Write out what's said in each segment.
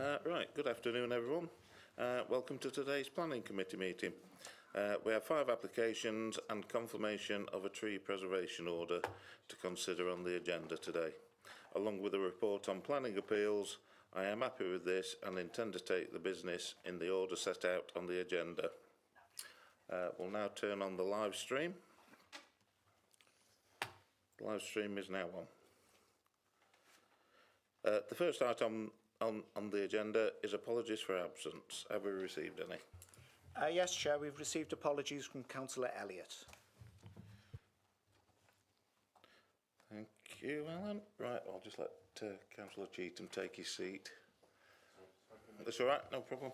Right, good afternoon everyone. Welcome to today's Planning Committee meeting. We have 5 applications and confirmation of a tree preservation order to consider on the agenda today. Along with a report on planning appeals, I am happy with this and intend to take the business in the order set out on the agenda. We'll now turn on the live stream. The live stream is now on. The first item on the agenda is apologies for absence. Have we received any? Yes, Chair, we've received apologies from Councillor Elliott. Thank you, Alan. Right, I'll just let Councillor Cheetham take his seat. That's all right, no problem.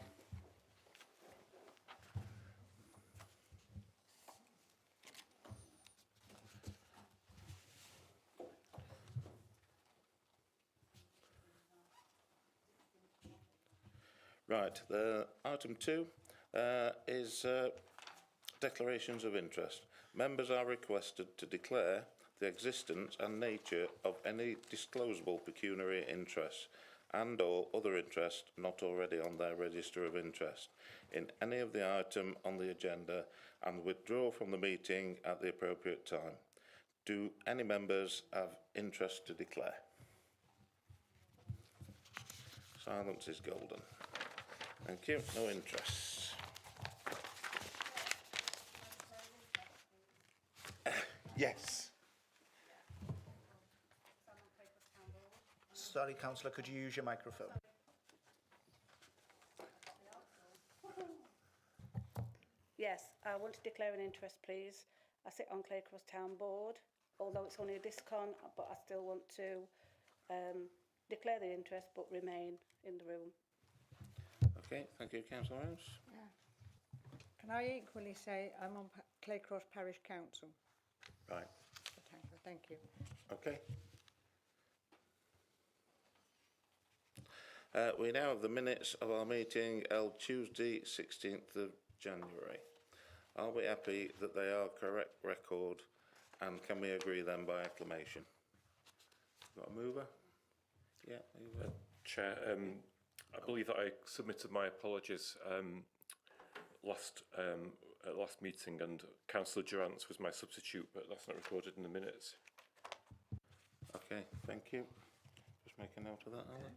Right, item 2 is declarations of interest. Members are requested to declare the existence and nature of any disclosable pecuniary interest and or other interest not already on their register of interest in any of the item on the agenda and withdraw from the meeting at the appropriate time. Do any members have interest to declare? Silence is golden. Thank you. No interest. Yes. Sorry, Councillor, could you use your microphone? Yes, I want to declare an interest, please. I sit on Claycross Town Board, although it's only a discon, but I still want to declare the interest but remain in the room. Okay, thank you, Councillor Rose. Yeah. Can I equally say I'm on Claycross Parish Council? Right. Thank you. Okay. We now have the minutes of our meeting held Tuesday, 16th of January. Are we happy that they are correct record and can we agree them by acclamation? Got a mover? Yeah, mover. Chair, I believe that I submitted my apologies at last meeting, and Councillor Durrance was my substitute, but that's not recorded in the minutes. Okay, thank you. Just make a note of that, Alan.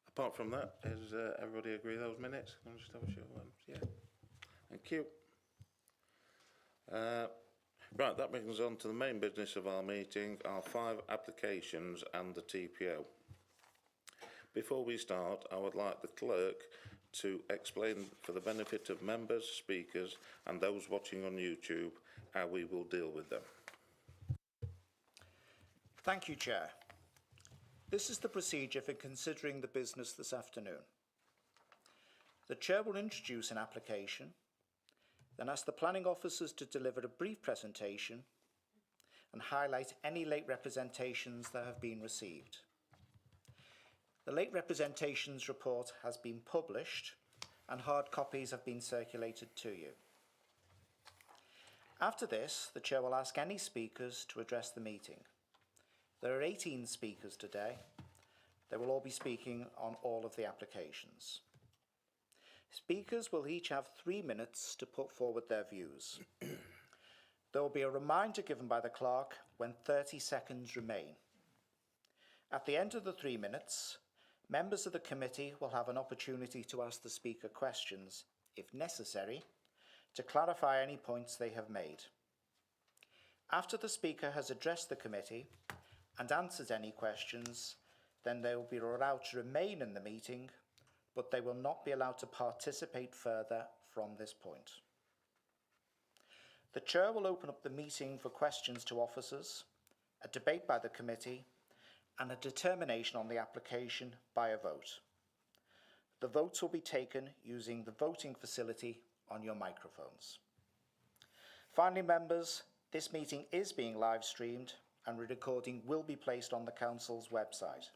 Apart from that, does everybody agree those minutes? Can I just have a show of them? Yeah. Thank you. Right, that brings us on to the main business of our meeting, our 5 applications and the TPO. Before we start, I would like the clerk to explain for the benefit of members, speakers and those watching on YouTube how we will deal with them. Thank you, Chair. This is the procedure for considering the business this afternoon. The Chair will introduce an application, then ask the planning officers to deliver a brief presentation and highlight any late representations that have been received. The late representations report has been published and hard copies have been circulated to you. After this, the Chair will ask any speakers to address the meeting. There are 18 speakers today. They will all be speaking on all of the applications. Speakers will each have 3 minutes to put forward their views. There will be a reminder given by the clerk when 30 seconds remain. At the end of the 3 minutes, members of the committee will have an opportunity to ask the speaker questions, if necessary, to clarify any points they have made. After the speaker has addressed the committee and answered any questions, then they will be allowed to remain in the meeting, but they will not be allowed to participate further from this point. The Chair will open up the meeting for questions to officers, a debate by the committee, and a determination on the application by a vote. The votes will be taken using the voting facility on your microphones. Finally, members, this meeting is being live streamed and a recording will be placed on the Council's website.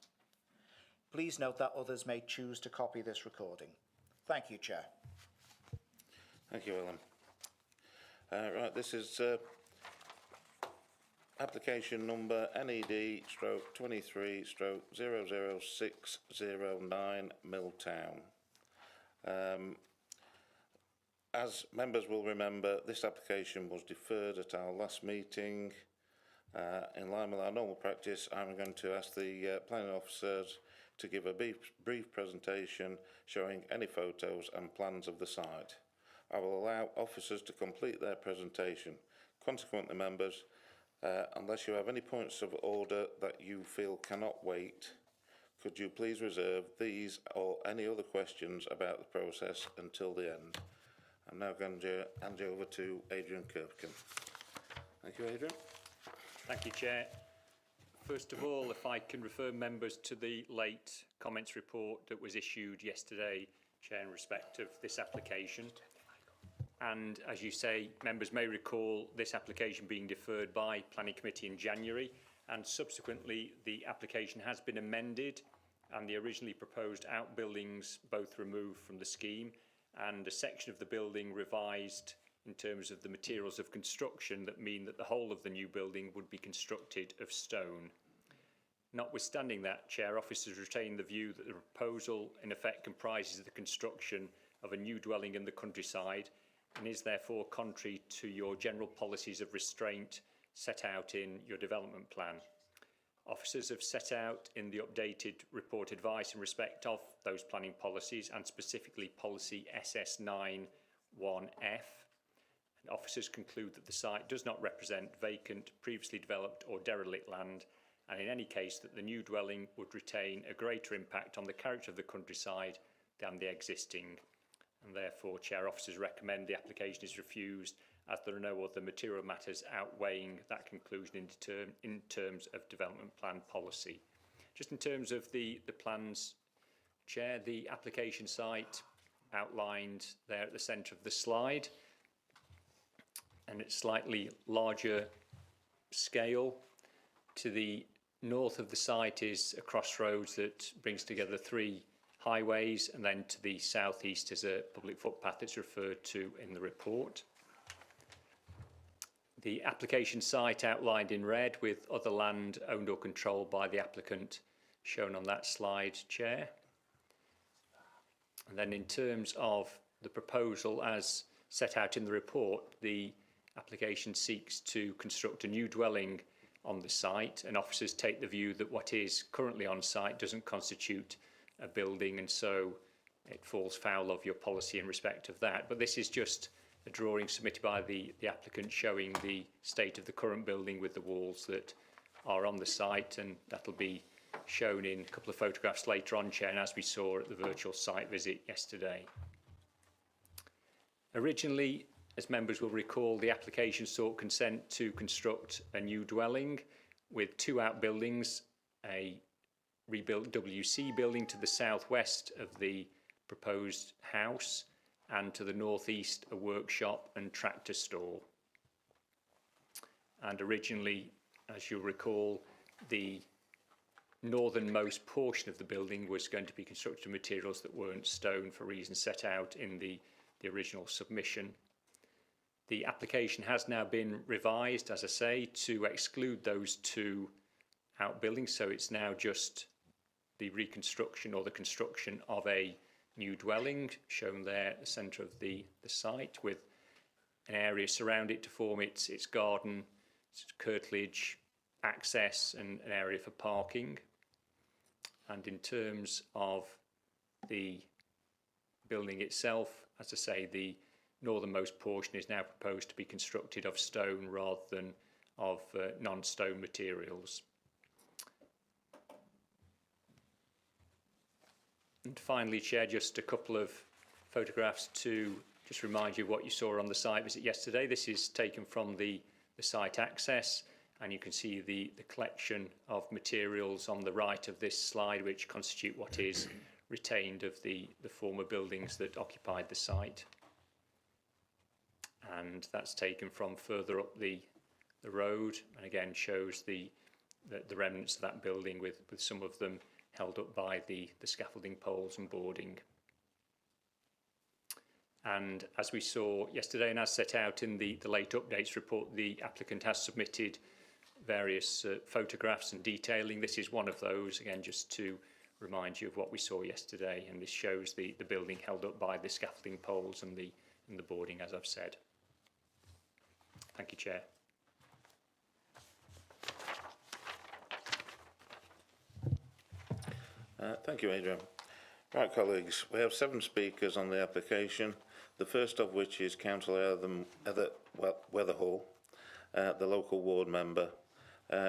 Please note that others may choose to copy this recording. Thank you, Chair. Thank you, Alan. Right, this is application number NED/23/00609 Milltown. As members will remember, this application was deferred at our last meeting. In line with our normal practice, I'm going to ask the planning officers to give a brief presentation showing any photos and plans of the site. I will allow officers to complete their presentation. Consequently, members, unless you have any points of order that you feel cannot wait, could you please reserve these or any other questions about the process until the end? I'm now going to hand you over to Adrian Kirkham. Thank you, Adrian. Thank you, Chair. First of all, if I can refer members to the late comments report that was issued yesterday, Chair, in respect of this application. And as you say, members may recall this application being deferred by Planning Committee in January, and subsequently the application has been amended and the originally proposed outbuildings both removed from the scheme and a section of the building revised in terms of the materials of construction that mean that the whole of the new building would be constructed of stone. Notwithstanding that, Chair, officers retain the view that the proposal in effect comprises the construction of a new dwelling in the countryside and is therefore contrary to your general policies of restraint set out in your development plan. Officers have set out in the updated report advice in respect of those planning policies and specifically policy SS91F. And officers conclude that the site does not represent vacant, previously developed or derelict land, and in any case that the new dwelling would retain a greater impact on the character of the countryside than the existing. And therefore, Chair, officers recommend the application is refused as there are no other material matters outweighing that conclusion in terms of development plan policy. Just in terms of the plans, Chair, the application site outlined there at the centre of the slide, and it's slightly larger scale. To the north of the site is a crossroads that brings together 3 highways, and then to the southeast is a public footpath that's referred to in the report. The application site outlined in red with other land owned or controlled by the applicant shown on that slide, Chair. And then in terms of the proposal as set out in the report, the application seeks to construct a new dwelling on the site, and officers take the view that what is currently on site doesn't constitute a building, and so it falls foul of your policy in respect of that. But this is just a drawing submitted by the applicant showing the state of the current building with the walls that are on the site, and that'll be shown in a couple of photographs later on, Chair, and as we saw at the virtual site visit yesterday. Originally, as members will recall, the application sought consent to construct a new dwelling with 2 outbuildings, a rebuilt WC building to the southwest of the proposed house, and to the northeast a workshop and tractor store. And originally, as you'll recall, the northernmost portion of the building was going to be constructed of materials that weren't stone for reasons set out in the original submission. The application has now been revised, as I say, to exclude those 2 outbuildings, so it's now just the reconstruction or the construction of a new dwelling shown there at the centre of the site, with an area surround it to form its garden, its curtilage, access and an area for parking. And in terms of the building itself, as I say, the northernmost portion is now proposed to be constructed of stone rather than of non-stone materials. And finally, Chair, just a couple of photographs to just remind you of what you saw on the site visit yesterday. This is taken from the site access, and you can see the collection of materials on the right of this slide, which constitute what is retained of the former buildings that occupied the site. And that's taken from further up the road, and again shows the remnants of that building with some of them held up by the scaffolding poles and boarding. And as we saw yesterday and as set out in the late updates report, the applicant has submitted various photographs and detailing. This is one of those, again, just to remind you of what we saw yesterday, and this shows the building held up by the scaffolding poles and the boarding, as I've said. Thank you, Chair. Thank you, Adrian. Right, colleagues, we have 7 speakers on the application, the first of which is Councillor Weatherhall, the local ward member.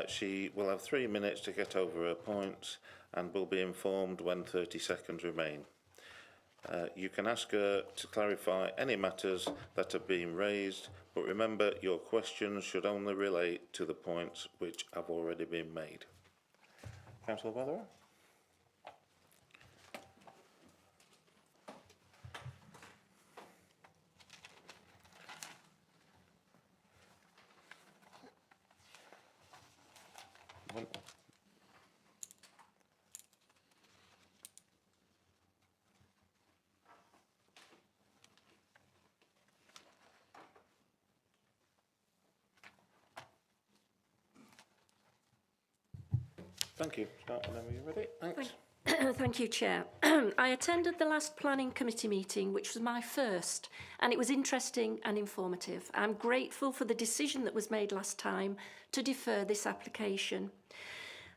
She will have 3 minutes to get over her points and will be informed when 30 seconds remain. You can ask her to clarify any matters that have been raised, but remember your questions should only relate to the points which have already been made. Councillor Weatherhall. Thank you. Start whenever you're ready. Thanks. Thank you, Chair. I attended the last Planning Committee meeting, which was my first, and it was interesting and informative. I'm grateful for the decision that was made last time to defer this application.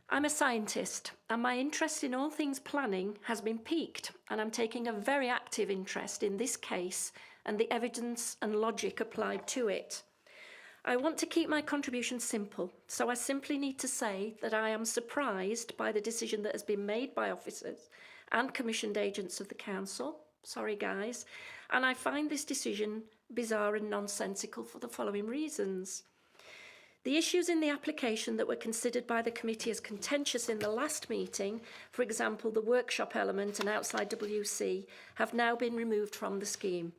I'm a scientist, and my interest in all things planning has been piqued, and I'm taking a very active interest in this case and the evidence and logic applied to it. I want to keep my contribution simple, so I simply need to say that I am surprised by the decision that has been made by officers and commissioned agents of the council. Sorry, guys. And I find this decision bizarre and nonsensical for the following reasons. The issues in the application that were considered by the committee as contentious in the last meeting, for example, the workshop element and outside WC, have now been removed from the scheme.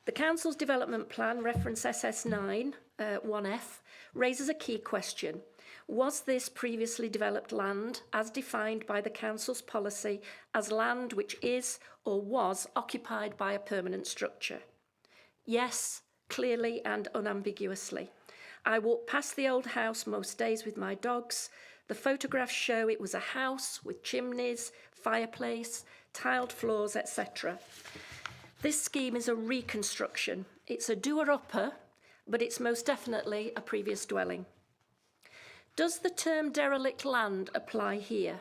The Council's development plan, reference SS9, 1F, raises a key question. Was this previously developed land, as defined by the Council's policy, as land which is or was occupied by a permanent structure? Yes, clearly and unambiguously. I walk past the old house most days with my dogs. The photographs show it was a house with chimneys, fireplace, tiled floors, etc. This scheme is a reconstruction. It's a doer-upper, but it's most definitely a previous dwelling. Does the term derelict land apply here?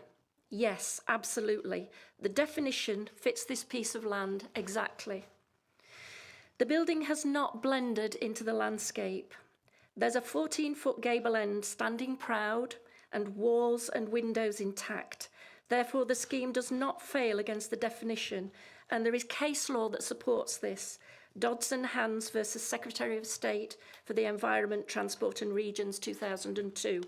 Yes, absolutely. The definition fits this piece of land exactly. The building has not blended into the landscape. There's a 14-foot gable end standing proud and walls and windows intact. Therefore, the scheme does not fail against the definition, and there is case law that supports this. Dodds and Hands versus Secretary of State for the Environment, Transport and Regions, 2002.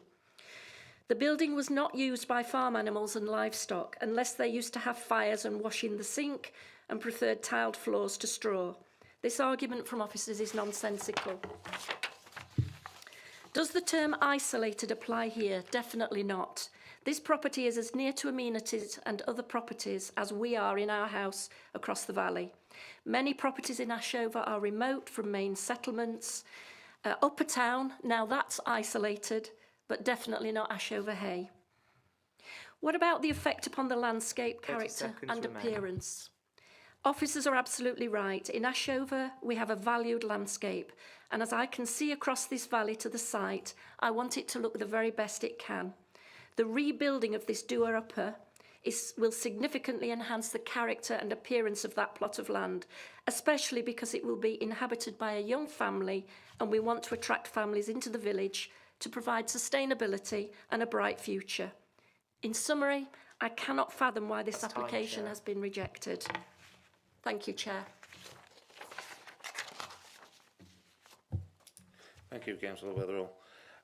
The building was not used by farm animals and livestock unless they used to have fires and wash in the sink and preferred tiled floors to straw. This argument from officers is nonsensical. Does the term isolated apply here? Definitely not. This property is as near to amenities and other properties as we are in our house across the valley. Many properties in Ashover are remote from main settlements. Upper Town, now that's isolated, but definitely not Ashover Hay. What about the effect upon the landscape, character and appearance? Officers are absolutely right. In Ashover, we have a valued landscape, and as I can see across this valley to the site, I want it to look the very best it can. The rebuilding of this doer-upper will significantly enhance the character and appearance of that plot of land, especially because it will be inhabited by a young family, and we want to attract families into the village to provide sustainability and a bright future. In summary, I cannot fathom why this application has been rejected. Thank you, Chair. Thank you, Councillor Weatherall.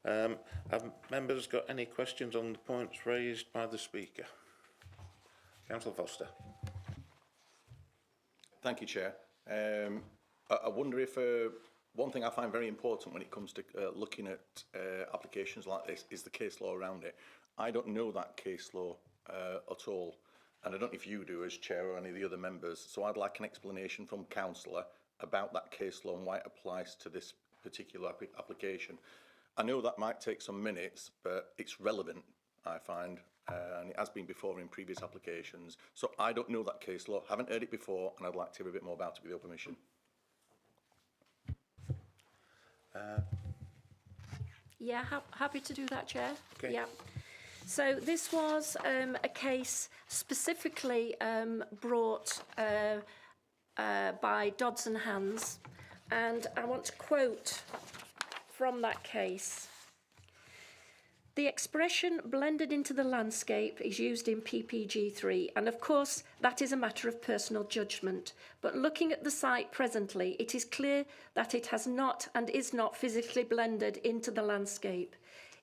Have members got any questions on the points raised by the Speaker? Councillor Foster. Thank you, Chair. I wonder if one thing I find very important when it comes to looking at applications like this is the case law around it. I don't know that case law at all, and I don't know if you do as Chair or any of the other members, so I'd like an explanation from Councillor about that case law and why it applies to this particular application. I know that might take some minutes, but it's relevant, I find, and it has been before in previous applications. So I don't know that case law, haven't heard it before, and I'd like to hear a bit more about it with your permission. Yeah, happy to do that, Chair. Okay. Yeah. So this was a case specifically brought by Dodds and Hands, and I want to quote from that case. The expression blended into the landscape is used in PPG3, and of course that is a matter of personal judgment. But looking at the site presently, it is clear that it has not and is not physically blended into the landscape.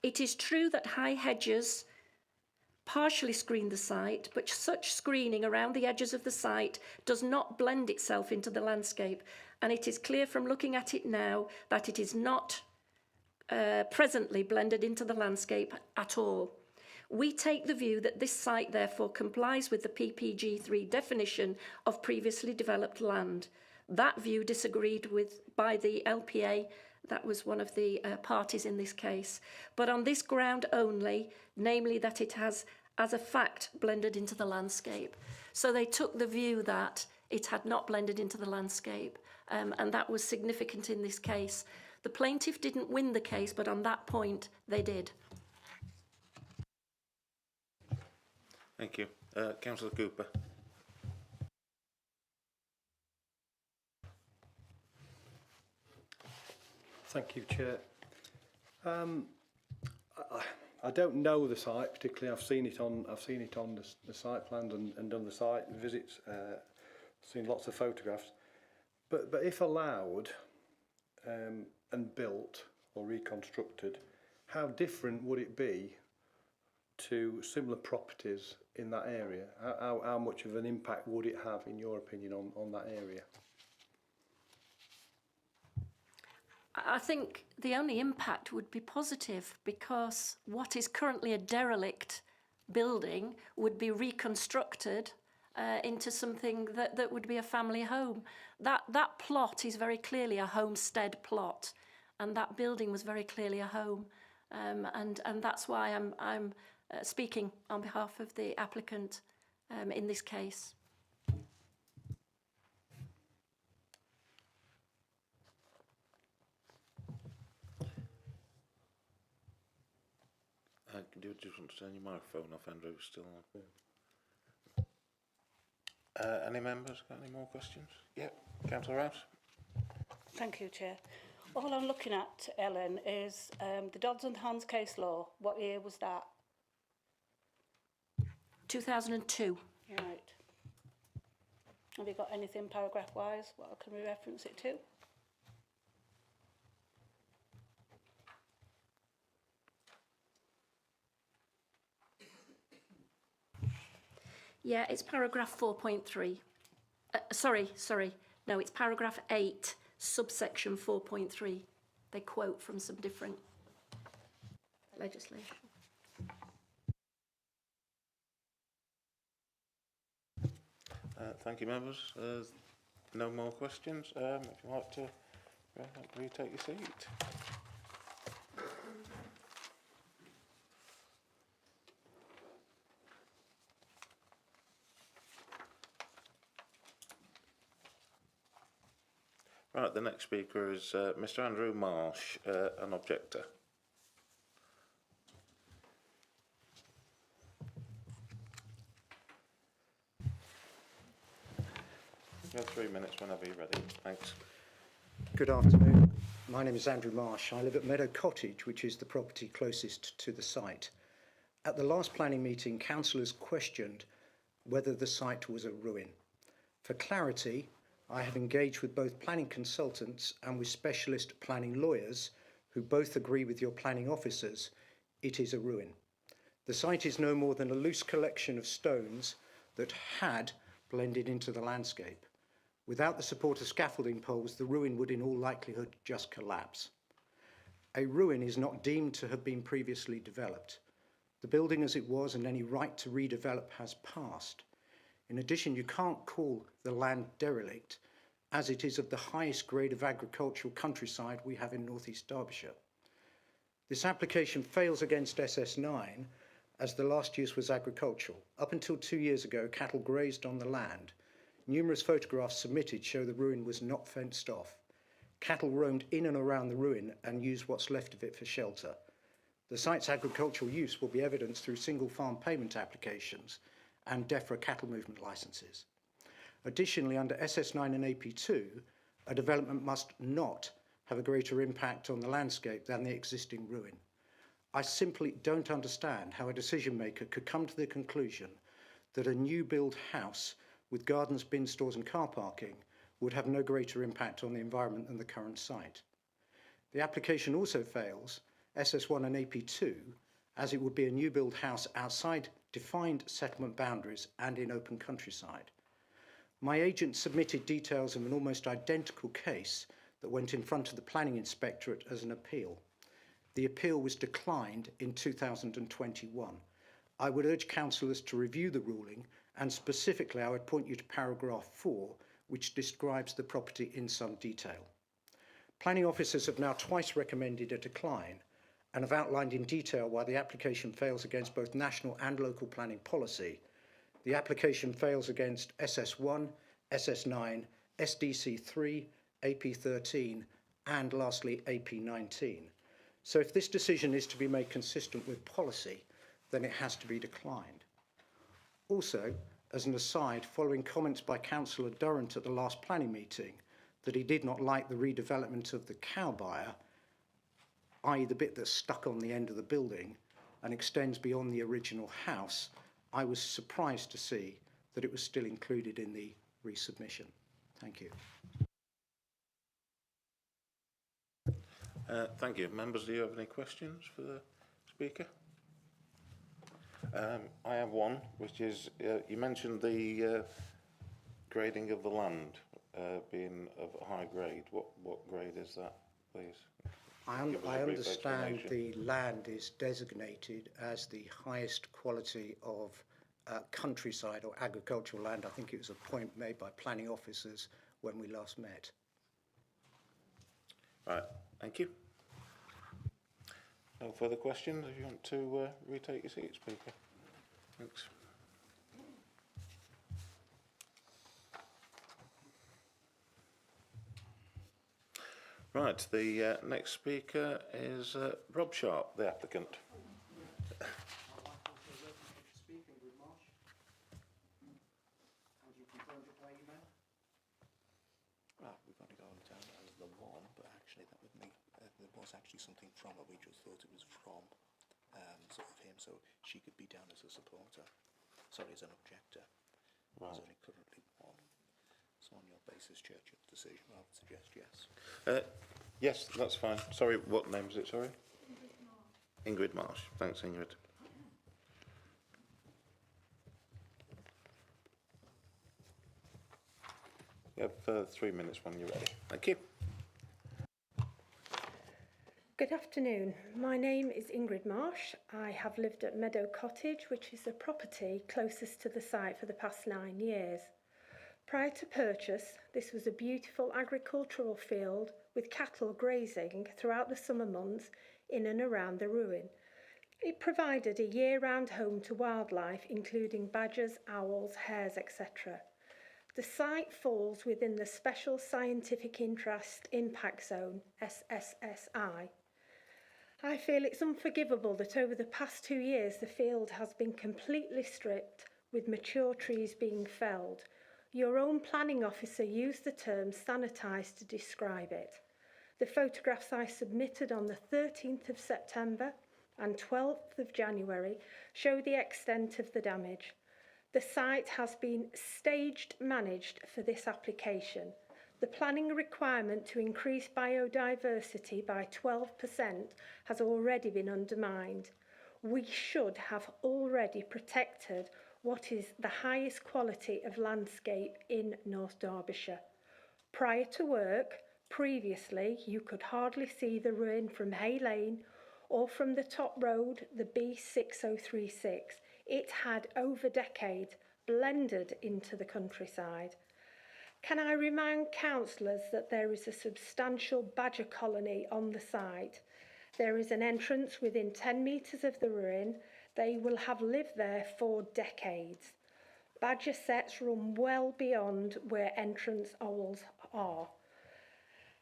It is true that high hedges partially screen the site, but such screening around the edges of the site does not blend itself into the landscape, and it is clear from looking at it now that it is not presently blended into the landscape at all. We take the view that this site therefore complies with the PPG3 definition of previously developed land. That view disagreed with by the LPA, that was one of the parties in this case, but on this ground only, namely that it has as a fact blended into the landscape. So they took the view that it had not blended into the landscape, and that was significant in this case. The plaintiff didn't win the case, but on that point, they did. Thank you. Councillor Cooper. Thank you, Chair. I don't know the site particularly. I've seen it on the site plans and done the site visits. Seen lots of photographs. But if allowed and built or reconstructed, how different would it be to similar properties in that area? How much of an impact would it have, in your opinion, on that area? I think the only impact would be positive, because what is currently a derelict building would be reconstructed into something that would be a family home. That plot is very clearly a homestead plot, and that building was very clearly a home, and that's why I'm speaking on behalf of the applicant in this case. Do you just want to turn your microphone off, Andrew? Still on. Any members got any more questions? Yep. Councillor Rouse. Thank you, Chair. All I'm looking at, Ellen, is the Dodds and Hands case law. What year was that? 2002. Right. Have you got anything paragraph-wise? What can we reference it to? Yeah, it's paragraph 4.3. Sorry. No, it's paragraph 8, subsection 4.3. They quote from some different legislation. Thank you, members. No more questions. If you'd like to retake your seat. Right, the next speaker is Mr. Andrew Marsh, an objector. You have 3 minutes whenever you're ready. Thanks. Good afternoon. My name is Andrew Marsh. I live at Meadow Cottage, which is the property closest to the site. At the last planning meeting, councillors questioned whether the site was a ruin. For clarity, I have engaged with both planning consultants and with specialist planning lawyers who both agree with your planning officers it is a ruin. The site is no more than a loose collection of stones that had blended into the landscape. Without the support of scaffolding poles, the ruin would in all likelihood just collapse. A ruin is not deemed to have been previously developed. The building as it was and any right to redevelop has passed. In addition, you can't call the land derelict, as it is of the highest grade of agricultural countryside we have in North East Derbyshire. This application fails against SS9 as the last use was agricultural. Up until 2 years ago, cattle grazed on the land. Numerous photographs submitted show the ruin was not fenced off. Cattle roamed in and around the ruin and used what's left of it for shelter. The site's agricultural use will be evidenced through single farm payment applications and DEFRA cattle movement licences. Additionally, under SS9 and AP2, a development must not have a greater impact on the landscape than the existing ruin. I simply don't understand how a decision maker could come to the conclusion that a new build house with gardens, bin stores and car parking would have no greater impact on the environment than the current site. The application also fails SS1 and AP2 as it would be a new build house outside defined settlement boundaries and in open countryside. My agent submitted details of an almost identical case that went in front of the Planning Inspectorate as an appeal. The appeal was declined in 2021. I would urge councillors to review the ruling, and specifically I would point you to paragraph 4, which describes the property in some detail. Planning officers have now twice recommended a decline and have outlined in detail why the application fails against both national and local planning policy. The application fails against SS1, SS9, SDC3, AP13 and lastly AP19. So if this decision is to be made consistent with policy, then it has to be declined. Also, as an aside, following comments by Councillor Durrant at the last planning meeting that he did not like the redevelopment of the cow byre, i.e. the bit that's stuck on the end of the building and extends beyond the original house, I was surprised to see that it was still included in the resubmission. Thank you. Thank you. Members, do you have any questions for the Speaker? I have one, which is, you mentioned the grading of the land being of high grade. What grade is that, please? I understand the land is designated as the highest quality of countryside or agricultural land. I think it was a point made by planning officers when we last met. Right, thank you. No further questions. If you want to retake your seat, Speaker. Thanks. Right, the next speaker is Rob Sharp, the applicant. We've got to go down as the one, but actually that would mean there was actually something from her. We just thought it was from sort of him, so she could be down as a supporter. Sorry, as an objector. Right. There's only currently one. So on your basis, Church decision, I would suggest yes. Yes, that's fine. Sorry, what name is it, sorry? Ingrid Marsh. Thanks, Ingrid. You have 3 minutes when you're ready. Thank you. Good afternoon. My name is Ingrid Marsh. I have lived at Meadow Cottage, which is the property closest to the site for the past 9 years. Prior to purchase, this was a beautiful agricultural field with cattle grazing throughout the summer months in and around the ruin. It provided a year-round home to wildlife, including badgers, owls, hares, etc. The site falls within the Special Scientific Interest Impact Zone, SSSI. I feel it's unforgivable that over the past 2 years the field has been completely stripped, with mature trees being felled. Your own planning officer used the term sanitised to describe it. The photographs I submitted on the 13th of September and 12th of January show the extent of the damage. The site has been staged managed for this application. The planning requirement to increase biodiversity by 12% has already been undermined. We should have already protected what is the highest quality of landscape in North Derbyshire. Prior to work, previously, you could hardly see the ruin from Hay Lane or from the top road, the B6036. It had over a decade blended into the countryside. Can I remind councillors that there is a substantial badger colony on the site There is an entrance within 10 metres of the ruin. They will have lived there for decades. Badger sets run well beyond where entrance owls are.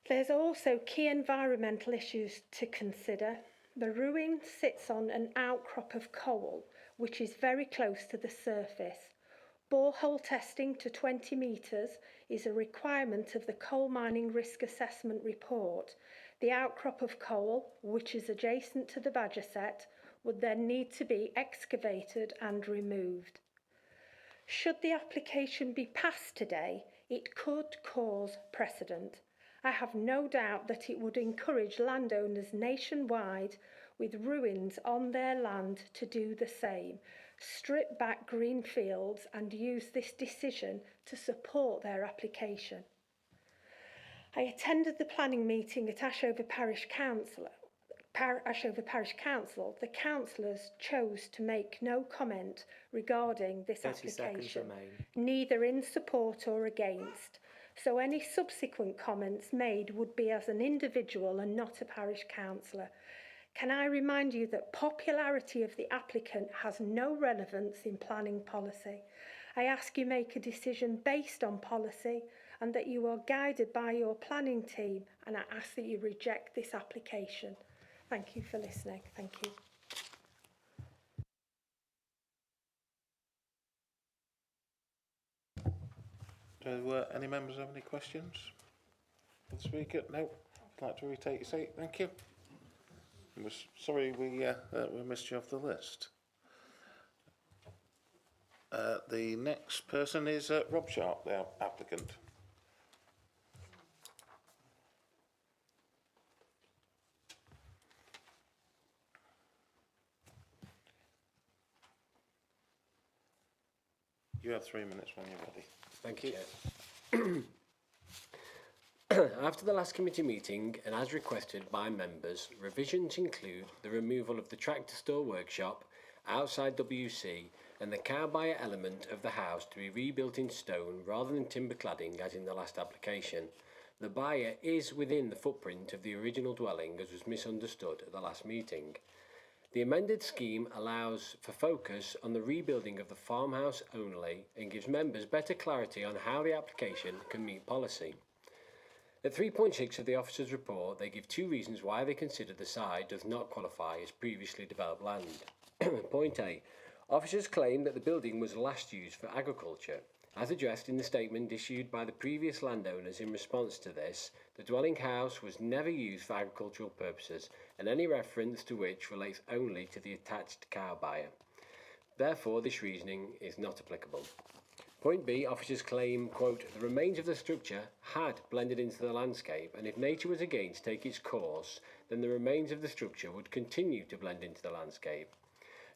There's also key environmental issues to consider. The ruin sits on an outcrop of coal, which is very close to the surface. Borehole testing to 20 metres is a requirement of the Coal Mining Risk Assessment Report. The outcrop of coal, which is adjacent to the Badger set, would then need to be excavated and removed. Should the application be passed today, it could cause precedent. I have no doubt that it would encourage landowners nationwide with ruins on their land to do the same, strip back green fields and use this decision to support their application. I attended the planning meeting at Ashover Parish Council. The councillors chose to make no comment regarding this 30 seconds application, remain. neither in support or against. So any subsequent comments made would be as an individual and not a parish councillor. Can I remind you that popularity of the applicant has no relevance in planning policy? I ask you make a decision based on policy and that you are guided by your planning team, and I ask that you reject this application. Thank you for listening. Thank you. Do any members have any questions for the speaker? No? I'd like to retake your seat. Thank you. We're sorry we missed you off the list. The next person is Rob Sharp, the applicant. You have 3 minutes when you're ready. Thank you. After the last committee meeting, and as requested by members, revisions include the removal of the tractor store workshop outside WC and the cow buyer element of the house to be rebuilt in stone rather than timber cladding as in the last application. The buyer is within the footprint of the original dwelling as was misunderstood at the last meeting. The amended scheme allows for focus on the rebuilding of the farmhouse only and gives members better clarity on how the application can meet policy. At 3.6 of the officer's report, they give 2 reasons why they consider the site does not qualify as previously developed land. Point A. Officers claim that the building was last used for agriculture. As addressed in the statement issued by the previous landowners in response to this, the dwelling house was never used for agricultural purposes, and any reference to which relates only to the attached cow buyer. Therefore, this reasoning is not applicable. Point B, officers claim, quote, the remains of the structure had blended into the landscape, and if nature was again to take its course, then the remains of the structure would continue to blend into the landscape.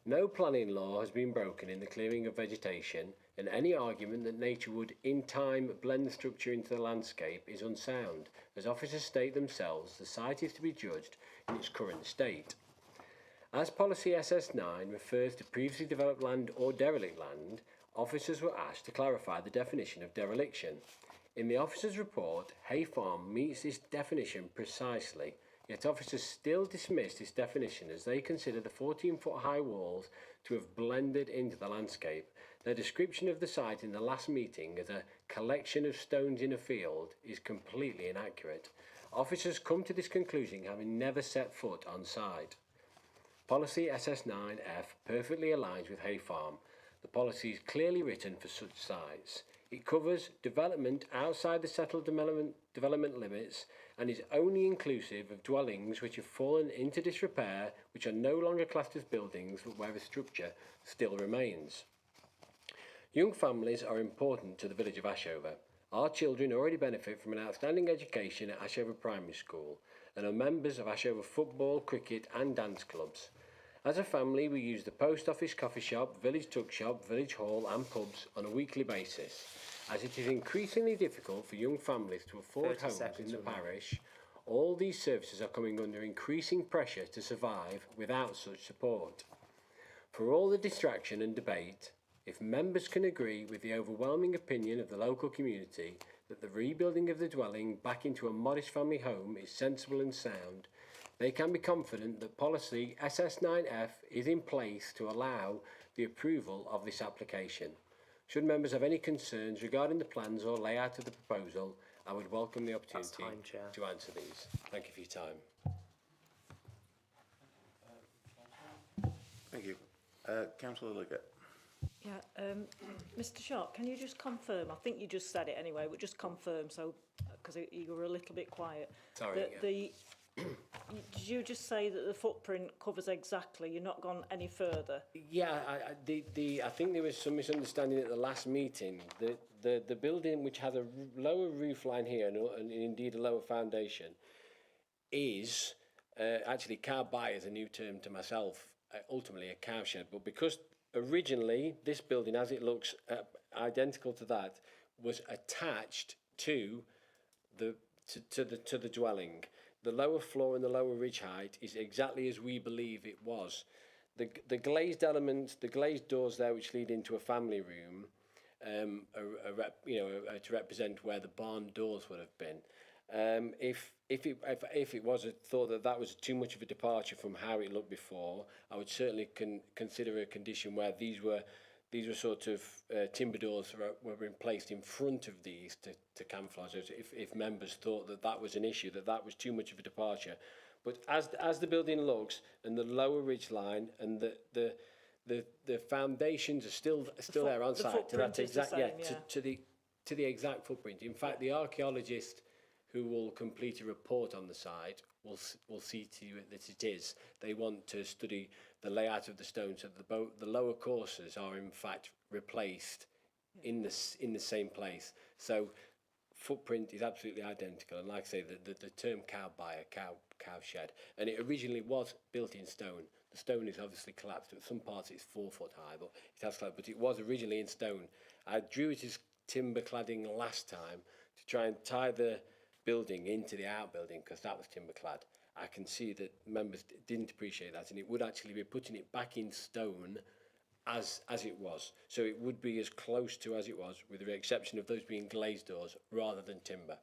No planning law has been broken in the clearing of vegetation, and any argument that nature would, in time, blend the structure into the landscape is unsound. As officers state themselves, the site is to be judged in its current state. As Policy SS9 refers to previously developed land or derelict land, officers were asked to clarify the definition of dereliction. In the officer's report, Hay Farm meets this definition precisely, yet officers still dismiss this definition as they consider the 14-foot high walls to have blended into the landscape. Their description of the site in the last meeting as a collection of stones in a field is completely inaccurate. Officers come to this conclusion having never set foot on site. Policy SS9F perfectly aligns with Hay Farm. The policy is clearly written for such sites. It covers development outside the settled development limits and is only inclusive of dwellings which have fallen into disrepair, which are no longer classed as buildings, but where the structure still remains. Young families are important to the village of Ashover. Our children already benefit from an outstanding education at Ashover Primary School and are members of Ashover football, cricket and dance clubs. As a family, we use the post office, coffee shop, village tuck shop, village hall and pubs on a weekly basis. As it is increasingly difficult for young families to afford homes in the parish, all these services are coming under increasing pressure to survive without such support. For all the distraction and debate, if members can agree with the overwhelming opinion of the local community that the rebuilding of the dwelling back into a modest family home is sensible and sound, they can be confident that policy SS9F is in place to allow the approval of this application. Should members have any concerns regarding the plans or layout of the proposal, I would welcome the opportunity to answer these. Thank you for your time. Thank you. Councillor Liggett. Yeah, Mr. Sharp, can you just confirm? I think you just said it anyway, but just confirm, so because you were a little bit quiet. Sorry. Did you just say that the footprint covers exactly? You're not gone any further? Yeah, I think there was some misunderstanding at the last meeting. The building, which has a lower roof line here and indeed a lower foundation, is actually cowby is a new term to myself. Ultimately a cowshed, but because originally this building, as it looks identical to that, was attached to the dwelling. The lower floor and the lower ridge height is exactly as we believe it was. The glazed elements, the glazed doors there, which lead into a family room, to represent where the barn doors would have been. If it was thought that was too much of a departure from how it looked before, I would certainly consider a condition where these were sort of timber doors were placed in front of these to camouflage. If members thought that was an issue, that was too much of a departure, but as the building looks and the lower ridge line and the foundations are still there on site to that exact to the exact footprint. In fact, the archaeologist who will complete a report on the site will see to you that it is. They want to study the layout of the stone so that the lower courses are in fact replaced in the same place. So footprint is absolutely identical, and like I say, the term cowshed, and it originally was built in stone. The stone is obviously collapsed. At some parts it's 4 foot high, but it has collapsed. But it was originally in stone. I drew it as timber cladding last time to try and tie the building into the outbuilding because that was timber clad. I can see that members didn't appreciate that, and it would actually be putting it back in stone as it was. So it would be as close to as it was, with the exception of those being glazed doors rather than timber.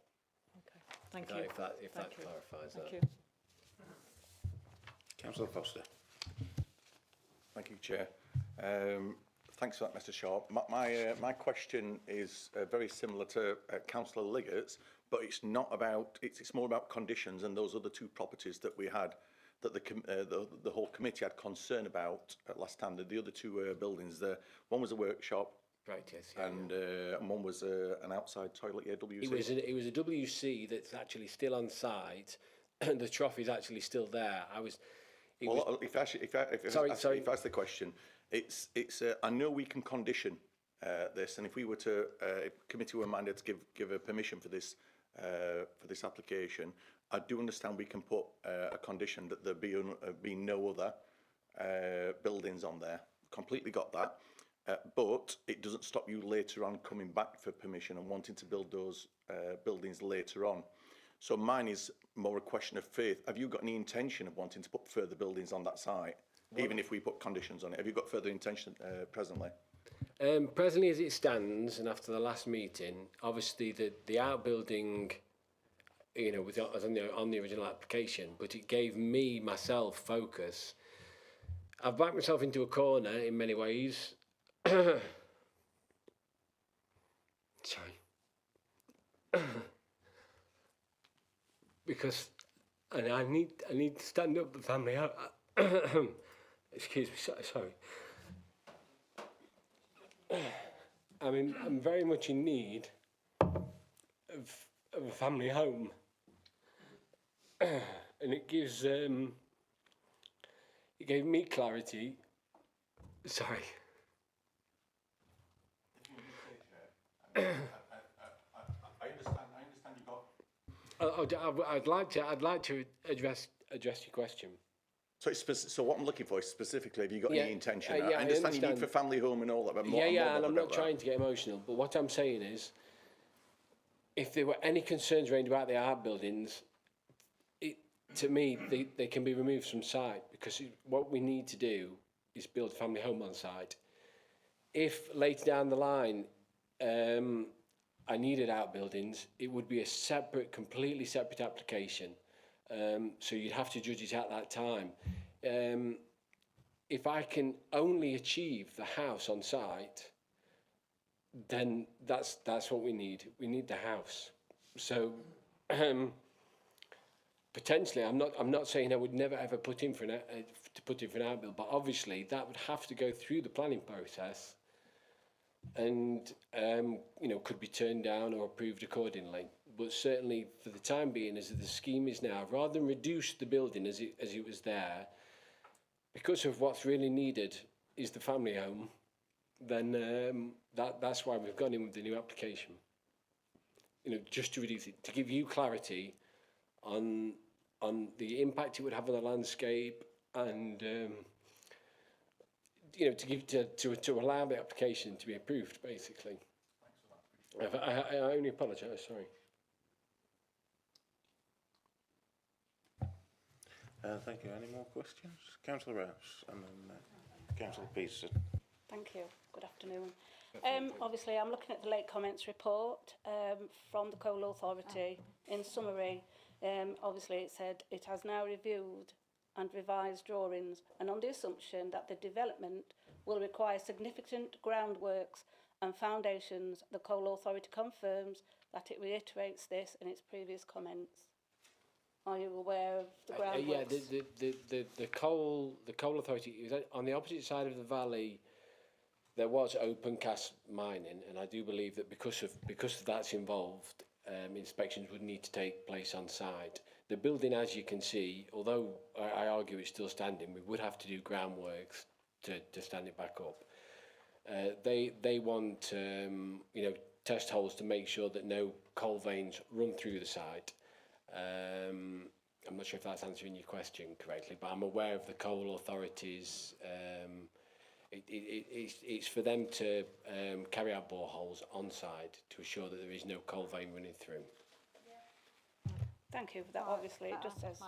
Okay, thank you. If that clarifies that. Thank you. Councillor Foster. Thank you, Chair. Thanks for that, Mr. Sharp. My question is very similar to Councillor Liggett's, but it's not about. It's more about conditions and those other two properties that we had, that the whole committee had concern about last time. The other two buildings. One was a workshop. Right. Yes. And one was an outside toilet. Yeah, WC. It was a WC that's actually still on site. The trough is actually still there. If that's the question, it's. I know we can condition this, and if we were to, if committee were minded to give a permission for this application, I do understand we can put a condition that there be no other buildings on there. Completely got that, but it doesn't stop you later on coming back for permission and wanting to build those buildings later on. So mine is more a question of faith. Have you got any intention of wanting to put further buildings on that site, even if we put conditions on it? Have you got further intention presently? Presently, as it stands, and after the last meeting, obviously the outbuilding, was on the original application, but it gave myself focus. I've backed myself into a corner in many ways. Sorry. Because I need to stand up the family. Excuse me, sorry. I'm very much in need of a family home, and it gave me clarity. Sorry. I understand you got. I'd like to address your question. So what I'm looking for is specifically, have you got any intention? I understand you need for family home and all that, but and I'm not trying to get emotional, but what I'm saying is, if there were any concerns raised about the outbuildings, to me, they can be removed from site, because what we need to do is build a family home on site. If later down the line, I needed outbuildings, it would be a completely separate application. So you'd have to judge it at that time. If I can only achieve the house on site, then that's what we need. We need the house. So potentially, I'm not saying I would never ever put in for an outbuild, but obviously that would have to go through the planning process, and could be turned down or approved accordingly. But certainly for the time being, as the scheme is now, rather than reduce the building as it was there, because of what's really needed is the family home, then that's why we've gone in with the new application. Just to reduce it, to give you clarity on the impact it would have on the landscape, and to allow the application to be approved, basically. I only apologise. Sorry. Thank you. Any more questions? Councillor Rouse and then Councillor Peterson. Thank you. Good afternoon. Obviously, I'm looking at the late comments report from the Coal Authority. In summary, obviously it said it has now reviewed and revised drawings, and on the assumption that the development will require significant groundworks and foundations, the Coal Authority confirms that it reiterates this in its previous comments. Are you aware of the groundworks? Yeah, the coal authority is on the opposite side of the valley. There was open cast mining, and I do believe that because of that's involved, inspections would need to take place on site. The building, as you can see, although I argue it's still standing, we would have to do groundworks to stand it back up. They want test holes to make sure that no coal veins run through the site. I'm not sure if that's answering your question correctly, but I'm aware of the Coal Authorities. It's for them to carry out boreholes on site to assure that there is no coal vein running through. Thank you for that. Obviously, it just says,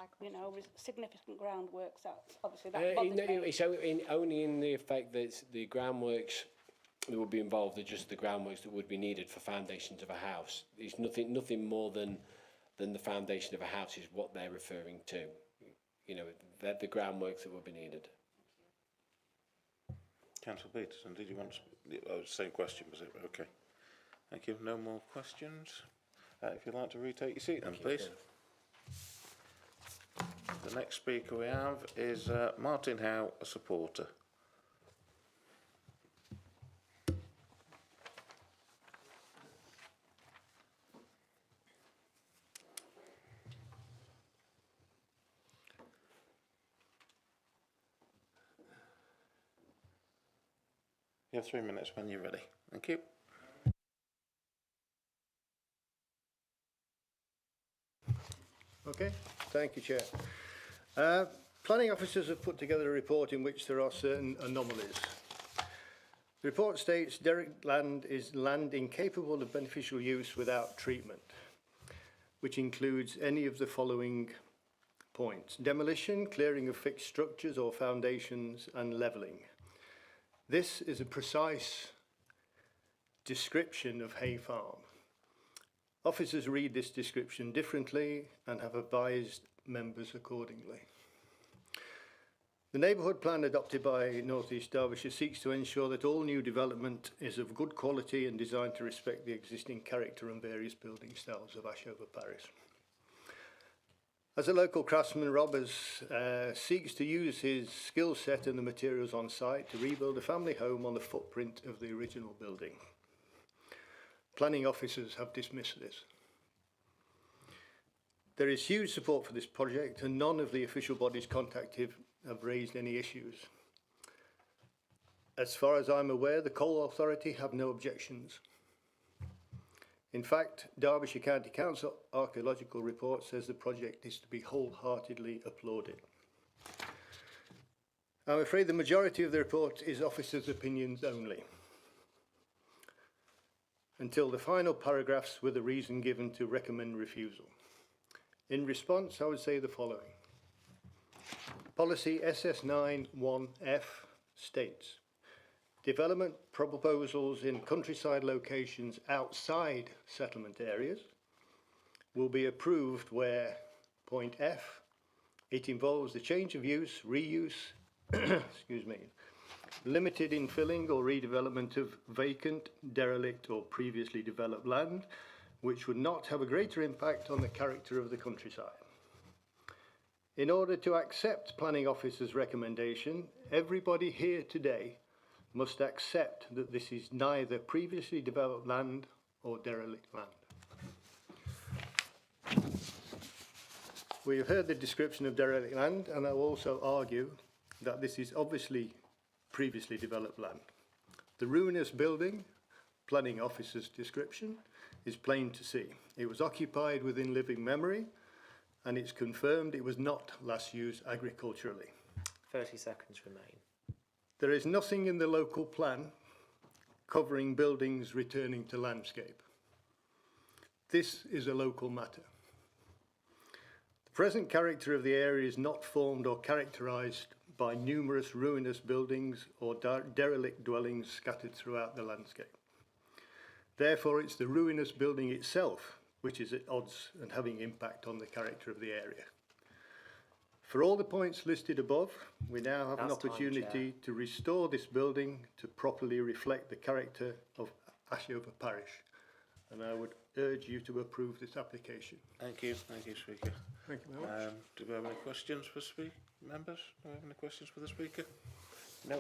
significant groundworks. That's obviously that No, bothers me. it's only in the effect that the groundworks that would be involved are just the groundworks that would be needed for foundations of a house. It's nothing more than the foundation of a house is what they're referring to. They're the groundworks that would be needed. Councillor Peterson, did you want to... same question, was it? Okay. Thank you. No more questions. If you'd like to retake your seat then, please. The next speaker we have is Martin Howe, a supporter. You have 3 minutes when you're ready. Thank you. Okay, thank you, Chair. Planning officers have put together a report in which there are certain anomalies. The report states derelict land is land incapable of beneficial use without treatment, which includes any of the following points: demolition, clearing of fixed structures or foundations, and levelling. This is a precise description of Hay Farm. Officers read this description differently and have advised members accordingly. The neighbourhood plan adopted by North East Derbyshire seeks to ensure that all new development is of good quality and designed to respect the existing character and various building styles of Ashover Parish. As a local craftsman, Robbers seeks to use his skill set and the materials on site to rebuild a family home on the footprint of the original building. Planning officers have dismissed this. There is huge support for this project, and none of the official bodies contacted have raised any issues. As far as I'm aware, the Coal Authority have no objections. In fact, Derbyshire County Council archaeological report says the project is to be wholeheartedly applauded. I'm afraid the majority of the report is officers' opinions only, until the final paragraphs with a reason given to recommend refusal. In response, I would say the following. Policy SS91F states, development proposals in countryside locations outside settlement areas will be approved where Point F, it involves the change of use, reuse, excuse me, limited infilling or redevelopment of vacant, derelict or previously developed land, which would not have a greater impact on the character of the countryside. In order to accept Planning Officer's recommendation, everybody here today must accept that this is neither previously developed land or derelict land. We have heard the description of derelict land, and I will also argue that this is obviously previously developed land. The ruinous building, Planning Officer's description, is plain to see. It was occupied within living memory, and it's confirmed it was not last used agriculturally. 30 seconds remain. There is nothing in the local plan covering buildings returning to landscape. This is a local matter. The present character of the area is not formed or characterised by numerous ruinous buildings or derelict dwellings scattered throughout the landscape. Therefore, it's the ruinous building itself which is at odds and having impact on the character of the area. For all the points listed above, we now have an opportunity to restore this building to properly reflect the character of Ashover Parish. And I would urge you to approve this application. Thank you, Speaker. Thank you very much. Do we have any questions for members? Do we have any questions for the Speaker? No.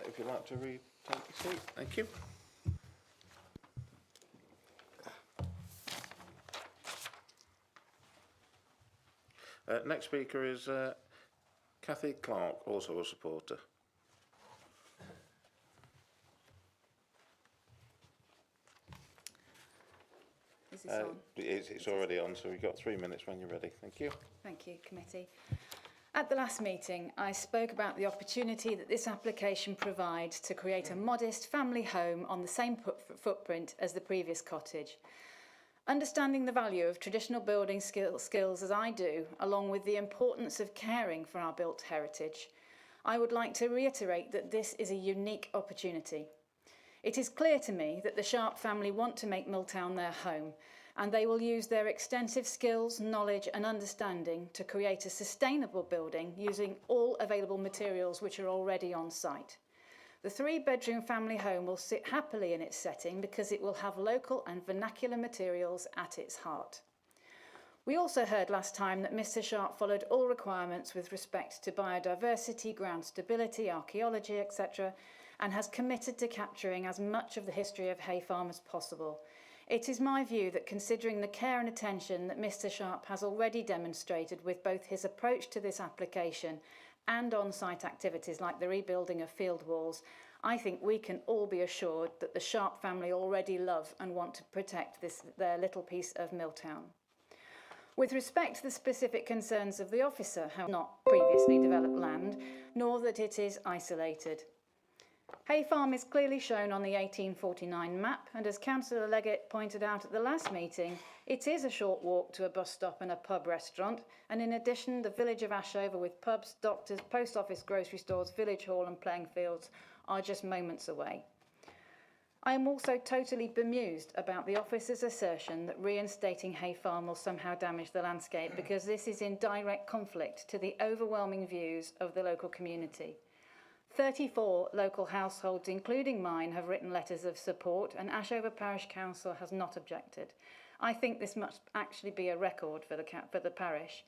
If you'd like to take your seat. Thank you. Next speaker is Cathy Clark, also a supporter. Is this on? It's already on, so we've got 3 minutes when you're ready. Thank you. Thank you, committee. At the last meeting, I spoke about the opportunity that this application provides to create a modest family home on the same footprint as the previous cottage. Understanding the value of traditional building skills as I do, along with the importance of caring for our built heritage, I would like to reiterate that this is a unique opportunity. It is clear to me that the Sharp family want to make Milltown their home, and they will use their extensive skills, knowledge and understanding to create a sustainable building using all available materials which are already on site. The 3-bedroom family home will sit happily in its setting because it will have local and vernacular materials at its heart. We also heard last time that Mr. Sharp followed all requirements with respect to biodiversity, ground stability, archaeology, etc., and has committed to capturing as much of the history of Hay Farm as possible. It is my view that considering the care and attention that Mr. Sharp has already demonstrated with both his approach to this application and on-site activities like the rebuilding of field walls, I think we can all be assured that the Sharp family already love and want to protect their little piece of Milltown. With respect to the specific concerns of the officer, how not previously developed land, nor that it is isolated. Hay Farm is clearly shown on the 1849 map, and as Councillor Leggett pointed out at the last meeting, it is a short walk to a bus stop and a pub restaurant, and in addition, the village of Ashover with pubs, doctors, post office, grocery stores, village hall and playing fields are just moments away. I am also totally bemused about the officer's assertion that reinstating Hay Farm will somehow damage the landscape, because this is in direct conflict to the overwhelming views of the local community. 34 local households, including mine, have written letters of support, and Ashover Parish Council has not objected. I think this must actually be a record for the parish,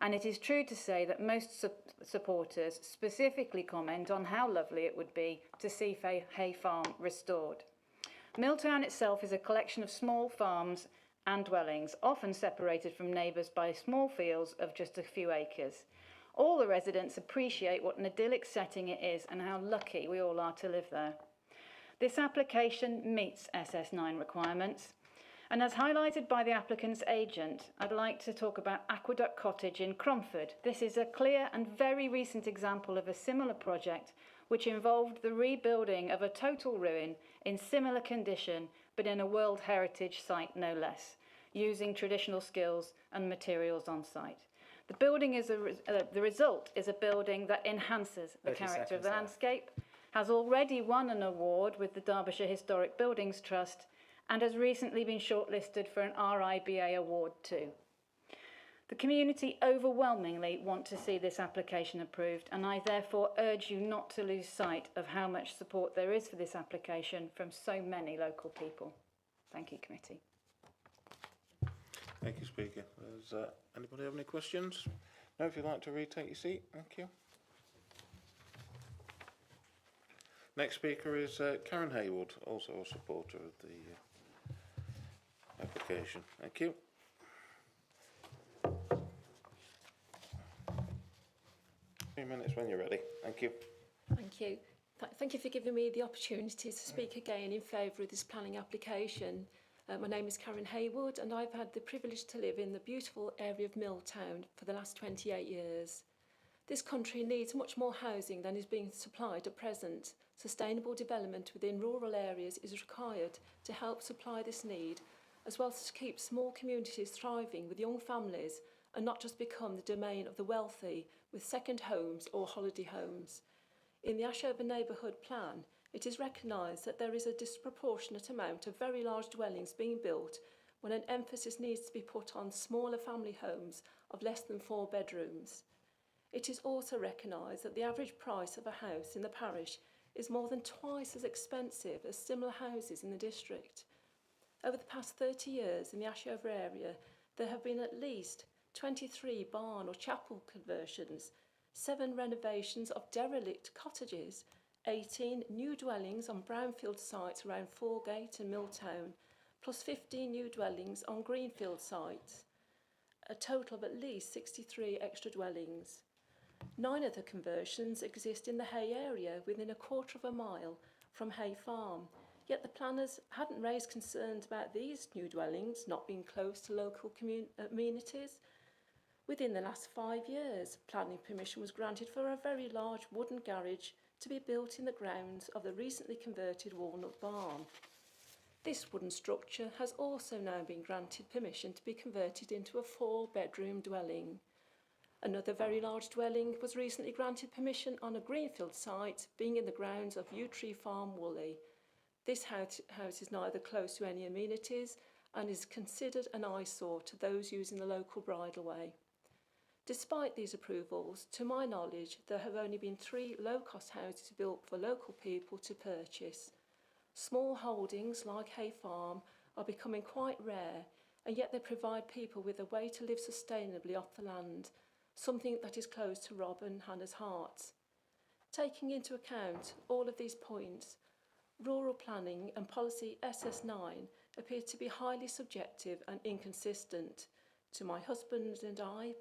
and it is true to say that most supporters specifically comment on how lovely it would be to see Hay Farm restored. Milltown itself is a collection of small farms and dwellings, often separated from neighbours by small fields of just a few acres. All the residents appreciate what an idyllic setting it is and how lucky we all are to live there. This application meets SS9 requirements, and as highlighted by the applicant's agent, I'd like to talk about Aqueduct Cottage in Cromford. This is a clear and very recent example of a similar project which involved the rebuilding of a total ruin in similar condition, but in a World Heritage site no less, using traditional skills and materials on site. The building is the result is a building that enhances the character of the landscape, has already won an award with the Derbyshire Historic Buildings Trust, and has recently been shortlisted for an RIBA award too. The community overwhelmingly want to see this application approved, and I therefore urge you not to lose sight of how much support there is for this application from so many local people. Thank you, committee. Thank you, Speaker. Does anybody have any questions? No, if you'd like to retake your seat, thank you. Next speaker is Karen Haywood, also a supporter of the application. Thank you. 3 minutes when you're ready. Thank you. Thank you. Thank you for giving me the opportunity to speak again in favour of this planning application. My name is Karen Haywood and I've had the privilege to live in the beautiful area of Milltown for the last 28 years. This country needs much more housing than is being supplied at present. Sustainable development within rural areas is required to help supply this need, as well as to keep small communities thriving with young families and not just become the domain of the wealthy with second homes or holiday homes. In the Ashover Neighbourhood Plan, it is recognised that there is a disproportionate amount of very large dwellings being built when an emphasis needs to be put on smaller family homes of less than 4 bedrooms. It is also recognised that the average price of a house in the parish is more than twice as expensive as similar houses in the district. Over the past 30 years in the Ashover area, there have been at least 23 barn or chapel conversions, 7 renovations of derelict cottages, 18 new dwellings on brownfield sites around Foregate and Milltown, plus 15 new dwellings on greenfield sites, a total of at least 63 extra dwellings. 9 of the conversions exist in the Hay area within a quarter of a mile from Hay Farm, yet the planners hadn't raised concerns about these new dwellings not being close to local amenities. Within the last 5 years, planning permission was granted for a very large wooden garage to be built in the grounds of the recently converted Walnut Barn. This wooden structure has also now been granted permission to be converted into a 4-bedroom dwelling. Another very large dwelling was recently granted permission on a greenfield site, being in the grounds of Yew Tree Farm, Woolley. This house is neither close to any amenities and is considered an eyesore to those using the local bridleway. Despite these approvals, to my knowledge, there have only been 3 low-cost houses built for local people to purchase. Small holdings like Hay Farm are becoming quite rare, and yet they provide people with a way to live sustainably off the land, something that is close to Rob and Hannah's hearts. Taking into account all of these points, rural planning and policy SS9 appear to be highly subjective and inconsistent. To my husband and I,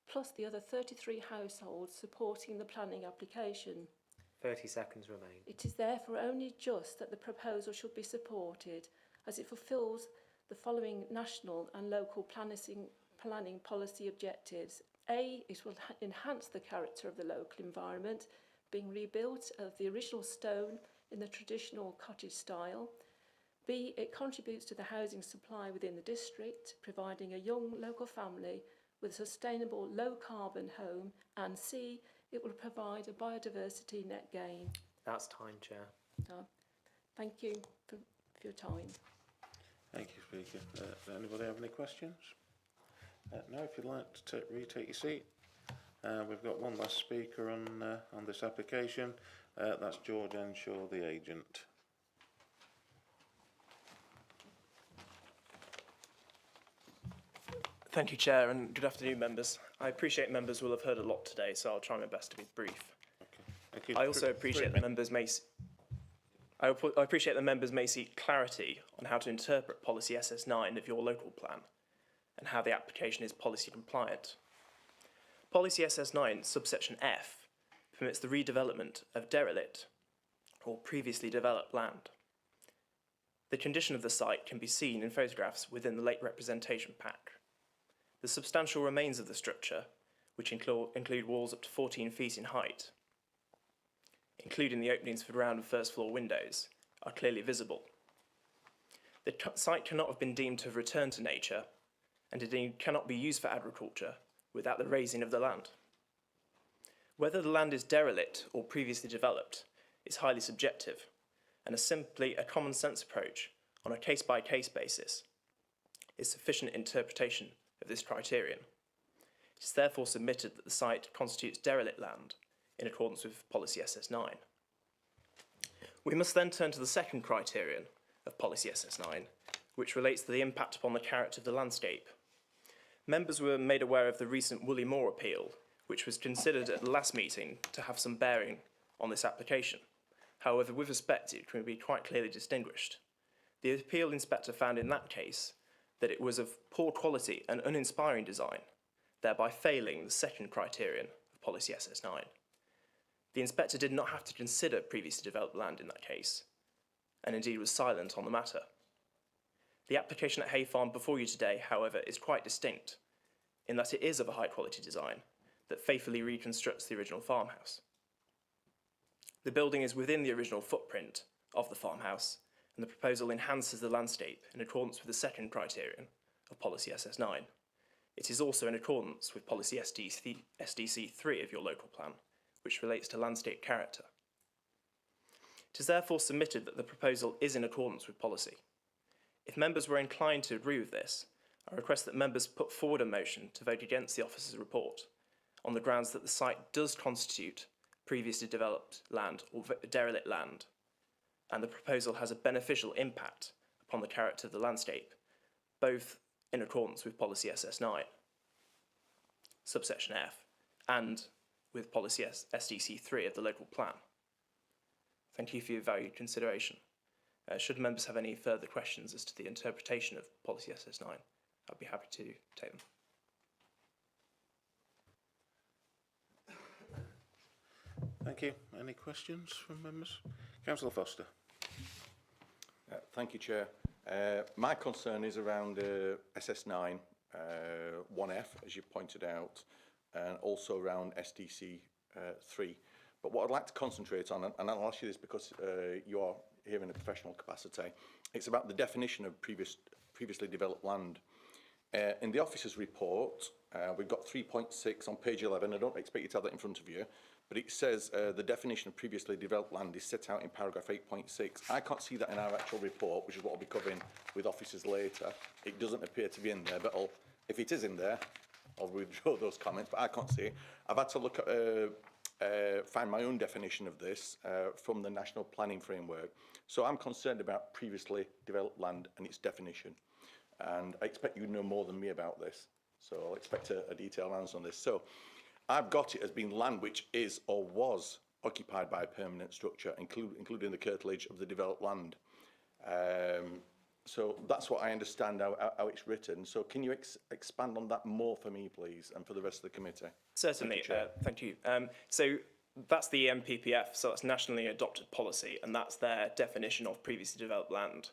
plus the other 33 households supporting the planning application. 30 seconds remain. It is therefore only just that the proposal should be supported, as it fulfils the following national and local planning policy objectives. A, it will enhance the character of the local environment, being rebuilt of the original stone in the traditional cottage style. B, it contributes to the housing supply within the district, providing a young local family with a sustainable low-carbon home, and C, it will provide a biodiversity net gain. That's time, Chair. Thank you for your time. Thank you, Speaker. Does anybody have any questions? No, if you'd like to retake your seat. We've got one last speaker on this application. That's George Enshaw, the agent. Thank you, Chair, and good afternoon, members. I appreciate members will have heard a lot today, so I'll try my best to be brief. Okay. Thank you. I also appreciate that members may seek clarity on how to interpret policy SS9 of your local plan and how the application is policy compliant. Policy SS9 subsection F permits the redevelopment of derelict or previously developed land. The condition of the site can be seen in photographs within the late representation pack. The substantial remains of the structure, which include walls up to 14 feet in height, including the openings for ground and first floor windows, are clearly visible. The site cannot have been deemed to have returned to nature, and indeed cannot be used for agriculture without the raising of the land. Whether the land is derelict or previously developed is highly subjective, and simply a common sense approach on a case-by-case basis is sufficient interpretation of this criterion. It is therefore submitted that the site constitutes derelict land in accordance with Policy SS9. We must then turn to the second criterion of Policy SS9, which relates to the impact upon the character of the landscape. Members were made aware of the recent Woolly Moor appeal, which was considered at the last meeting to have some bearing on this application. However, with respect, it can be quite clearly distinguished. The appeal inspector found in that case that it was of poor quality and uninspiring design, thereby failing the second criterion of Policy SS9. The inspector did not have to consider previously developed land in that case, and indeed was silent on the matter. The application at Hay Farm before you today, however, is quite distinct, in that it is of a high quality design that faithfully reconstructs the original farmhouse. The building is within the original footprint of the farmhouse, and the proposal enhances the landscape in accordance with the second criterion of Policy SS9. It is also in accordance with Policy SDC3 of your local plan, which relates to landscape character. It is therefore submitted that the proposal is in accordance with policy. If members were inclined to agree with this, I request that members put forward a motion to vote against the officer's report on the grounds that the site does constitute previously developed land or derelict land, and the proposal has a beneficial impact upon the character of the landscape, both in accordance with Policy SS9, subsection F, and with Policy SDC3 of the local plan. Thank you for your valued consideration. Should members have any further questions as to the interpretation of Policy SS9, I'd be happy to take them. Thank you. Any questions from members? Councillor Foster. Thank you, Chair. My concern is around SS9, 1F, as you pointed out, and also around SDC 3. But what I'd like to concentrate on, and I'll ask you this because you are here in a professional capacity, it's about the definition of previously developed land. In the officer's report, we've got 3.6 on page 11. I don't expect you to have that in front of you, but it says the definition of previously developed land is set out in paragraph 8.6. I can't see that in our actual report, which is what I'll be covering with officers later. It doesn't appear to be in there, but if it is in there, I'll withdraw those comments, but I can't see it. I've had to look at, find my own definition of this from the National Planning Framework. So I'm concerned about previously developed land and its definition. And I expect you know more than me about this. So I'll expect a detailed answer on this. So I've got it as being land which is or was occupied by a permanent structure, including the curtilage of the developed land. So that's what I understand how it's written. So can you expand on that more for me, please, and for the rest of the committee? Certainly, thank you. So that's the MPPF, so that's nationally adopted policy, and that's their definition of previously developed land.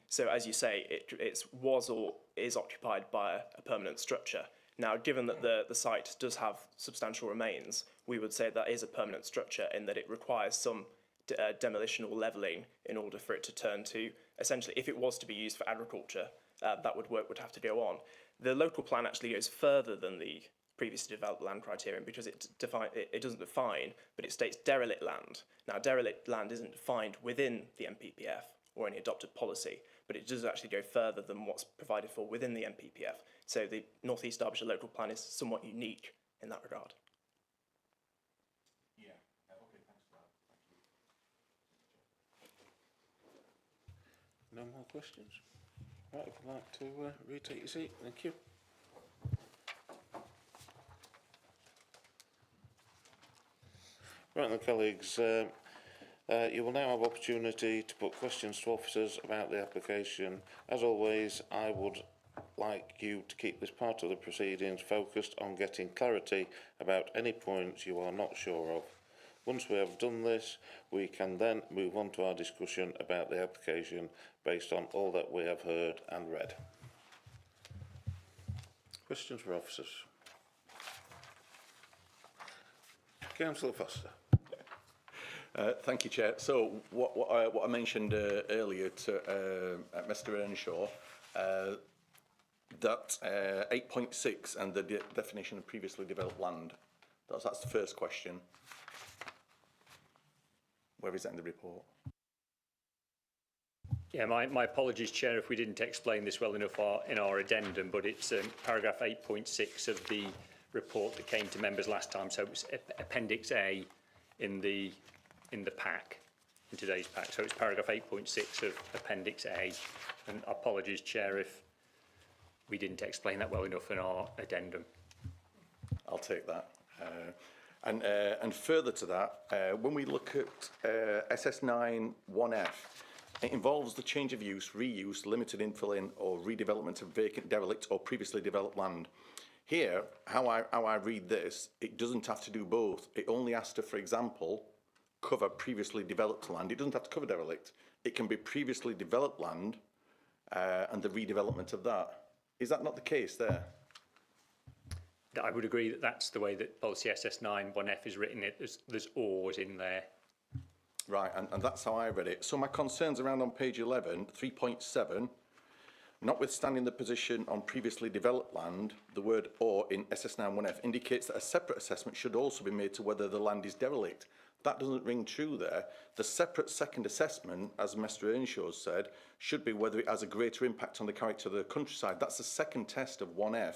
So as you say, it was or is occupied by a permanent structure. Now, given that the site does have substantial remains, we would say that is a permanent structure in that it requires some demolition or levelling in order for it to turn to, essentially, if it was to be used for agriculture, that work would have to go on. The local plan actually goes further than the previously developed land criterion because it doesn't define, but it states derelict land. Now, derelict land isn't defined within the MPPF or any adopted policy, but it does actually go further than what's provided for within the MPPF. So the North East Derbyshire local plan is somewhat unique in that regard. Yeah, okay, thanks for that. Thank you. No more questions? Right, if you'd like to retake your seat, thank you. Right then, colleagues, you will now have opportunity to put questions to officers about the application. As always, I would like you to keep this part of the proceedings focused on getting clarity about any points you are not sure of. Once we have done this, we can then move on to our discussion about the application based on all that we have heard and read. Questions for officers? Councillor Foster. Thank you, Chair. So what I mentioned earlier to Mr Earnshaw, that 8.6 and the definition of previously developed land, that's the first question. Where is that in the report? Yeah, my apologies, Chair, if we didn't explain this well enough in our addendum, but it's paragraph 8.6 of the report that came to members last time, so it was Appendix A in the pack, in today's pack. So it's paragraph 8.6 of Appendix A. And apologies, Chair, if we didn't explain that well enough in our addendum. I'll take that. And further to that, when we look at SS9 1F, it involves the change of use, reuse, limited infilling or redevelopment of vacant, derelict or previously developed land. Here, how I read this, it doesn't have to do both. It only has to, for example, cover previously developed land. It doesn't have to cover derelict. It can be previously developed land and the redevelopment of that. Is that not the case there? I would agree that that's the way that policy SS9 1F is written. There's ors in there. Right, and that's how I read it. So my concerns around on page 11, 3.7, notwithstanding the position on previously developed land, the word or in SS9 1F indicates that a separate assessment should also be made to whether the land is derelict. That doesn't ring true there. The separate second assessment, as Mr Earnshaw said, should be whether it has a greater impact on the character of the countryside. That's the second test of 1F.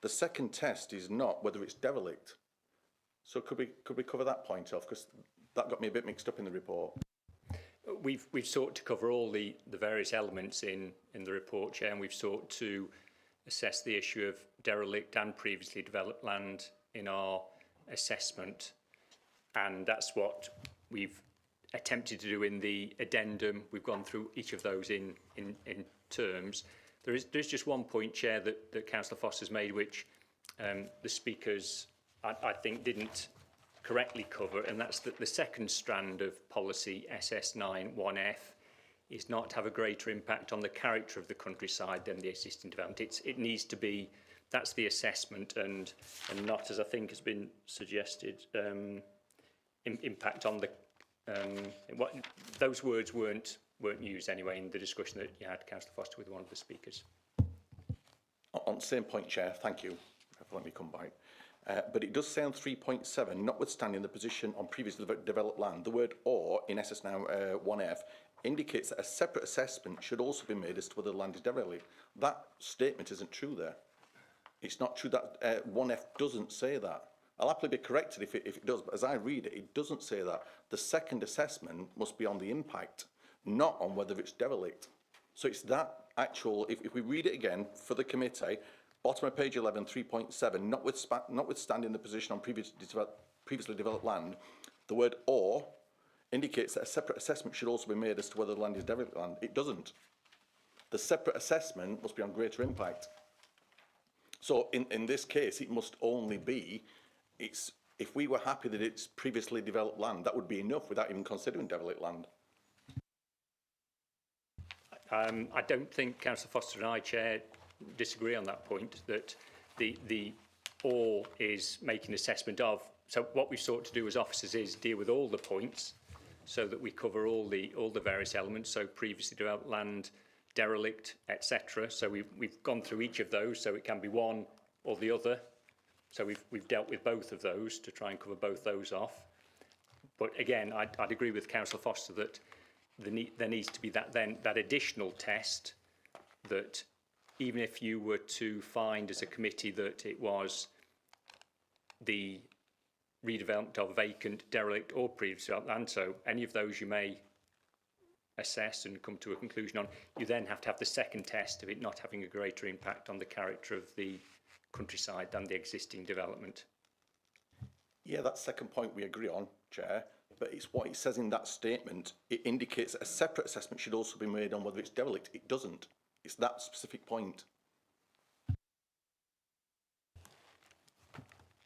The second test is not whether it's derelict. So could we cover that point off? Because that got me a bit mixed up in the report. We've sought to cover all the various elements in the report, Chair, and we've sought to assess the issue of derelict and previously developed land in our assessment. And that's what we've attempted to do in the addendum. We've gone through each of those in terms. There's just one point, Chair, that Councillor Foster's made, which the speakers, I think, didn't correctly cover, and that's that the second strand of policy SS9 1F is not to have a greater impact on the character of the countryside than the existing development. It needs to be, that's the assessment, and not, as I think has been suggested, impact on the those words weren't used anyway in the discussion that you had, Councillor Foster, with one of the speakers. On the same point, Chair, thank you for letting me come back. But it does say on 3.7, notwithstanding the position on previously developed land, the word or in SS9 1F indicates that a separate assessment should also be made as to whether the land is derelict. That statement isn't true there. It's not true that 1F doesn't say that. I'll happily be corrected if it does, but as I read it, it doesn't say that. The second assessment must be on the impact, not on whether it's derelict. So it's that actual, if we read it again for the committee, bottom of page 11, 3.7, notwithstanding the position on previously developed land, the word or indicates that a separate assessment should also be made as to whether the land is derelict land. It doesn't. The separate assessment must be on greater impact. So in this case, it must only be, if we were happy that it's previously developed land, that would be enough without even considering derelict land. I don't think Councillor Foster and I, Chair, disagree on that point, that the or is making assessment of. So what we've sought to do as officers is deal with all the points so that we cover all the various elements, so previously developed land, derelict, etc. So we've gone through each of those, so it can be one or the other. So we've dealt with both of those to try and cover both those off. But again, I'd agree with Councillor Foster that there needs to be that additional test, that even if you were to find as a committee that it was the redevelopment of vacant, derelict or previously developed land, so any of those you may assess and come to a conclusion on, you then have to have the second test of it not having a greater impact on the character of the countryside than the existing development. Yeah, that second point we agree on, Chair, but it's what it says in that statement. It indicates that a separate assessment should also be made on whether it's derelict. It doesn't. It's that specific point.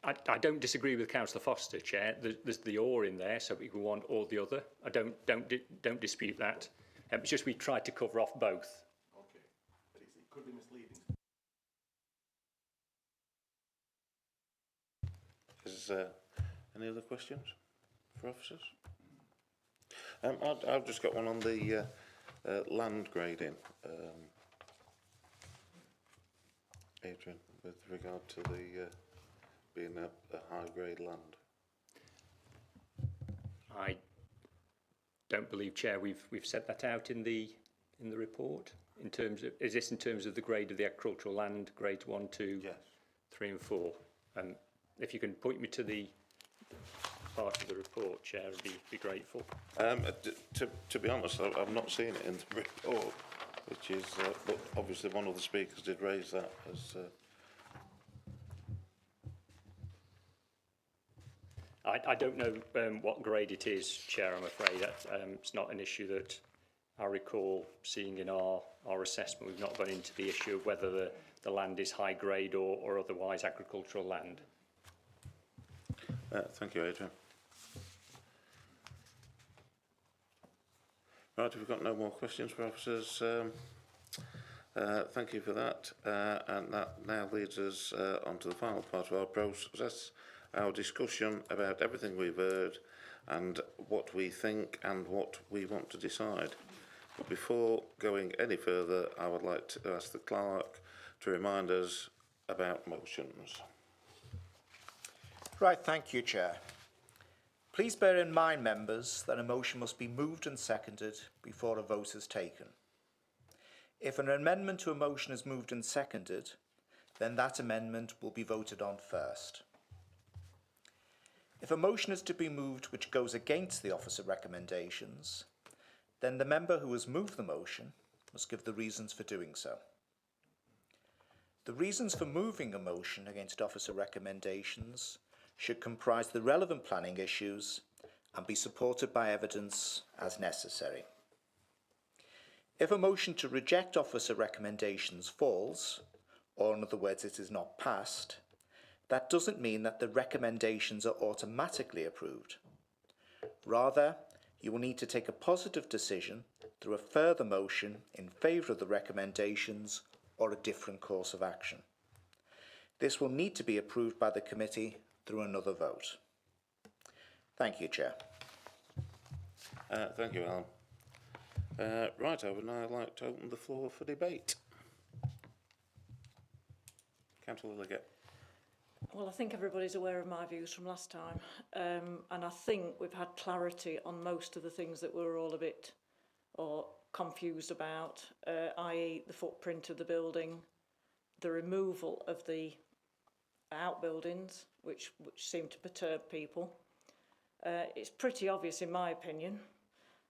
I don't disagree with Councillor Foster, Chair. There's the or in there, so we can one or the other. I don't dispute that. It's just we tried to cover off both. Okay, but it could be misleading. Is any other questions for officers? I've just got one on the land grading, Adrian, with regard to the being a high grade land. I don't believe, Chair, we've set that out in the report. In terms of, is this in terms of the grade of the agricultural land, grades 1, 2, yes, 3 and 4? if you can point me to the part of the report, Chair, I'd be grateful. To be honest, I've not seen it in the report, which is, but obviously one of the speakers did raise that as. I don't know what grade it is, Chair, I'm afraid. It's not an issue that I recall seeing in our assessment. We've not gone into the issue of whether the land is high grade or otherwise agricultural land. Thank you, Adrian. Right, we've got no more questions for officers. Thank you for that. And that now leads us on to the final part of our process, our discussion about everything we've heard and what we think and what we want to decide. But before going any further, I would like to ask the clerk to remind us about motions. Right, thank you, Chair. Please bear in mind, members, that a motion must be moved and seconded before a vote is taken. If an amendment to a motion is moved and seconded, then that amendment will be voted on first. If a motion is to be moved which goes against the officer recommendations, then the member who has moved the motion must give the reasons for doing so. The reasons for moving a motion against officer recommendations should comprise the relevant planning issues and be supported by evidence as necessary. If a motion to reject officer recommendations falls, or in other words it is not passed, that doesn't mean that the recommendations are automatically approved. Rather, you will need to take a positive decision through a further motion in favour of the recommendations or a different course of action. This will need to be approved by the committee through another vote. Thank you, Chair. Thank you, Alan. Right, I would now like to open the floor for debate. Councillor Liggett. Well, I think everybody's aware of my views from last time, and I think we've had clarity on most of the things that we were all a bit confused about, i.e. the footprint of the building, the removal of the outbuildings, which seem to perturb people. It's pretty obvious, in my opinion,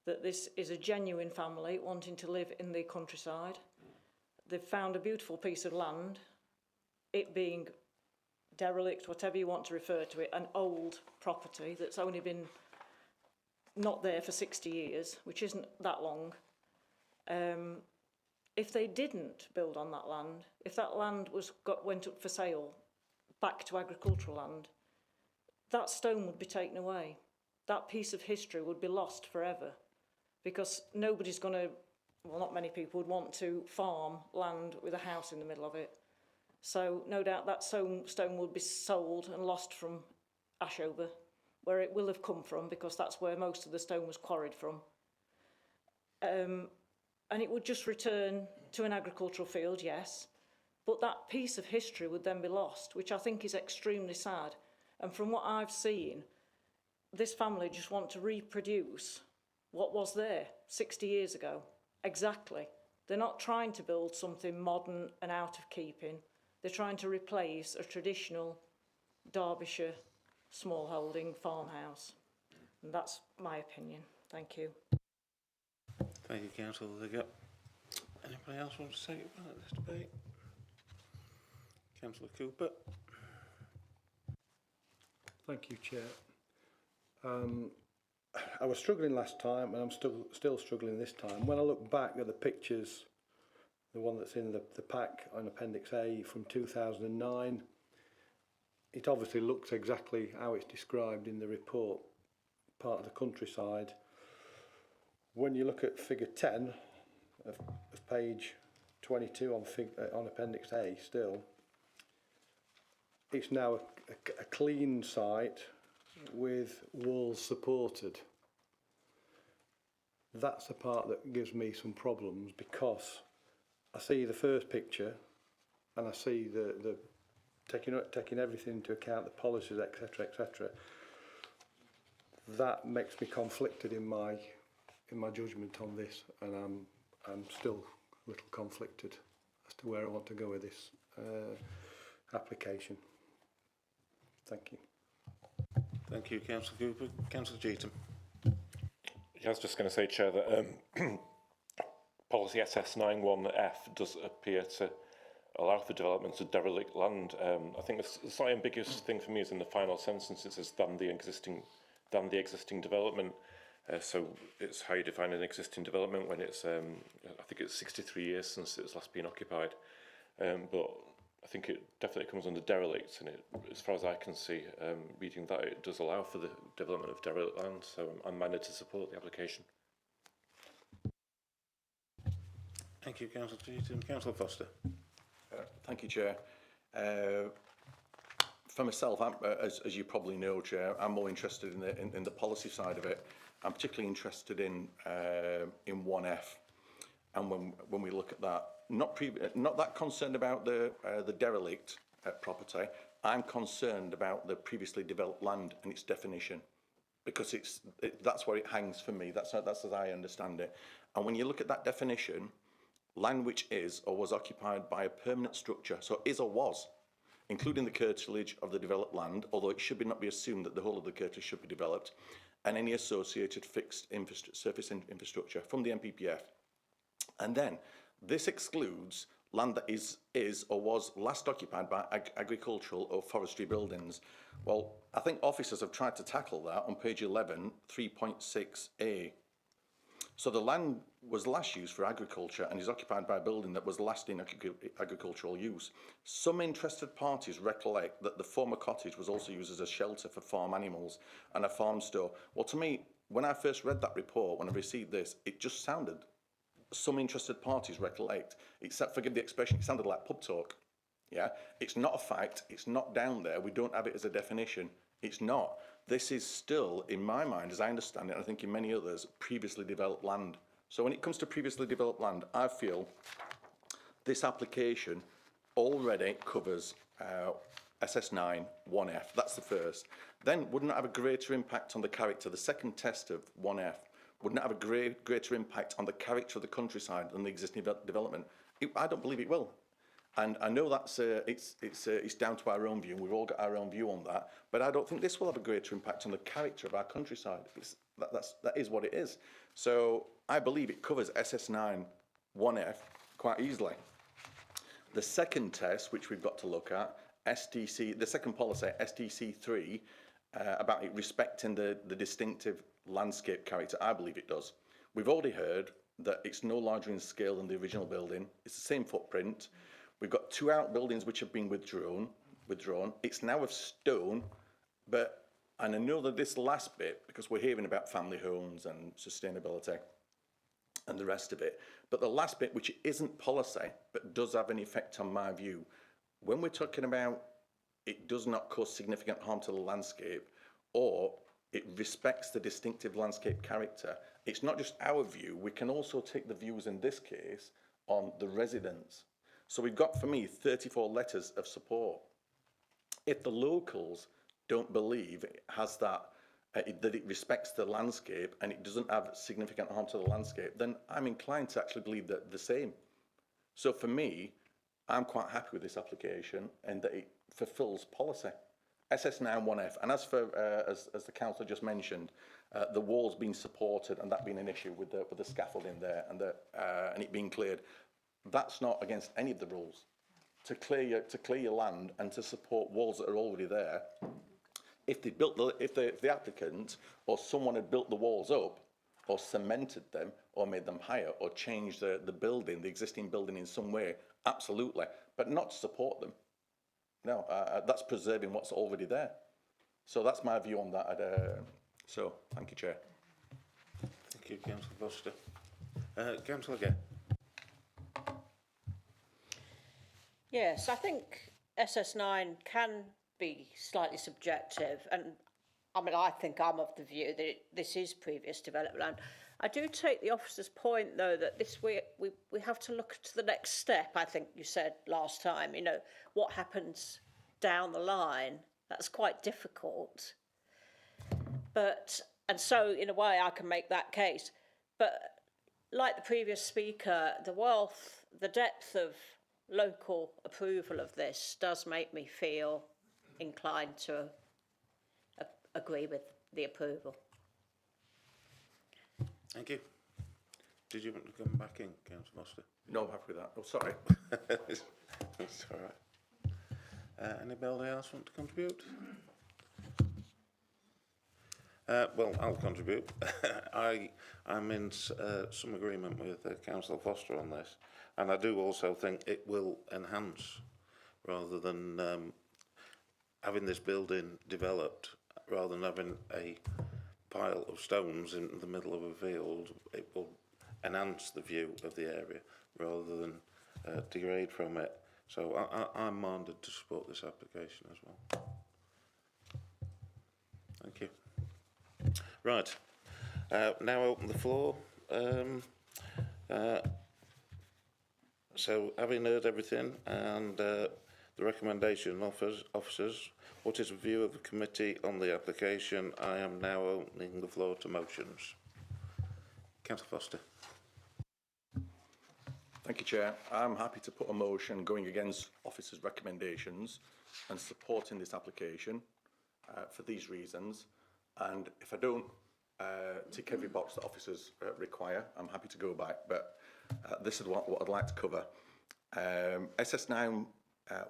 that this is a genuine family wanting to live in the countryside. They've found a beautiful piece of land, it being derelict, whatever you want to refer to it, an old property that's only been not there for 60 years, which isn't that long. If they didn't build on that land, if that land went up for sale back to agricultural land, that stone would be taken away. That piece of history would be lost forever, because nobody's going to, well, not many people would want to farm land with a house in the middle of it. So no doubt that stone would be sold and lost from Ashover, where it will have come from, because that's where most of the stone was quarried from. And it would just return to an agricultural field, yes, but that piece of history would then be lost, which I think is extremely sad. And from what I've seen, this family just want to reproduce what was there 60 years ago. Exactly. They're not trying to build something modern and out of keeping. They're trying to replace a traditional Derbyshire smallholding farmhouse. And that's my opinion. Thank you. Thank you, Councillor Liggett. Anybody else want to take part in this debate? Councillor Cooper. Thank you, Chair. I was struggling last time, and I'm still struggling this time. When I look back at the pictures, the one that's in the pack on Appendix A from 2009, it obviously looks exactly how it's described in the report, part of the countryside. When you look at figure 10 of page 22 on Appendix A still, it's now a clean site with walls supported. That's the part that gives me some problems, because I see the first picture and I see the taking everything into account, the policies, etc., etc. That makes me conflicted in my judgment on this, and I'm still a little conflicted as to where I want to go with this application. Thank you. Thank you, Councillor Cooper. Councillor Cheetham. Yeah, I was just going to say, Chair, that policy SS91F does appear to allow for development of derelict land. I think the slightly ambiguous thing for me is in the final sentence it says than the existing development. So it's how you define an existing development when it's, I think it's 63 years since it's last been occupied. But I think it definitely comes under derelict, and it, as far as I can see, reading that, it does allow for the development of derelict land, so I'm minded to support the application. Thank you, Councillor Cheetham. Councillor Foster. Thank you, Chair. For myself, as you probably know, Chair, I'm more interested in the policy side of it. I'm particularly interested in 1F, and when we look at that, not that concerned about the derelict property. I'm concerned about the previously developed land and its definition, because that's where it hangs for me. That's as I understand it. And when you look at that definition, land which is or was occupied by a permanent structure, so is or was, including the curtilage of the developed land, although it should not be assumed that the whole of the curtilage should be developed, and any associated fixed surface infrastructure from the NPPF. And then this excludes land that is or was last occupied by agricultural or forestry buildings. Well, I think officers have tried to tackle that on page 11, 3.6a. So the land was last used for agriculture and is occupied by a building that was last in agricultural use. Some interested parties recollect that the former cottage was also used as a shelter for farm animals and a farm store. Well, to me, when I first read that report, when I received this, it just sounded, some interested parties recollect, except, forgive the expression, it sounded like pub talk. Yeah, it's not a fact, it's not down there, we don't have it as a definition, it's not. This is still, in my mind, as I understand it, and I think in many others, previously developed land. So when it comes to previously developed land, I feel this application already covers SS9 1F. That's the first. Then wouldn't it have a greater impact on the character? The second test of 1F, wouldn't it have a greater impact on the character of the countryside than the existing development? I don't believe it will. And I know that's it's down to our own view, and we've all got our own view on that, but I don't think this will have a greater impact on the character of our countryside. That is what it is. So I believe it covers SS9 1F quite easily. The second test, which we've got to look at, STC, the second policy, STC3, about it respecting the distinctive landscape character, I believe it does. We've already heard that it's no larger in scale than the original building. It's the same footprint. We've got 2 outbuildings which have been withdrawn. It's now of stone, and I know that this last bit, because we're hearing about family homes and sustainability and the rest of it, but the last bit, which isn't policy, but does have an effect on my view, when we're talking about it does not cause significant harm to the landscape, or it respects the distinctive landscape character, it's not just our view, we can also take the views in this case on the residents. So we've got, for me, 34 letters of support. If the locals don't believe it has that it respects the landscape and it doesn't have significant harm to the landscape, then I'm inclined to actually believe that the same. So for me, I'm quite happy with this application and that it fulfills policy. SS9 1F, and as for as the councillor just mentioned, the walls being supported and that being an issue with the scaffolding there and it being cleared. That's not against any of the rules. To clear your land and to support walls that are already there. If the applicant or someone had built the walls up, or cemented them, or made them higher, or changed the building, the existing building in some way, absolutely, but not to support them. No, that's preserving what's already there. So that's my view on that. So thank you, Chair. Thank you, Councillor Foster. Councillor Gay. Yes, I think SS9 can be slightly subjective, and I mean, I think I'm of the view that this is previous developed land. I do take the officer's point, though, that we have to look to the next step. I think you said last time, you know, what happens down the line. That's quite difficult. And so in a way I can make that case. But like the previous speaker, the depth of local approval of this does make me feel inclined to agree with the approval. Thank you. Did you want to come back in, Councillor Foster? No, I'm happy with that. Oh, sorry. It's all right. Anybody else want to contribute? Well, I'll contribute. I'm in some agreement with Councillor Foster on this, and I do also think it will enhance, rather than having this building developed, rather than having a pile of stones in the middle of a field. It will enhance the view of the area rather than degrade from it. So I'm minded to support this application as well. Thank you. Right, now open the floor. So having heard everything and the recommendation officers, what is the view of the committee on the application? I am now opening the floor to motions. Councillor Foster. Thank you, Chair. I'm happy to put a motion going against officers' recommendations and supporting this application for these reasons. And if I don't tick every box that officers require, I'm happy to go back. But this is what I'd like to cover. SS9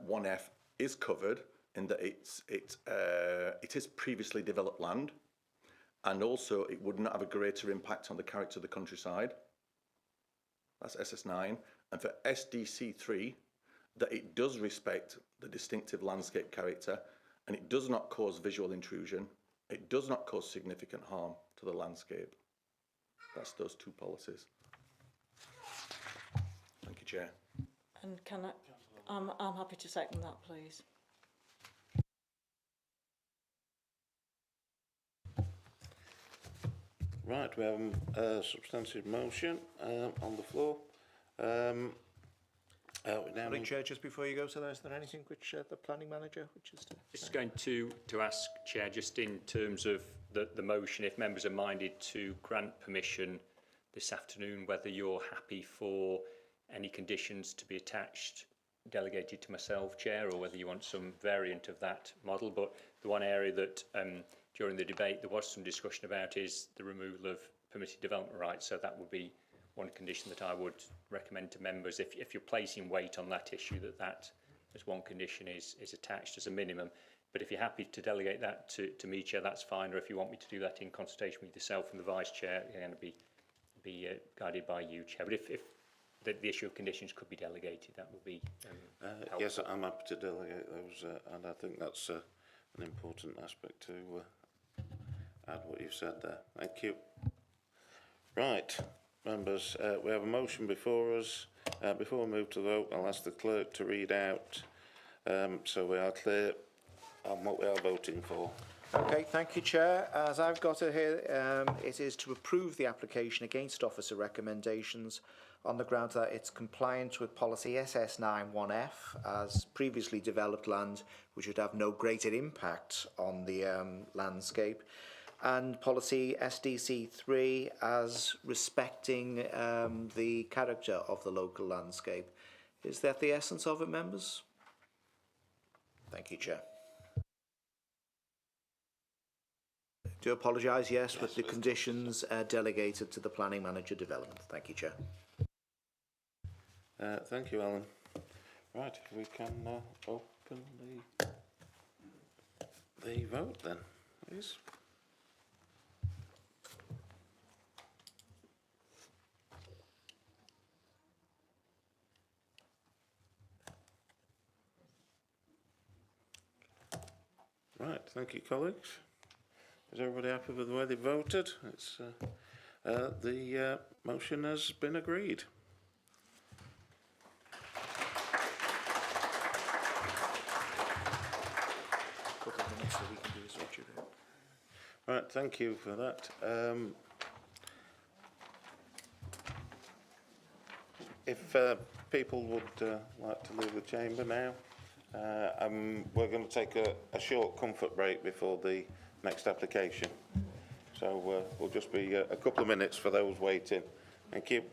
1F is covered in that it is previously developed land, and also it would not have a greater impact on the character of the countryside. That's SS9. And for SDC3, that it does respect the distinctive landscape character, and it does not cause visual intrusion. It does not cause significant harm to the landscape. That's those two policies. Thank you, Chair. And I'm happy to second that, please. Right, we have a substantive motion on the floor. Sorry, Chair, just before you go to that, is there anything which the planning manager wishes to? Just going to ask, Chair, just in terms of the motion, if members are minded to grant permission this afternoon, whether you're happy for any conditions to be attached, delegated to myself, Chair, or whether you want some variant of that model. But the one area that during the debate there was some discussion about is the removal of permitted development rights. So that would be one condition that I would recommend to members, if you're placing weight on that issue, that as one condition is attached as a minimum. But if you're happy to delegate that to me, Chair, that's fine. Or if you want me to do that in consultation with yourself and the Vice Chair, you're going to be guided by you, Chair. But if the issue of conditions could be delegated, that would be helpful. Yes, I'm happy to delegate those, and I think that's an important aspect to add what you've said there. Thank you. Right, members, we have a motion before us. Before we move to the vote, I'll ask the clerk to read out so we are clear on what we are voting for. Okay, thank you, Chair. As I've got it here, it is to approve the application against officer recommendations on the grounds that it's compliant with policy SS9 1F as previously developed land, which would have no greater impact on the landscape, and policy SDC3 as respecting the character of the local landscape. Is that the essence of it, members? Thank you, Chair. Do apologise, yes, with the conditions delegated to the planning manager development. Thank you, Chair. Thank you, Alan. Right, if we can open the vote then, please. Right, thank you, colleagues. Is everybody happy with the way they voted? It's the motion has been agreed. Couple of minutes so we can do this, Richard. Right, thank you for that. If people would like to leave the chamber now, we're going to take a short comfort break before the next application. So we'll just be a couple of minutes for those waiting. Thank you.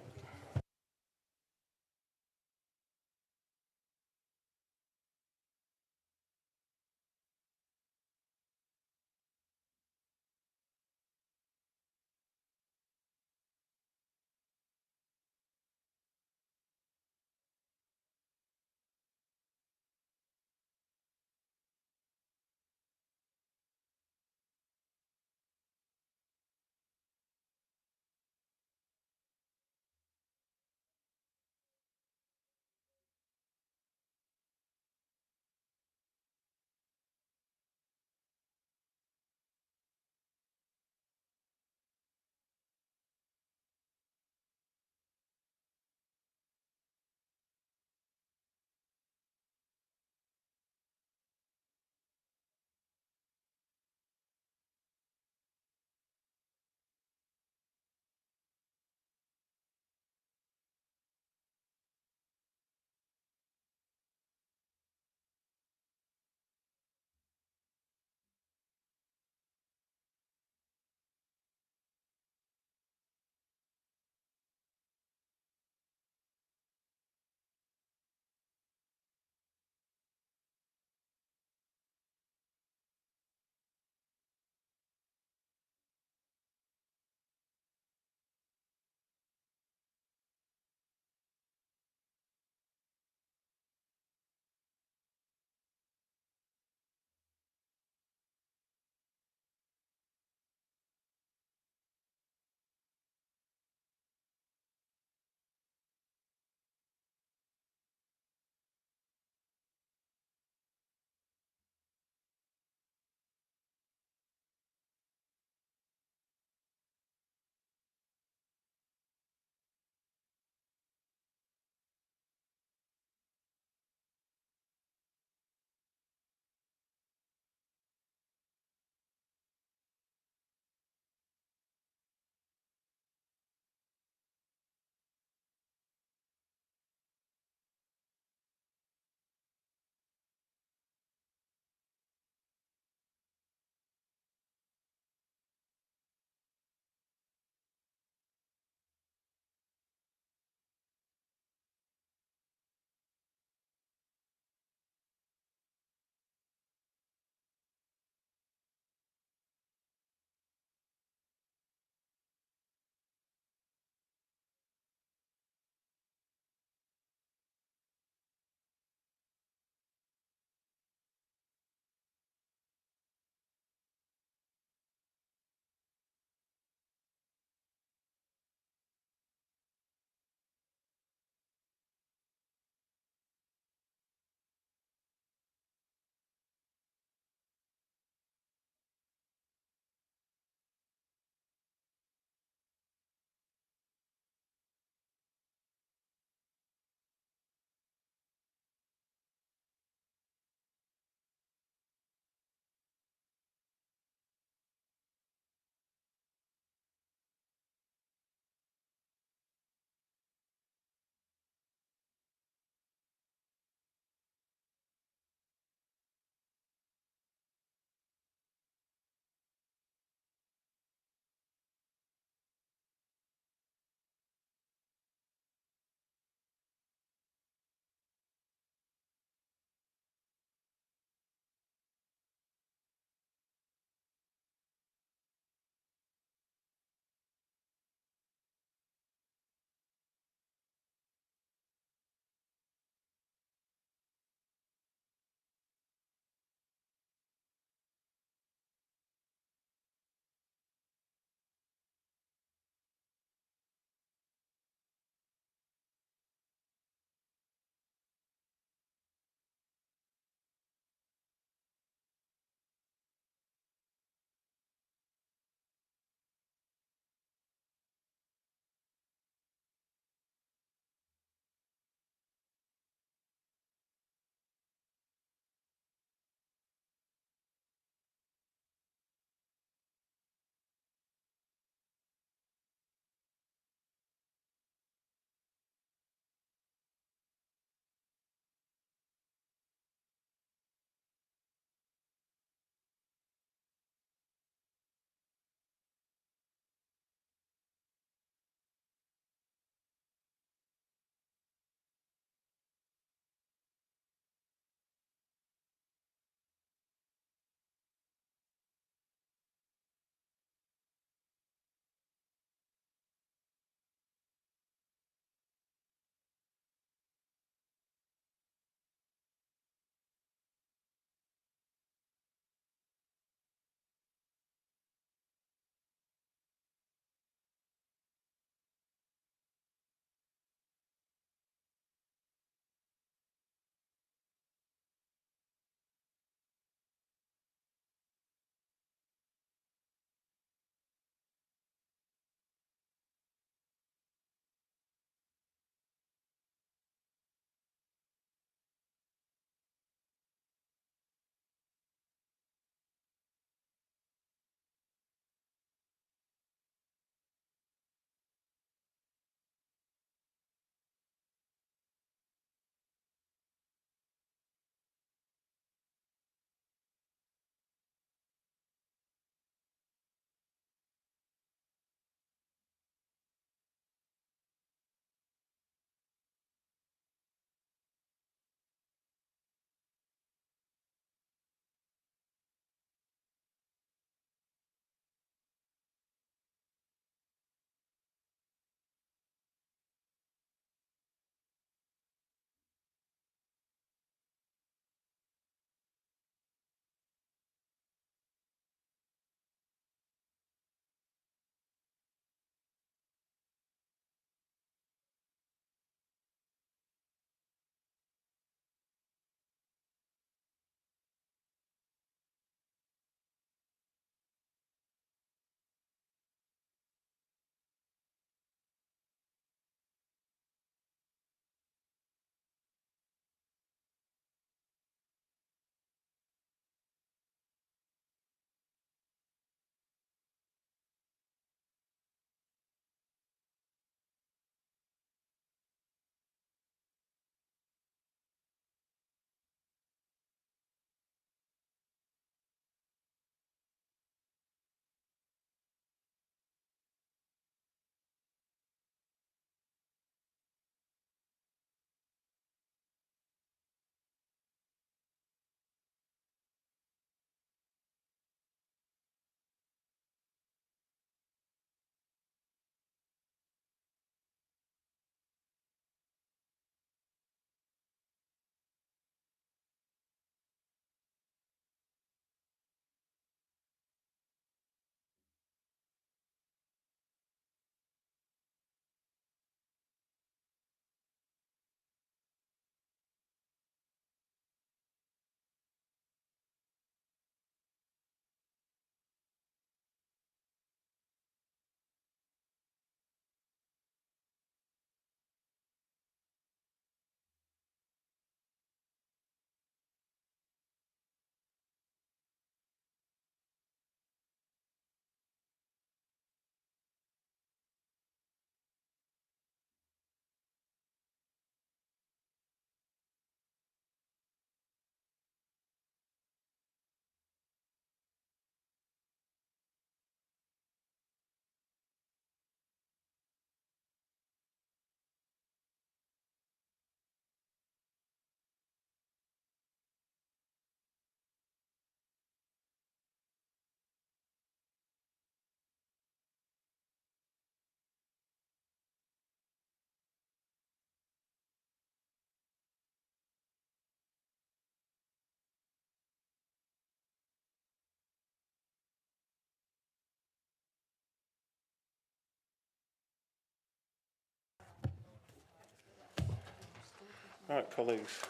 Right, colleagues.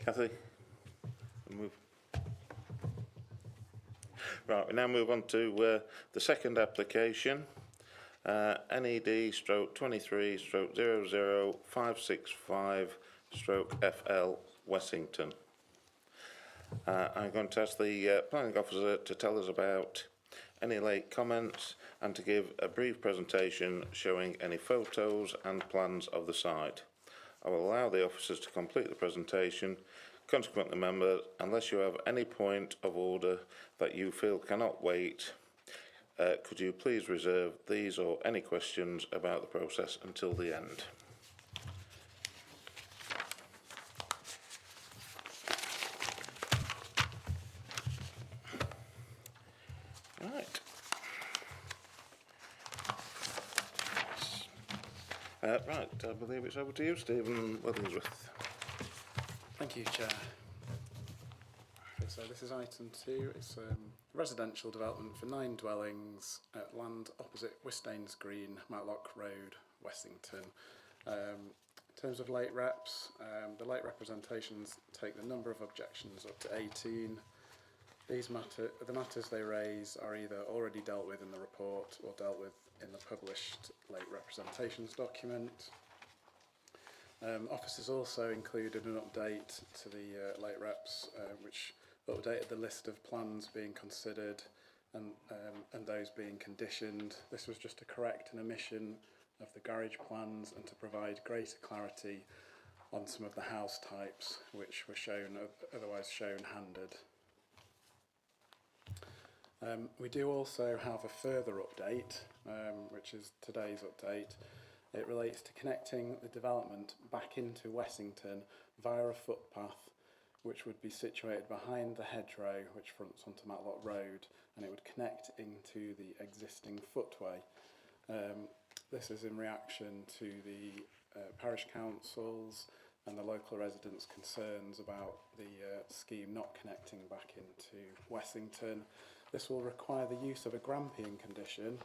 Kathy, move. Right, we now move on to the second application, NED/23/00565/FL Wessington. I'm going to ask the planning officer to tell us about any late comments and to give a brief presentation showing any photos and plans of the site. I will allow the officers to complete the presentation. Consequently, members, unless you have any point of order that you feel cannot wait, could you please reserve these or any questions about the process until the end? Right. Right, I believe it's over to you, Stephen Wigglesworth. Thank you, Chair. Okay, so this is item 2. It's a residential development for 9 dwellings at land opposite Wistains Green, Matlock Road, Wessington. In terms of late reps, the late representations take the number of objections up to 18. The matters they raise are either already dealt with in the report or dealt with in the published late representations document. Officers also included an update to the late reps, which updated the list of plans being considered and those being conditioned. This was just to correct an omission of the garage plans and to provide greater clarity on some of the house types which were otherwise shown handed. We do also have a further update, which is today's update. It relates to connecting the development back into Wessington via a footpath which would be situated behind the hedgerow which fronts onto Matlock Road, and it would connect into the existing footway. This is in reaction to the parish councils and the local residents' concerns about the scheme not connecting back into Wessington. This will require the use of a grampian condition,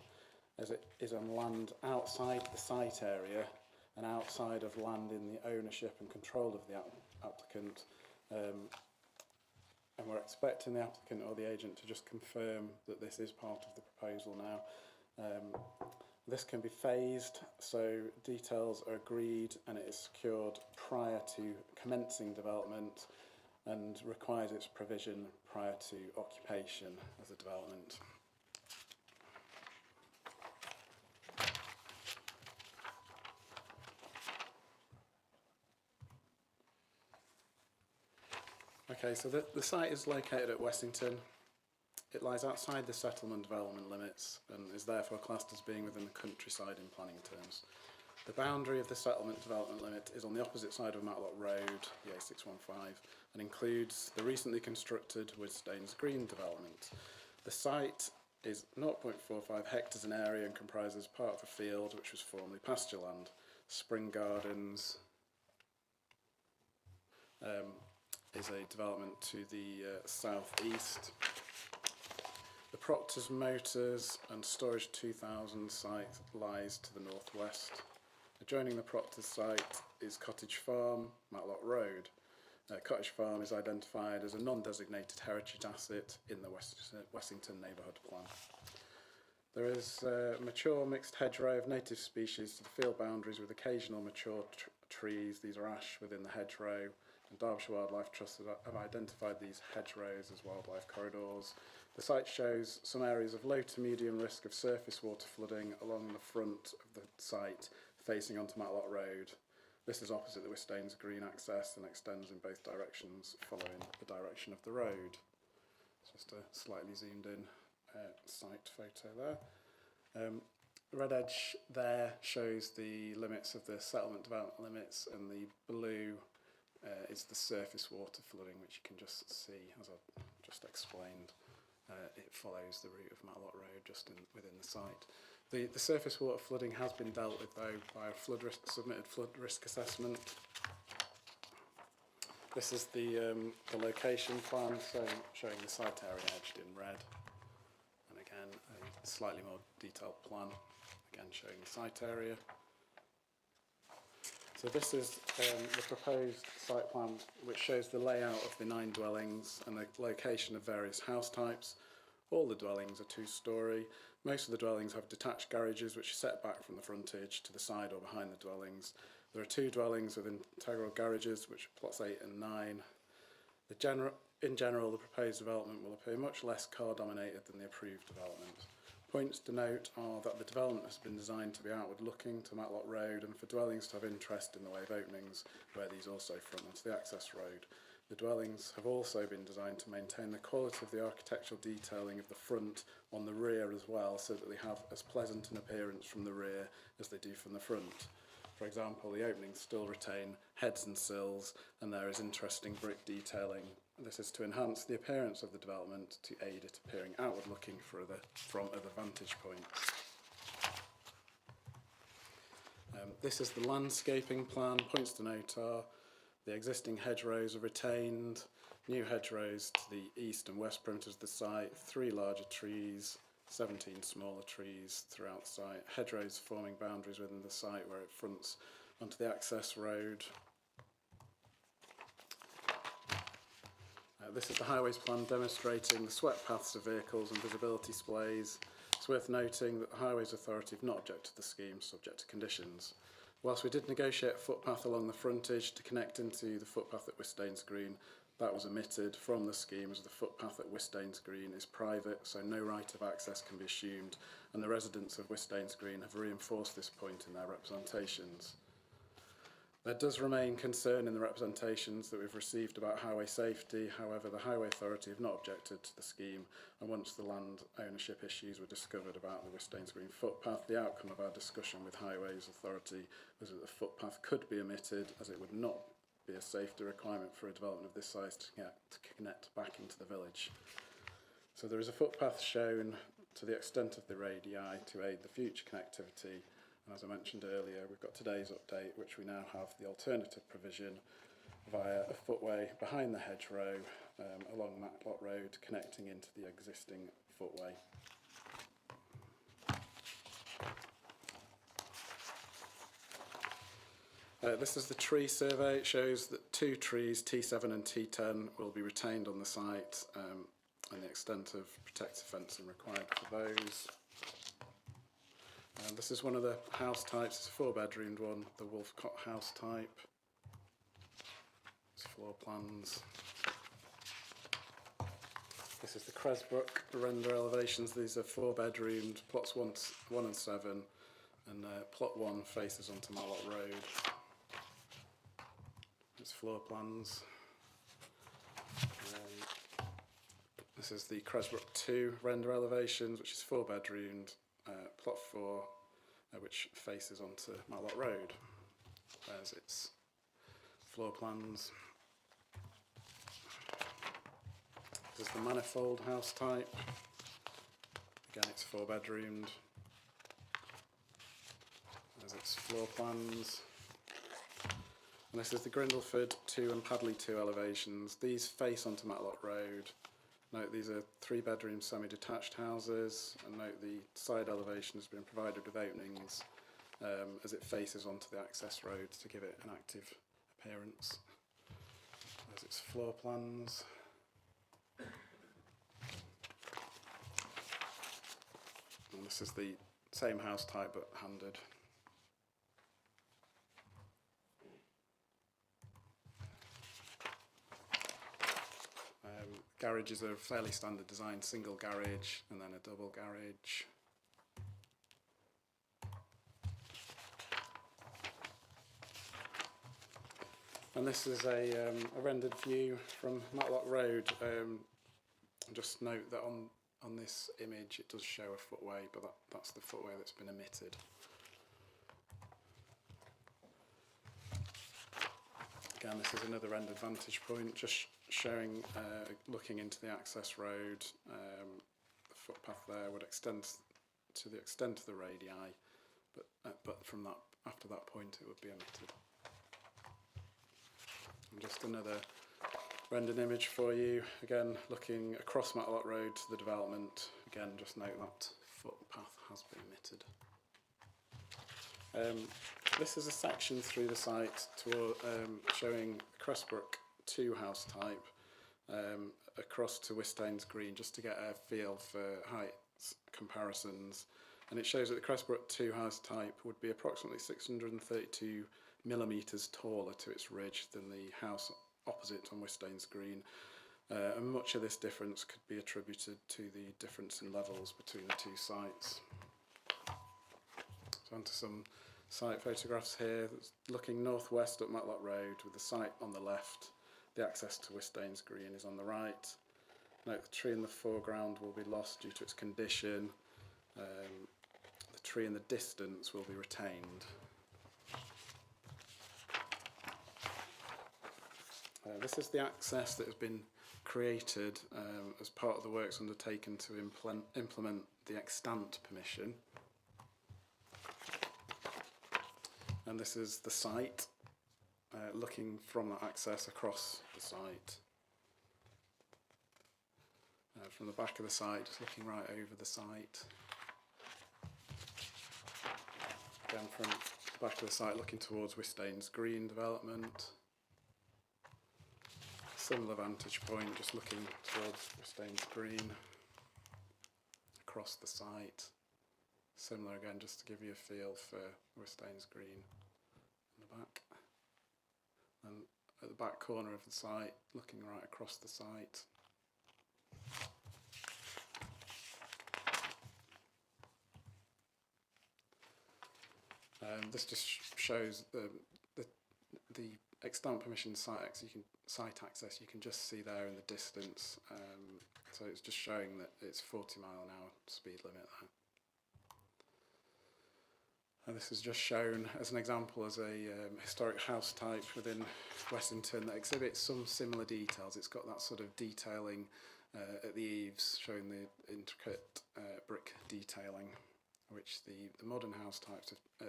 as it is on land outside the site area and outside of land in the ownership and control of the applicant. And we're expecting the applicant or the agent to just confirm that this is part of the proposal now. This can be phased, so details are agreed and it is secured prior to commencing development and requires its provision prior to occupation of the development. Okay, so the site is located at Wessington. It lies outside the settlement development limits and is therefore classed as being within the countryside in planning terms. The boundary of the settlement development limit is on the opposite side of Matlock Road, the A615, and includes the recently constructed Wistains Green development. The site is 0.45 hectares in area and comprises part of a field which was formerly pasture land. Spring Gardens is a development to the southeast. The Proctor's Motors and Storage 2000 site lies to the northwest. Adjoining the Proctor's site is Cottage Farm, Matlock Road. Cottage Farm is identified as a non-designated heritage asset in the Wessington neighbourhood plan. There is a mature mixed hedgerow of native species to the field boundaries with occasional mature trees. These are ash within the hedgerow. And Derbyshire Wildlife Trust have identified these hedgerows as wildlife corridors. The site shows some areas of low to medium risk of surface water flooding along the front of the site facing onto Matlock Road. This is opposite the Wistains Green access and extends in both directions following the direction of the road. It's just a slightly zoomed in site photo there. The red edge there shows the limits of the settlement development limits, and the blue is the surface water flooding, which you can just see, as I've just explained. It follows the route of Matlock Road just within the site. The surface water flooding has been dealt with though by a submitted flood risk assessment. This is the location plan, so showing the site area edged in red, and again a slightly more detailed plan, again showing the site area. So this is the proposed site plan which shows the layout of the 9 dwellings and the location of various house types. All the dwellings are 2-storey. Most of the dwellings have detached garages which are set back from the frontage to the side or behind the dwellings. There are 2 dwellings with integral garages, which are plots 8 and 9. In general, the proposed development will appear much less car-dominated than the approved development. Points to note are that the development has been designed to be outward-looking to Matlock Road and for dwellings to have interest in the way of openings, where these also front onto the access road. The dwellings have also been designed to maintain the quality of the architectural detailing of the front on the rear as well, so that they have as pleasant an appearance from the rear as they do from the front. For example, the openings still retain heads and sills, and there is interesting brick detailing. This is to enhance the appearance of the development to aid it appearing outward-looking from other vantage points. This is the landscaping plan. Points to note are the existing hedgerows are retained, new hedgerows to the east and west perimeters of the site, 3 larger trees, 17 smaller trees throughout the site, hedgerows forming boundaries within the site where it fronts onto the access road. This is the highways plan demonstrating the swept paths of vehicles and visibility displays. It's worth noting that the Highways Authority have not objected to the scheme, subject to conditions. Whilst we did negotiate a footpath along the frontage to connect into the footpath at Wistanes Green, that was omitted from the scheme as the footpath at Wistanes Green is private, so no right of access can be assumed, and the residents of Wistanes Green have reinforced this point in their representations. There does remain concern in the representations that we've received about highway safety. However, the Highway Authority have not objected to the scheme, and once the land ownership issues were discovered about the Wistanes Green footpath, the outcome of our discussion with Highways Authority was that the footpath could be omitted, as it would not be a safety requirement for a development of this size to connect back into the village. So there is a footpath shown to the extent of the radii to aid the future connectivity. And as I mentioned earlier, we've got today's update, which we now have the alternative provision via a footway behind the hedgerow along Matlock Road, connecting into the existing footway. This is the tree survey. It shows that 2 trees, T7 and T10, will be retained on the site, and the extent of protective fencing required for those. This is one of the house types. It's a 4-bedroomed one, the Wolfcott house type. It's floor plans. This is the Cresbrook render elevations. These are 4-bedroomed, plots 1 and 7, and plot 1 faces onto Matlock Road. It's floor plans. This is the Cresbrook 2 render elevations, which is 4-bedroomed, plot 4, which faces onto Matlock Road. There's its floor plans. This is the manifold house type. Again, it's 4-bedroomed. There's its floor plans. And this is the Grindleford 2 and Padley 2 elevations. These face onto Matlock Road. Note these are 3-bedroom semi-detached houses, and note the side elevation has been provided with openings as it faces onto the access road to give it an active appearance. There's its floor plans. And this is the same house type but handed. Garages are fairly standard design, single garage and then a double garage. And this is a rendered view from Matlock Road. Just note that on this image it does show a footway, but that's the footway that's been omitted. Again, this is another rendered vantage point, just showing, looking into the access road. The footpath there would extend to the extent of the radii, but from that, after that point, it would be omitted. And just another rendered image for you. Again, looking across Matlock Road to the development. Again, just note that footpath has been omitted. This is a section through the site showing Cressbrook 2 house type across to Wistains Green, just to get a feel for height comparisons. And it shows that the Cressbrook 2 house type would be approximately 632 millimetres taller to its ridge than the house opposite on Wistains Green. And much of this difference could be attributed to the difference in levels between the two sites. So onto some site photographs here. Looking northwest up Matlock Road with the site on the left. The access to Wistains Green is on the right. Note the tree in the foreground will be lost due to its condition. The tree in the distance will be retained. This is the access that has been created as part of the works undertaken to implement the extant permission. And this is the site, looking from that access across the site. From the back of the site, just looking right over the site. Again from the back of the site, looking towards Wistains Green development. Similar vantage point, just looking towards Wistains Green, across the site. Similar again, just to give you a feel for Wistains Green in the back. And at the back corner of the site, looking right across the site. This just shows the extant permission site access. You can just see there in the distance. So it's just showing that it's 40 mile an hour speed limit there. And this is just shown as an example as a historic house type within Wessington that exhibits some similar details. It's got that sort of detailing at the eaves, showing the intricate brick detailing, which the modern house types, the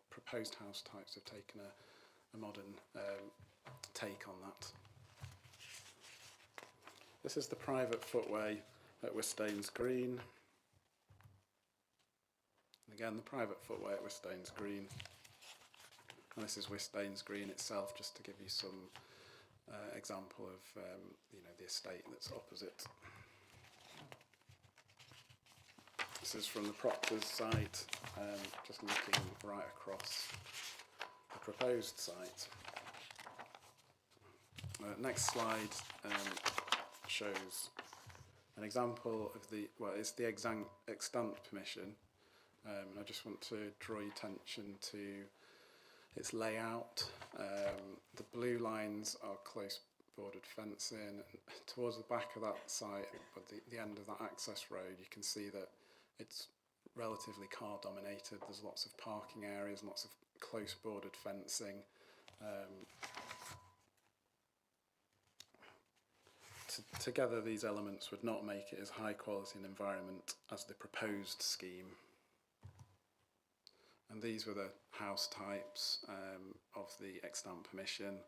proposed house types have taken a modern take on that. This is the private footway at Wistains Green. And again, the private footway at Wistains Green. And this is Wistains Green itself, just to give you some example of the estate that's opposite. This is from the Proctor's site, just looking right across the proposed site. Next slide shows an example of it's the extant permission. I just want to draw your attention to its layout. The blue lines are close bordered fencing, and towards the back of that site, at the end of that access road, you can see that it's relatively car dominated. There's lots of parking areas, lots of close bordered fencing. Together these elements would not make it as high quality an environment as the proposed scheme. And these were the house types of the extant permission.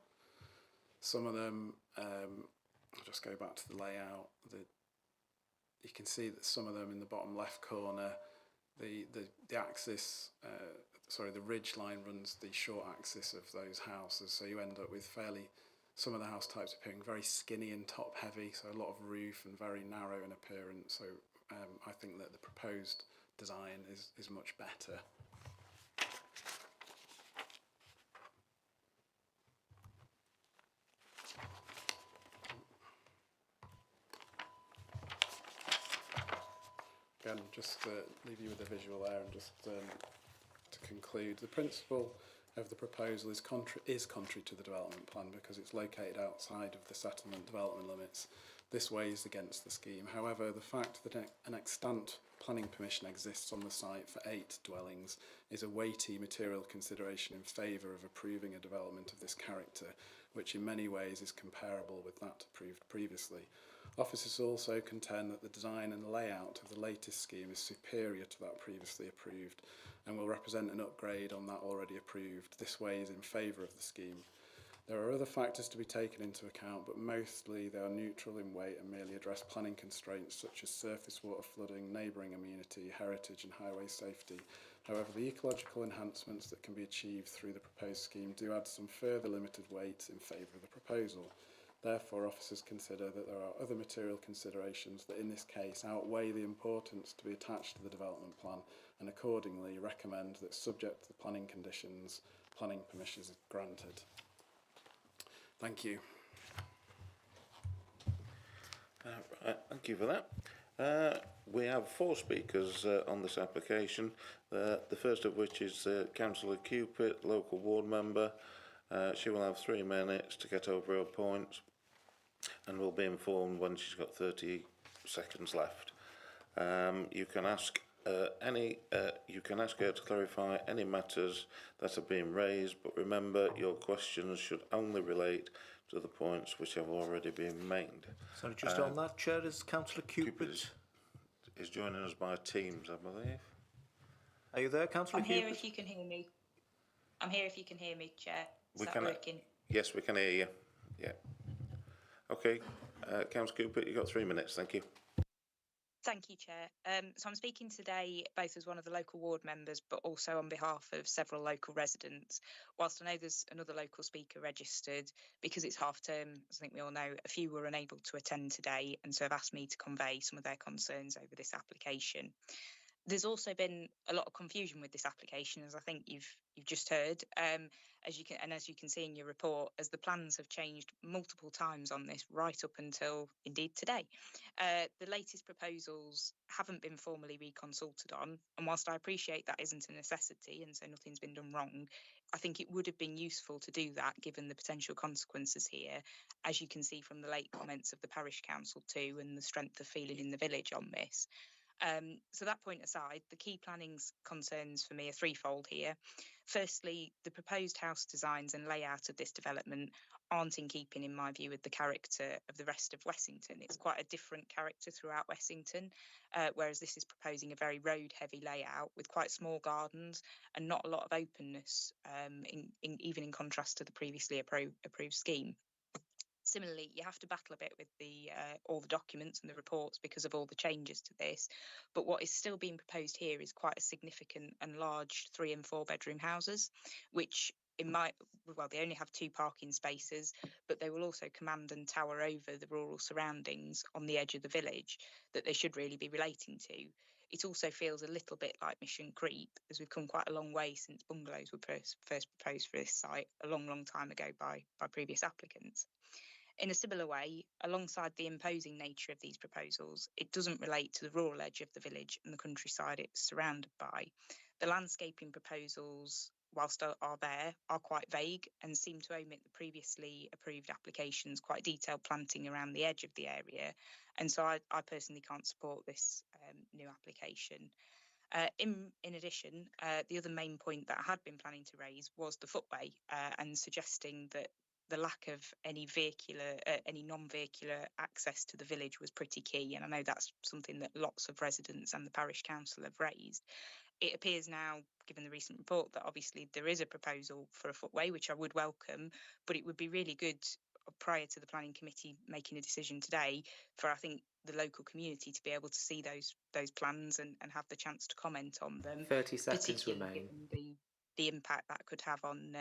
Some of them, I'll just go back to the layout. You can see that some of them in the bottom left corner, the axis, the ridge line runs the short axis of those houses, so you end up with some of the house types appearing very skinny and top heavy, so a lot of roof and very narrow in appearance. So I think that the proposed design is much better. Again, just to leave you with a visual there, and just to conclude, the principle of the proposal is contrary to the development plan because it's located outside of the settlement development limits. This weighs against the scheme. However, the fact that an extant planning permission exists on the site for 8 dwellings is a weighty material consideration in favour of approving a development of this character, which in many ways is comparable with that approved previously. Officers also contend that the design and layout of the latest scheme is superior to that previously approved and will represent an upgrade on that already approved. This weighs in favour of the scheme. There are other factors to be taken into account, but mostly they are neutral in weight and merely address planning constraints such as surface water flooding, neighbouring amenity, heritage and highway safety, However, the ecological enhancements that can be achieved through the proposed scheme do add some further limited weight in favour of the proposal. Therefore, officers consider that there are other material considerations that in this case outweigh the importance to be attached to the development plan, and accordingly recommend that, subject to the planning conditions, planning permission is granted. Thank you. Right, thank you for that. We have 4 speakers on this application. The first of which is Councillor Cupid, local ward member. She will have 3 minutes to get over her points, and will be informed when she's got 30 seconds left. You can ask her to clarify any matters that have been raised, but remember your questions should only relate to the points which have already been made. So just on that, Chair, is Councillor Cupid is joining us by Teams, I believe. Are you there, Councillor I'm Cupid? here if you can hear me. I'm here if you can hear me, Chair. Is that working? Yes, we can hear you. Yeah. Okay, Councillor Cupid, you've got 3 minutes, thank you. Thank you, Chair. So I'm speaking today both as one of the local ward members, but also on behalf of several local residents. Whilst I know there's another local speaker registered, because it's half term, as I think we all know, a few were unable to attend today, and so have asked me to convey some of their concerns over this application. There's also been a lot of confusion with this application, as I think you've just heard, as you can see in your report, as the plans have changed multiple times on this right up until indeed today. The latest proposals haven't been formally reconsulted on, and whilst I appreciate that isn't a necessity and so nothing's been done wrong, I think it would have been useful to do that given the potential consequences here, as you can see from the late comments of the parish council too, and the strength of feeling in the village on this. So that point aside, the key planning concerns for me are threefold here. Firstly, the proposed house designs and layout of this development aren't in keeping, in my view, with the character of the rest of Wessington. It's quite a different character throughout Wessington, whereas this is proposing a very road-heavy layout with quite small gardens and not a lot of openness, even in contrast to the previously approved scheme. Similarly, you have to battle a bit with all the documents and the reports because of all the changes to this. But what is still being proposed here is quite a significant and large 3 and 4 bedroom houses, which they only have 2 parking spaces, but they will also command and tower over the rural surroundings on the edge of the village that they should really be relating to. It also feels a little bit like Mission Creep, as we've come quite a long way since bungalows were first proposed for this site a long, long time ago by previous applicants. In a similar way, alongside the imposing nature of these proposals, it doesn't relate to the rural edge of the village and the countryside it's surrounded by. The landscaping proposals, whilst are there, are quite vague and seem to omit the previously approved applications, quite detailed planting around the edge of the area. And so I personally can't support this new application. In addition, the other main point that I had been planning to raise was the footway and suggesting that the lack of any non-vehicular access to the village was pretty key. And I know that's something that lots of residents and the parish council have raised. It appears now, given the recent report, that obviously there is a proposal for a footway, which I would welcome, but it would be really good prior to the planning committee making a decision today for, I think, the local community to be able to see those plans and have the chance to comment on them. 30 seconds remain. The impact that could have on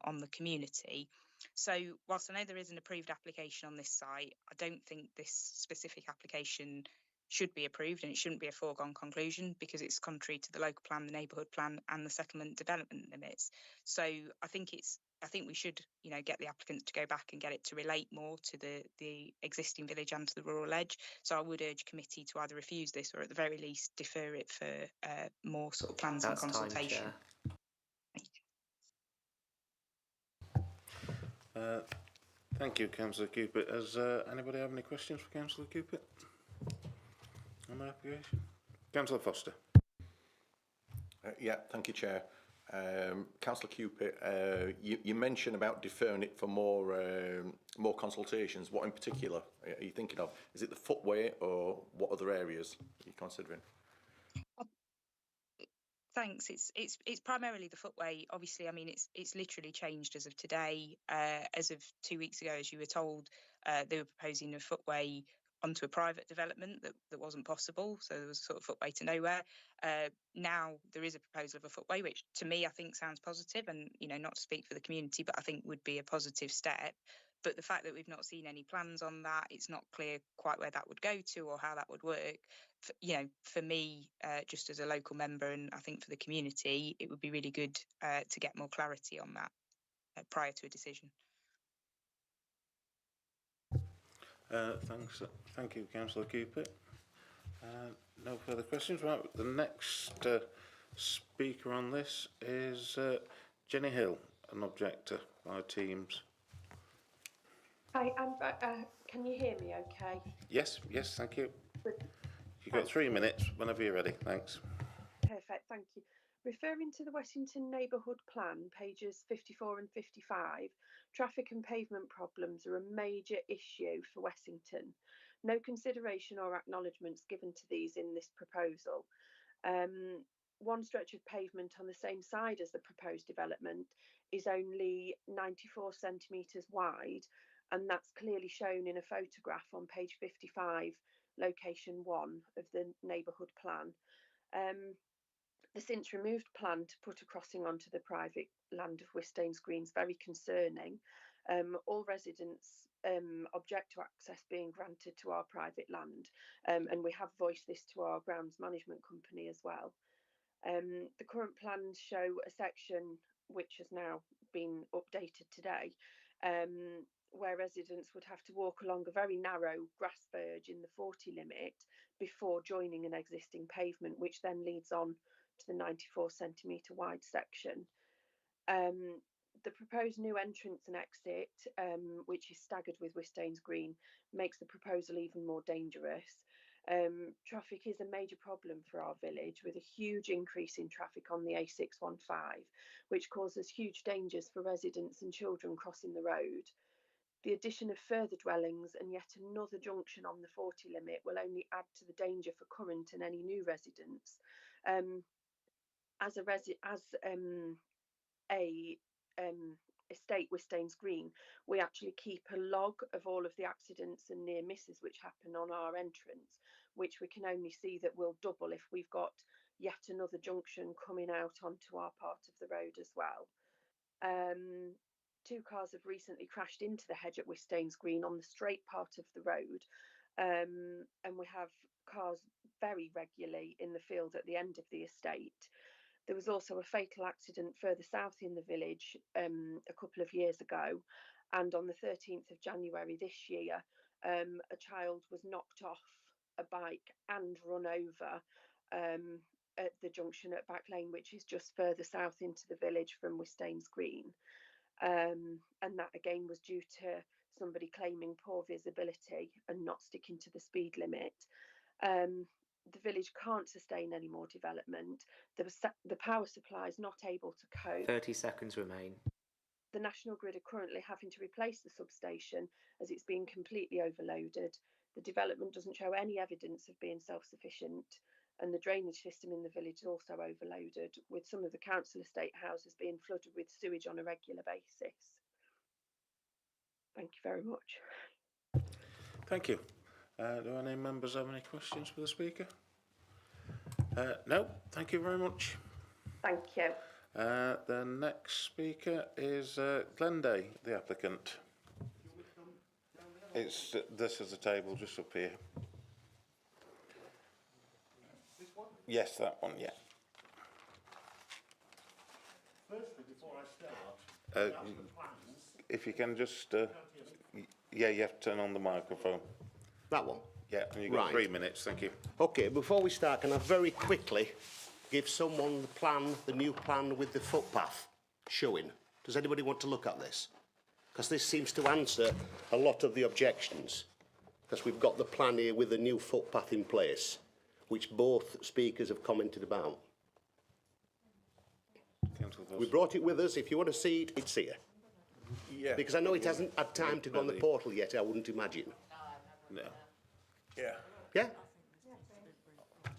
on the community. So whilst I know there is an approved application on this site, I don't think this specific application should be approved, and it shouldn't be a foregone conclusion because it's contrary to the local plan, the neighbourhood plan and the settlement development limits. So I think we should, get the applicants to go back and get it to relate more to the existing village and to the rural edge. So I would urge committee to either refuse this or at the very least defer it for more sort of plans and consultation. Time, Chair. Thank you, Councillor Cupid. Does anybody have any questions for Councillor Cupid on my application? Councillor Foster. Yeah, thank you, Chair. Councillor Cupid, you mentioned about deferring it for more consultations. What in particular are you thinking of? Is it the footway or what other areas are you considering? Thanks. It's primarily the footway. Obviously, I mean, it's literally changed as of today. As of 2 weeks ago, as you were told, they were proposing a footway onto a private development that wasn't possible. So there was a sort of footway to nowhere. Now there is a proposal of a footway, which to me I think sounds positive, and not to speak for the community, but I think would be a positive step. But the fact that we've not seen any plans on that, it's not clear quite where that would go to or how that would work. For me, just as a local member, and I think for the community, it would be really good to get more clarity on that prior to a decision. Thanks. Thank you, Councillor Cooper. No further questions. Right, the next speaker on this is Jenny Hill, an objector by Teams. Hi, can you hear me okay? Yes, thank you. You've got 3 minutes whenever you're ready. Thanks. Perfect, thank you. Referring to the Wessington Neighbourhood Plan, pages 54 and 55, traffic and pavement problems are a major issue for Wessington. No consideration or acknowledgements given to these in this proposal. One stretch of pavement on the same side as the proposed development is only 94 centimetres wide, and that's clearly shown in a photograph on page 55, location 1 of the neighbourhood plan. The since removed plan to put a crossing onto the private land of Wistanes Green is very concerning. All residents object to access being granted to our private land, and we have voiced this to our grounds management company as well. The current plans show a section which has now been updated today, where residents would have to walk along a very narrow grass verge in the 40 limit before joining an existing pavement, which then leads on to the 94 centimetre wide section. The proposed new entrance and exit, which is staggered with Wistanes Green, makes the proposal even more dangerous. Traffic is a major problem for our village, with a huge increase in traffic on the A615, which causes huge dangers for residents and children crossing the road. The addition of further dwellings and yet another junction on the 40 limit will only add to the danger for current and any new residents. As estate Wistanes Green, we actually keep a log of all of the accidents and near misses which happen on our entrance, which we can only see that will double if we've got yet another junction coming out onto our part of the road as well. 2 cars have recently crashed into the hedge at Wistanes Green on the straight part of the road, and we have cars very regularly in the field at the end of the estate. There was also a fatal accident further south in the village a couple of years ago, and on the 13th of January this year, a child was knocked off a bike and run over at the junction at Back Lane, which is just further south into the village from Wistanes Green. And that again was due to somebody claiming poor visibility and not sticking to the speed limit. The village can't sustain any more development. The power supply is not able to cope. 30 seconds remain. The National Grid are currently having to replace the substation as it's being completely overloaded. The development doesn't show any evidence of being self-sufficient, and the drainage system in the village is also overloaded, with some of the council estate houses being flooded with sewage on a regular basis. Thank you very much. Thank you. Do any members have any questions for the speaker? No, thank you very much. Thank you. The next speaker is Glenday, the applicant. This is the table just up here. Yes, that one, yeah. Firstly, before I start, if you can just, yeah, you have to turn on the microphone. That one? Yeah, and you've got Right. 3 minutes, thank you. Okay, before we start, can I very quickly give someone the plan, the new plan with the footpath showing? Does anybody want to look at this? Because this seems to answer a lot of the objections. Because we've got the plan here with the new footpath in place, which both speakers have commented about. We brought it with us. If you want to see it, it's here. Yeah. Because I know it hasn't had time to go on the portal yet, I wouldn't imagine. No. Yeah. Yeah?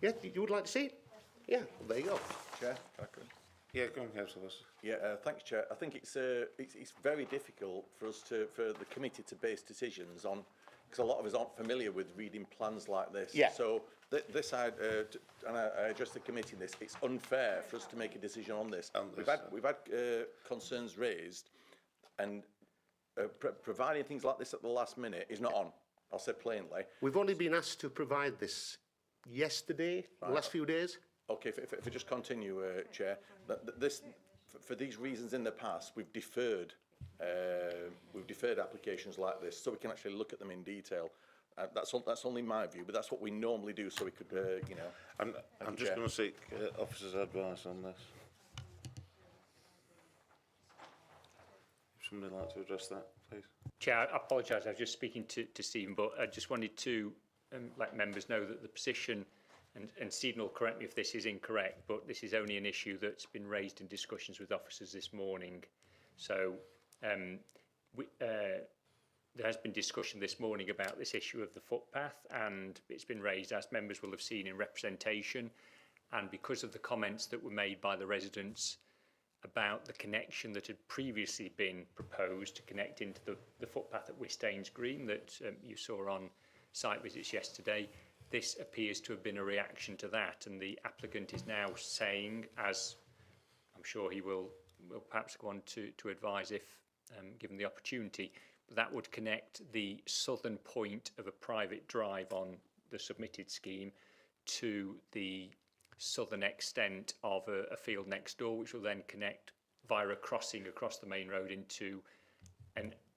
Yeah, you would like to see it? Yeah, well, there you go. Chair, can I come? Yeah, go on, Councillor. Yeah, thanks, Chair. I think it's very difficult for the committee to base decisions on because a lot of us aren't familiar with reading plans like this. Yeah. So this, I address the committee in this. It's unfair for us to make a decision on this. We've had concerns raised, and providing things like this at the last minute is not on. I'll say plainly. We've only been asked to provide this yesterday, the last few days. Okay, if I just continue, Chair, for these reasons in the past, we've deferred applications like this so we can actually look at them in detail. That's only my view, but that's what we normally do, so we could, you know. I'm just going to seek officers' advice on this. If somebody would like to address that, please. Chair, I apologise, I was just speaking to Stephen, but I just wanted to let members know that the position, and Stephen will correct me if this is incorrect, but this is only an issue that's been raised in discussions with officers this morning. So there has been discussion this morning about this issue of the footpath, and it's been raised, as members will have seen, in representation. And because of the comments that were made by the residents about the connection that had previously been proposed to connect into the footpath at Wistains Green that you saw on site visits yesterday, this appears to have been a reaction to that, and the applicant is now saying, as I'm sure he will perhaps go on to advise if given the opportunity, that would connect the southern point of a private drive on the submitted scheme to the southern extent of a field next door, which will then connect via a crossing across the main road into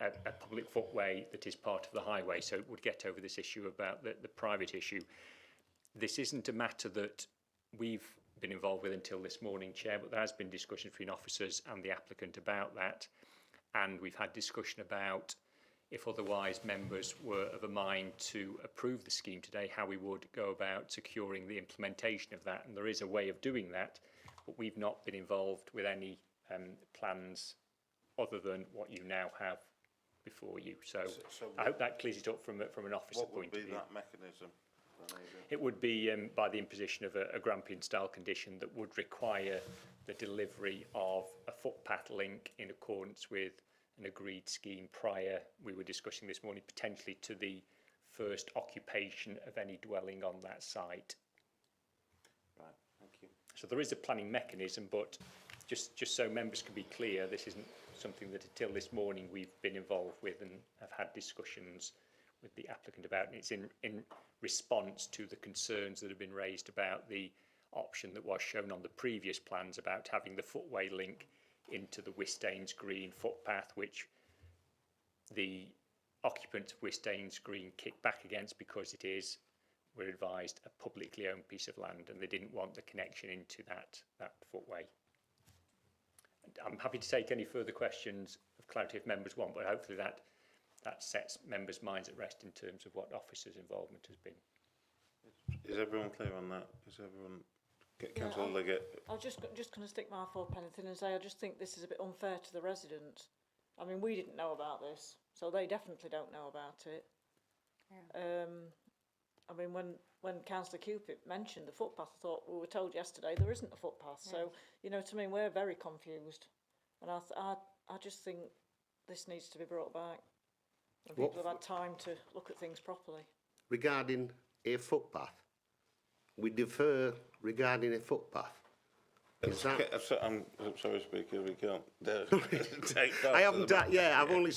a public footway that is part of the highway. So it would get over this issue about the private issue. This isn't a matter that we've been involved with until this morning, Chair, but there has been discussion between officers and the applicant about that. And we've had discussion about, if otherwise members were of a mind to approve the scheme today, how we would go about securing the implementation of that. And there is a way of doing that, but we've not been involved with any plans other than what you now have before you. So I hope that clears it up from an officer point of view. What would be that mechanism? It would be by the imposition of a Grampian style condition that would require the delivery of a footpath link in accordance with an agreed scheme prior, we were discussing this morning, potentially to the first occupation of any dwelling on that site. Right, thank you. So there is a planning mechanism, but just so members can be clear, this isn't something that until this morning we've been involved with and have had discussions with the applicant about, and it's in response to the concerns that have been raised about the option that was shown on the previous plans about having the footway link into the Wistains Green footpath, which the occupants of Wistains Green kicked back against because it is, we're advised, a publicly owned piece of land, and they didn't want the connection into that footway. I'm happy to take any further questions of clarity if members want, but hopefully that sets members' minds at rest in terms of what officers' involvement has been. Is everyone clear on that? Is everyone... Councillor Liggett. I'll just going to stick my four-penny in and say I just think this is a bit unfair to the residents. I mean, we didn't know about this, so they definitely don't know about it. Yeah. I mean, when Councillor Cupid mentioned the footpath, I thought, well, we were told yesterday there isn't a footpath. Yeah. So, you know, to me, we're very confused. And I just think this needs to be brought back. And people have had time to look at things properly. Regarding a footpath, we defer regarding a footpath. Is that... I'm sorry, Speaker, we can't take that. I haven't, I've only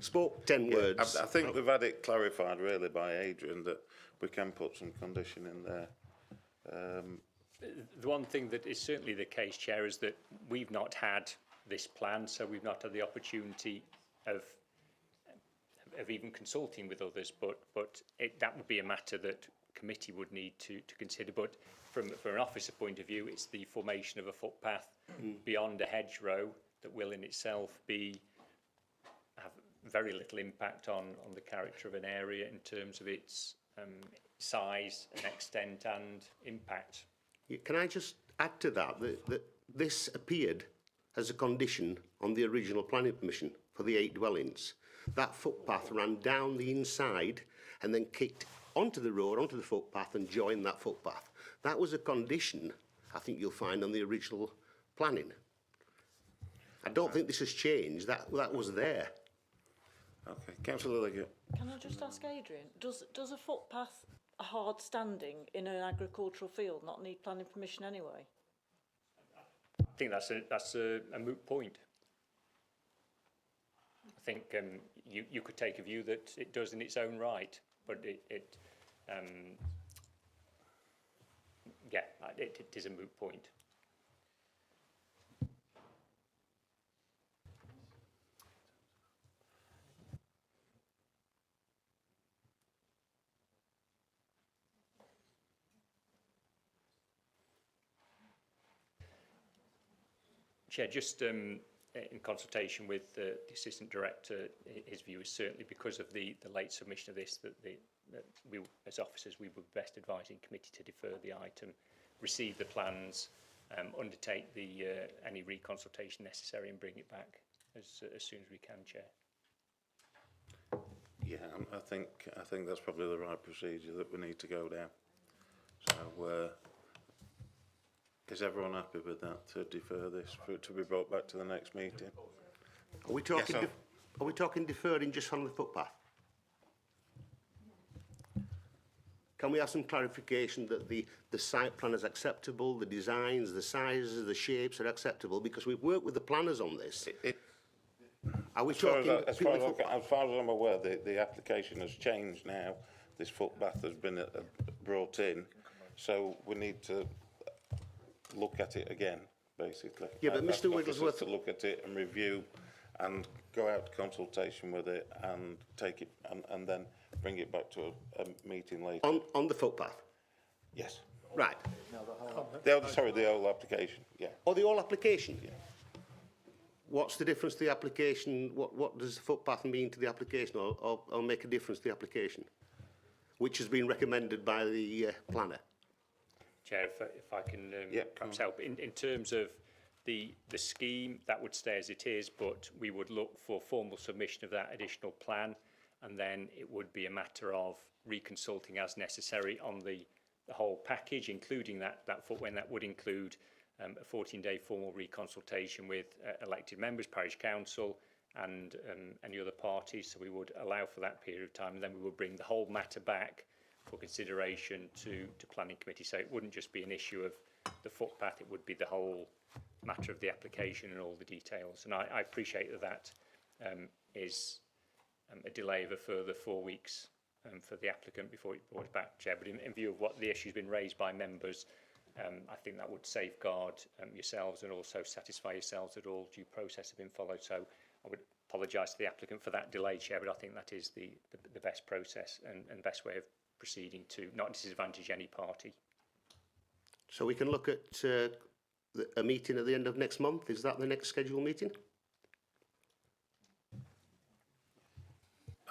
spoke 10 words. I think we've had it clarified really by Adrian that we can put some condition in there. The one thing that is certainly the case, Chair, is that we've not had this plan, so we've not had the opportunity of even consulting with others, but that would be a matter that committee would need to consider. But from an officer point of view, it's the formation of a footpath beyond a hedgerow that will in itself have very little impact on the character of an area in terms of its size and extent and impact. Can I just add to that this appeared as a condition on the original planning permission for the 8 dwellings. That footpath ran down the inside and then kicked onto the road, onto the footpath, and joined that footpath. That was a condition, I think you'll find, on the original planning. I don't think this has changed. That was there. Okay, Councillor Liggett. Can I just ask Adrian, does a footpath, a hard standing in an agricultural field, not need planning permission anyway? I think that's a moot point. I think you could take a view that it does in its own right, but it is a moot point. Chair, just in consultation with the Assistant Director, his view is certainly because of the late submission of this that we, as officers, we would best advise in committee to defer the item, receive the plans, undertake the any reconsultation necessary and bring it back as soon as we can, Chair. Yeah, I think that's probably the right procedure that we need to go down. So, is everyone happy with that, to defer this for it to be brought back to the next meeting? Are we talking? Yes, Are we talking deferring just on the footpath? Can we have some clarification that the site plan is acceptable, the designs, the sizes, the shapes are acceptable? Because we've worked with the planners on this. Are we talking? As far as I'm aware, the application has changed now. This footpath has been brought in, so we need to look at it again, basically. Yeah, but Mr. Wigglesworth, to look at it and review, and go out to consultation with it, and take it, and then bring it back to a meeting later. On the footpath. Yes. Right. The whole application. Yeah. Or the whole application. Yeah. What's the difference to the application? What does the footpath mean to the application, or make a difference to the application, which has been recommended by the planner? Chair, if I can perhaps help. In terms of the scheme, that would stay as it is, but we would look for formal submission of that additional plan, and then it would be a matter of reconsulting as necessary on the whole package, including that footway, and that would include a 14-day formal reconsultation with elected members, parish council, and any other parties. So we would allow for that period of time, and then we would bring the whole matter back for consideration to planning committee. So it wouldn't just be an issue of the footpath, it would be the whole matter of the application and all the details. And I appreciate that is a delay of a further 4 weeks for the applicant before it brought back, Chair. But in view of what the issue has been raised by members, I think that would safeguard yourselves and also satisfy yourselves that all due process have been followed. So I would apologise to the applicant for that delay, Chair, but I think that is the best process and best way of proceeding to not disadvantage any party. So we can look at a meeting at the end of next month. Is that the next scheduled meeting? I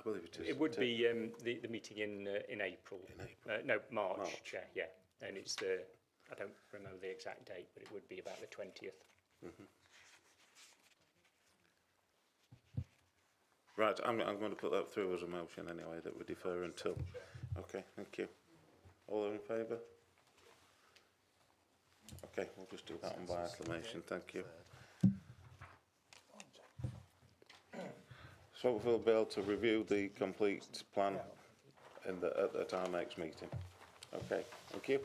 believe it is. It would be the meeting in April. In April. No, March, Chair, yeah. And it's I don't remember the exact date, but it would be about the 20th. Mm-hmm. Right, I'm going to put that through as a motion anyway, that we defer until. Okay, thank you. All in favour? Okay, we'll just do that one by acclamation, thank you. So we'll be able to review the complete plan at our next meeting. Okay, thank you.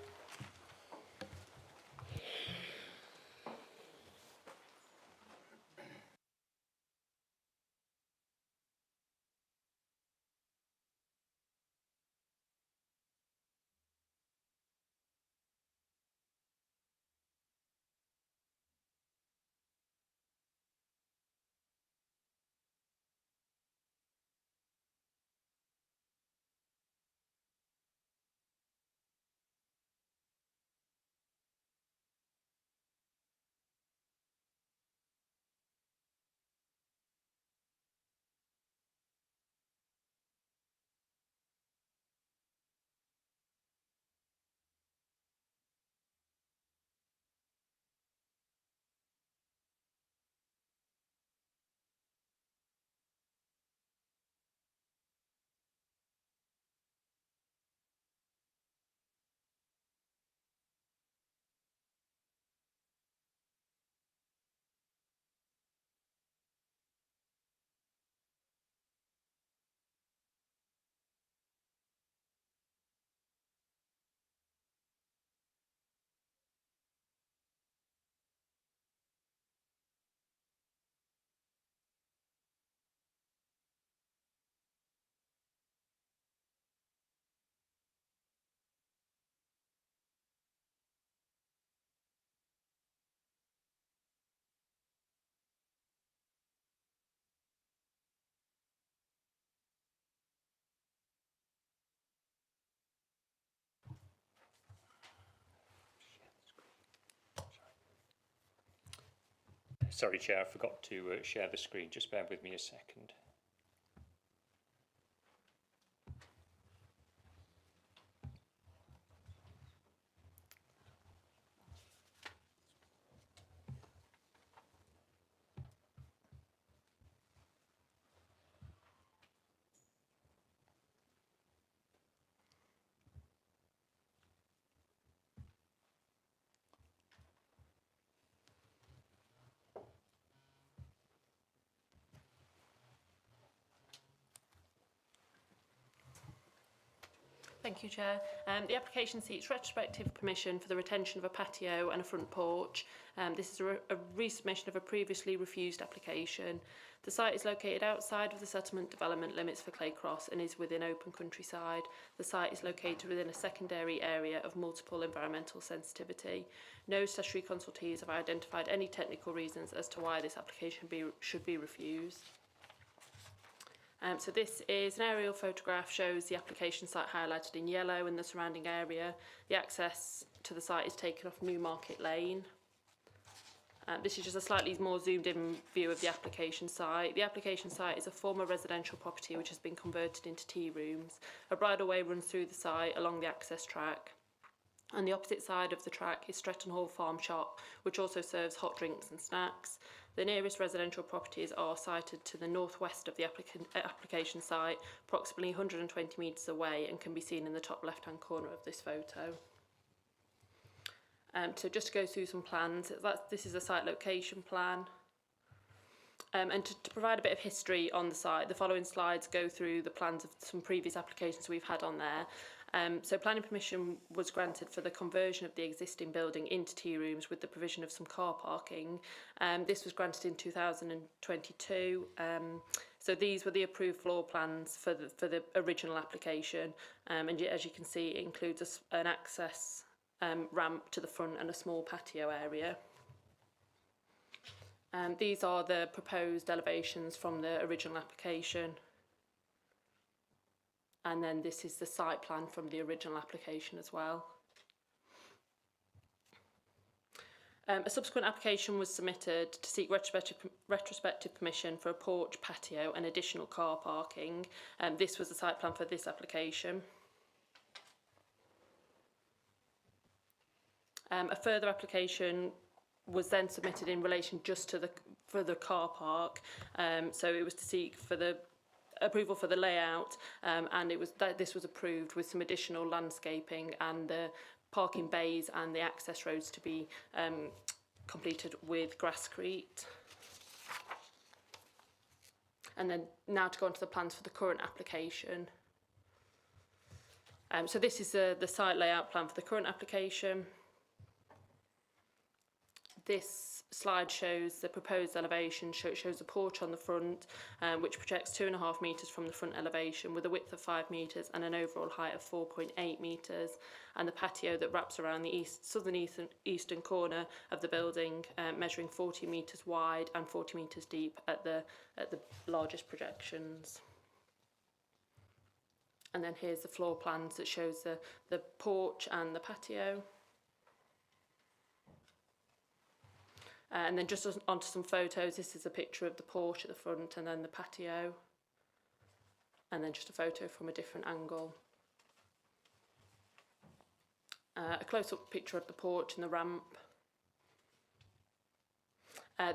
Sorry, Chair, I forgot to share the screen. Just bear with me a second. Thank you, Chair. The application seeks retrospective permission for the retention of a patio and a front porch. This is a resubmission of a previously refused application. The site is located outside of the settlement development limits for Claycross and is within open countryside. The site is located within a secondary area of multiple environmental sensitivity. No statutory consultees have identified any technical reasons as to why this application should be refused. So this is an aerial photograph, shows the application site highlighted in yellow and the surrounding area. The access to the site is taken off Newmarket Lane. This is just a slightly more zoomed in view of the application site. The application site is a former residential property which has been converted into tea rooms. A bridleway runs through the site along the access track. On the opposite side of the track is Stretton Hall Farm Shop, which also serves hot drinks and snacks. The nearest residential properties are sited to the northwest of the application site, approximately 120 metres away, and can be seen in the top left-hand corner of this photo. So just to go through some plans, this is a site location plan. And to provide a bit of history on the site, the following slides go through the plans of some previous applications we've had on there. So planning permission was granted for the conversion of the existing building into tea rooms with the provision of some car parking. This was granted in 2022. So these were the approved floor plans for the original application. And as you can see, it includes an access ramp to the front and a small patio area. These are the proposed elevations from the original application. And then this is the site plan from the original application as well. A subsequent application was submitted to seek retrospective permission for a porch, patio and additional car parking. This was the site plan for this application. A further application was then submitted in relation just to for the car park. So it was to seek for the approval for the layout, and this was approved with some additional landscaping and the parking bays and the access roads to be completed with grasscrete. And then now to go on to the plans for the current application. So this is the site layout plan for the current application. This slide shows the proposed elevation. It shows a porch on the front, which projects 2.5 metres from the front elevation with a width of 5 metres and an overall height of 4.8 metres, and the patio that wraps around the eastern corner of the building, measuring 40 metres wide and 40 metres deep at the largest projections. And then here's the floor plans that shows the porch and the patio. And then just onto some photos. This is a picture of the porch at the front and then the patio. And then just a photo from a different angle. A close-up picture of the porch and the ramp.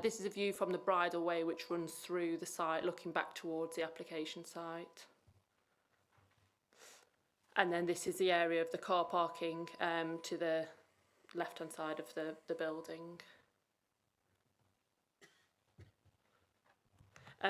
This is a view from the bridleway which runs through the site looking back towards the application site. And then this is the area of the car parking to the left-hand side of the building.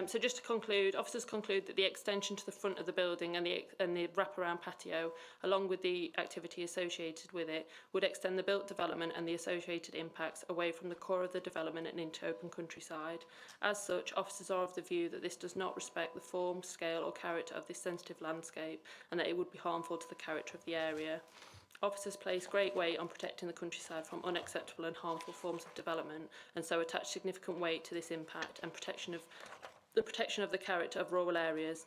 So just to conclude, officers conclude that the extension to the front of the building and the wraparound patio, along with the activity associated with it, would extend the built development and the associated impacts away from the core of the development and into open countryside. As such, officers are of the view that this does not respect the form, scale or character of this sensitive landscape and that it would be harmful to the character of the area. Officers place great weight on protecting the countryside from unacceptable and harmful forms of development, and so attach significant weight to this impact and the protection of the character of rural areas.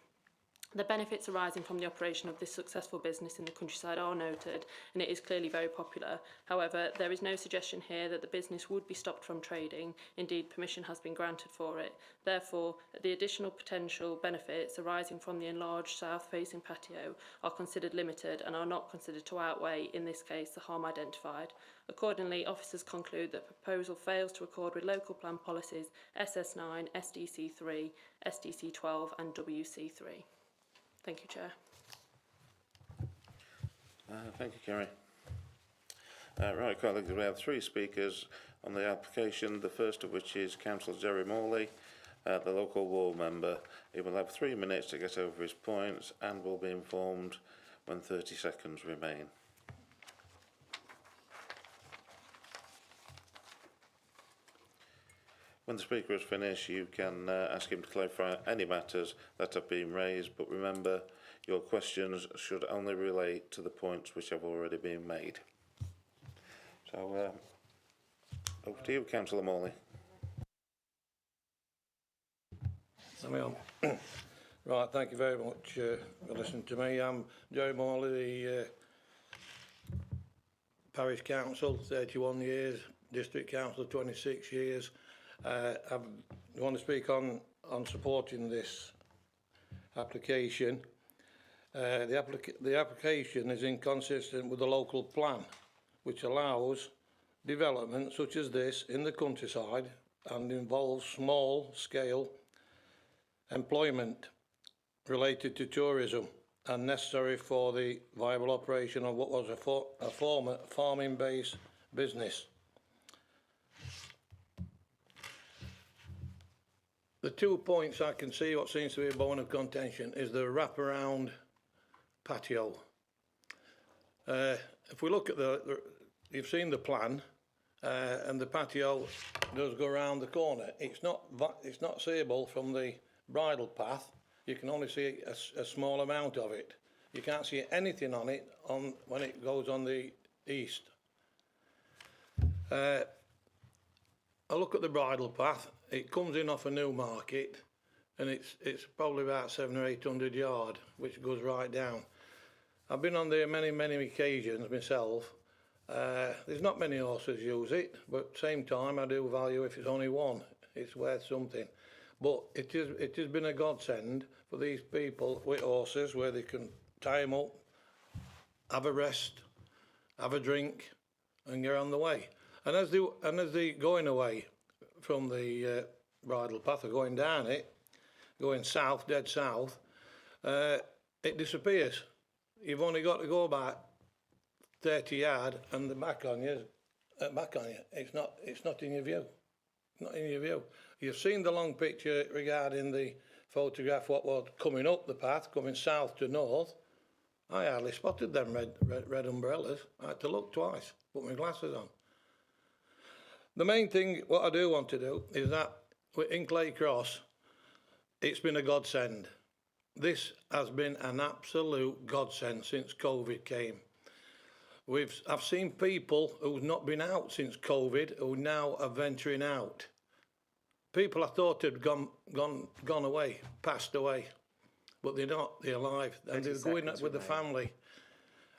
The benefits arising from the operation of this successful business in the countryside are noted, and it is clearly very popular. However, there is no suggestion here that the business would be stopped from trading. Indeed, permission has been granted for it. Therefore, the additional potential benefits arising from the enlarged south-facing patio are considered limited and are not considered to outweigh, in this case, the harm identified. Accordingly, officers conclude that the proposal fails to accord with local plan policies SS9, SDC3, SDC12 and WC3. Thank you, Chair. Thank you, Kerry. Right, colleagues, we have 3 speakers on the application, the first of which is Councillor Jerry Morley, the local ward member. He will have 3 minutes to get over his points and will be informed when 30 seconds remain. When the speaker is finished, you can ask him to clarify any matters that have been raised, but remember, your questions should only relate to the points which have already been made. So, over to you, Councillor Morley. Right, thank you very much for listening to me. I'm Jerry Morley, the Parish Council, 31 years, District Council, 26 years. I want to speak on supporting this application. The application is inconsistent with the local plan, which allows development such as this in the countryside and involves small-scale employment related to tourism and necessary for the viable operation of what was a former farming-based business. The 2 points I can see what seems to be a bone of contention is the wraparound patio. If we look at you've seen the plan, and the patio does go around the corner. It's not seeable from the bridle path. You can only see a small amount of it. You can't see anything on it when it goes on the east. I look at the bridle path. It comes in off a new market, and it's probably about 700 or 800 yard, which goes right down. I've been on there many occasions myself. There's not many horses use it, but at the same time I do value if it's only one. It's worth something. But it has been a godsend for these people with horses where they can tie them up, have a rest, have a drink, and get on the way. And as they going away from the bridle path or going down it, going south, dead south, it disappears. You've only got to go about 30 yard and the back on you. It's not in your view. Not in your view. You've seen the long picture regarding the photograph what was coming up the path, coming south to north. I hardly spotted them red umbrellas. I had to look twice, put my glasses on. The main thing what I do want to do is that in Clay Cross, it's been a godsend. This has been an absolute godsend since COVID came. I've seen people who've not been out since COVID who now are venturing out. People I thought had gone away, passed away, but they're not. They're alive, and they're going up with the family.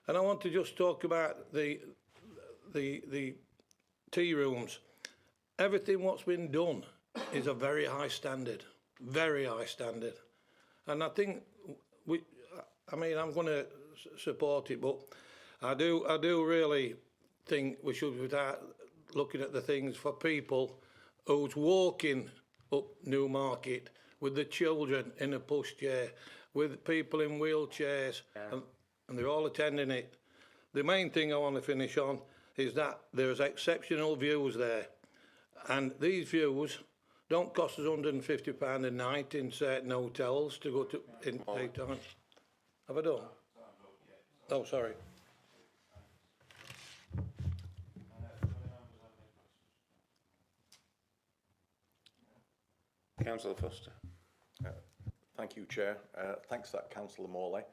And I want to just talk about the tea rooms. Everything what's been done is a very high standard, and I think I'm going to support it, but I do really think we should start looking at the things for people who's walking up Newmarket with the children in a pushchair, with people in wheelchairs, and they're all attending it. The main thing I want to finish on is that there's exceptional views there, and these views don't cost us £150 a night in certain hotels to go to in daytime. Have I done? Oh, sorry. Councillor Foster. Thank you, Chair. Thanks to that, Councillor Morley.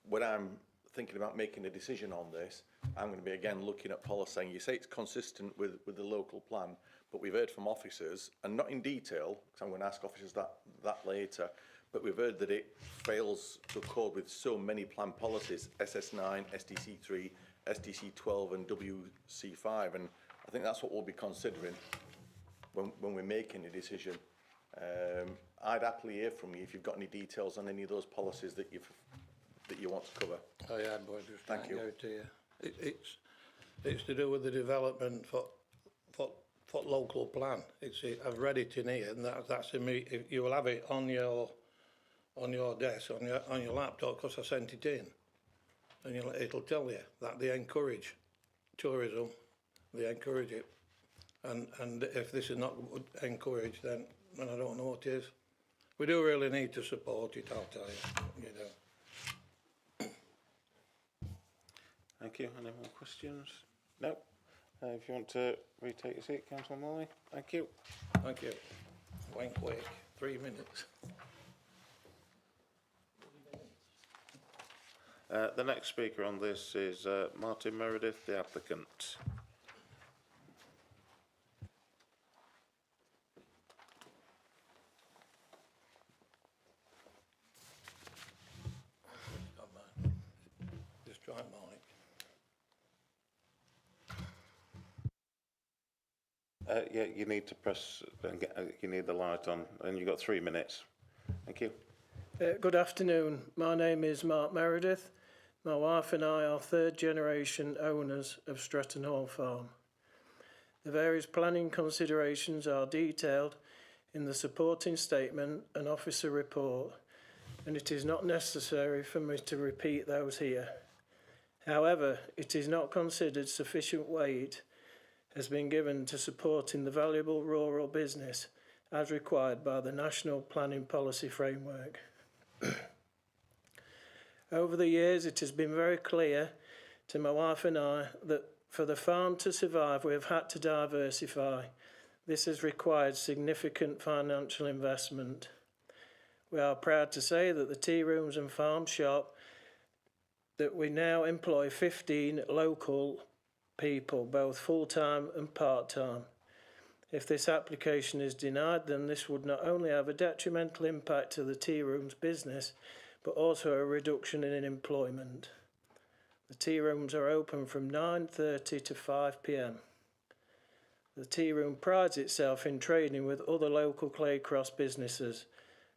When I'm thinking about making a decision on this, I'm going to be again looking at policy. You say it's consistent with the local plan, but we've heard from officers, and not in detail, because I'm going to ask officers that later, but we've heard that it fails to accord with so many plan policies, SS9, SDC3, SDC12 and WC5, and I think that's what we'll be considering when we're making a decision. I'd happily hear from you if you've got any details on any of those policies that you want to cover. Oh yeah, but just Thank you. Go to you. It's to do with the development for local plan. I've read it in here, and that's in me. If you will have it on your desk, on your laptop, because I sent it in, and it'll tell you that they encourage tourism, they encourage it, and if this is not encouraged, then I don't know what is. We do really need to support it, I'll tell you. You know. Thank you. Any more questions? No. If you want to retake your seat, Councillor Morley. Thank you. Thank you. Went quick. 3 minutes. The next speaker on this is Martin Meredith, the applicant. Just try mine. Yeah, you need to press and get, you need the light on, and you've got 3 minutes. Thank you. Good afternoon. My name is Mark Meredith. My wife and I are third generation owners of Stretton Hall Farm. The various planning considerations are detailed in the supporting statement and officer report, and it is not necessary for me to repeat those here. However, it is not considered sufficient weight has been given to supporting the valuable rural business as required by the National Planning Policy Framework. Over the years, it has been very clear to my wife and I that for the farm to survive, we have had to diversify. This has required significant financial investment. We are proud to say that the tea rooms and farm shop that we now employ 15 local people, both full-time and part-time. If this application is denied, then this would not only have a detrimental impact to the tea rooms business, but also a reduction in employment. The tea rooms are open from 9:30 to 5 p.m. The tea room prides itself in trading with other local Claycross businesses,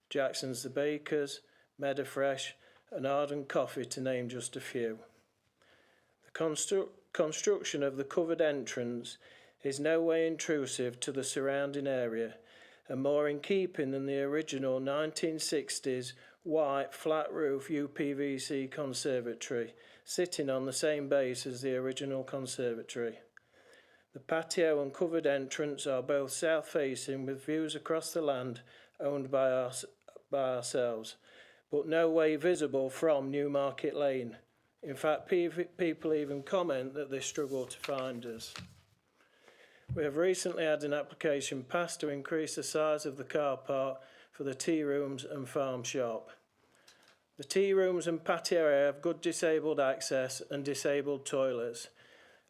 Jackson's the Bakers, Meadowfresh and Arden Coffee, to name just a few. The construction of the covered entrance is no way intrusive to the surrounding area and more in keeping than the original 1960s white flat roof UPVC conservatory sitting on the same base as the original conservatory. The patio and covered entrance are both south facing with views across the land owned by ourselves, but no way visible from Newmarket Lane. In fact, people even comment that they struggle to find us. We have recently had an application passed to increase the size of the car park for the tea rooms and farm shop. The tea rooms and patio area have good disabled access and disabled toilets.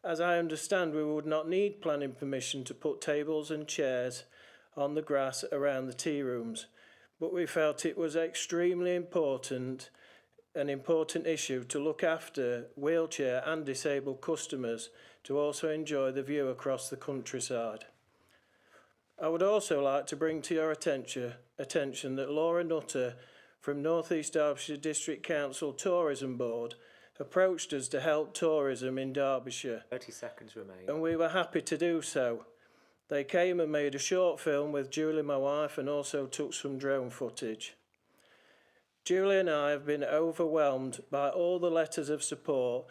As I understand, we would not need planning permission to put tables and chairs on the grass around the tea rooms, but we felt it was extremely important, an important issue to look after wheelchair and disabled customers to also enjoy the view across the countryside. I would also like to bring to your attention that Laura Nutter from North East Derbyshire District Council Tourism Board approached us to help tourism in Derbyshire. 30 seconds remain. And we were happy to do so. They came and made a short film with Julie, my wife, and also took some drone footage. Julie and I have been overwhelmed by all the letters of support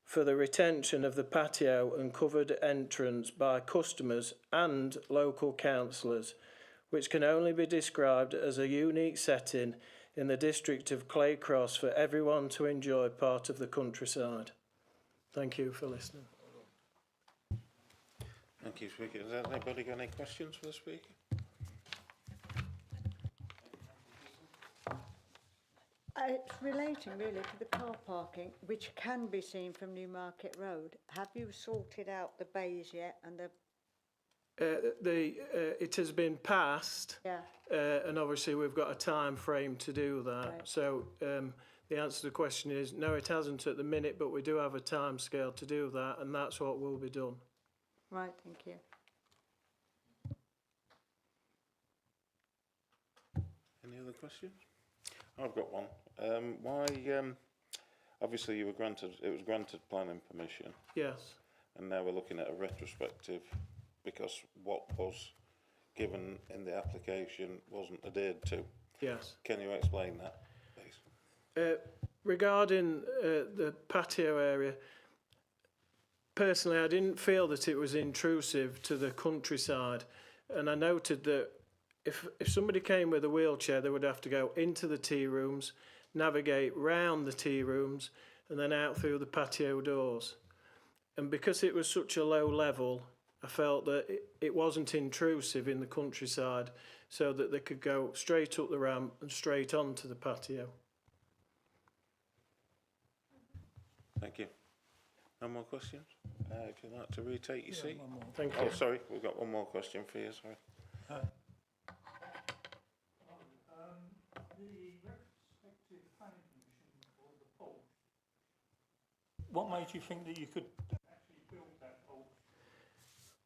for the retention of the patio and covered entrance by customers and local councillors, which can only be described as a unique setting in the district of Claycross for everyone to enjoy part of the countryside. Thank you for listening. Thank you, Speaker. Has anybody got any questions for the Speaker? It's relating really to the car parking, which can be seen from Newmarket Road. Have you sorted out the bays yet and the It has been passed, Yeah. and obviously we've got a time frame to do that. Right. So the answer to the question is no, it hasn't at the minute, but we do have a time scale to do that, and that's what will be done. Right, thank you. Any other questions? I've got one. Why? Obviously, it was granted planning permission, Yes. and now we're looking at a retrospective because what was given in the application wasn't adhered to. Yes. Can you explain that, please? Regarding the patio area, personally, I didn't feel that it was intrusive to the countryside, and I noted that if somebody came with a wheelchair, they would have to go into the tea rooms, navigate round the tea rooms, and then out through the patio doors. And because it was such a low level, I felt that it wasn't intrusive in the countryside, so that they could go straight up the ramp and straight onto the patio. Thank you. No more questions? If you'd like to retake your seat. One more. Thank Oh, you. sorry, we've got one more question for you, sorry. What made you think that you could actually build that porch?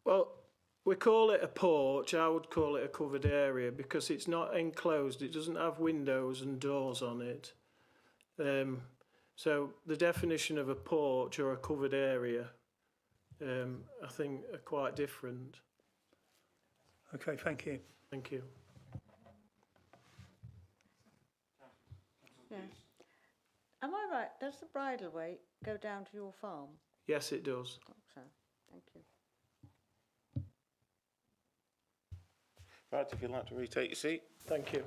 Well, we call it a porch. I would call it a covered area because it's not enclosed. It doesn't have windows and doors on it. So the definition of a porch or a covered area, I think, are quite different. Okay, thank you. Thank you. Yeah. Am I right? Does the bridleway go down to your farm? Yes, it does. So, thank you. Right, if you'd like to retake your seat. Thank you.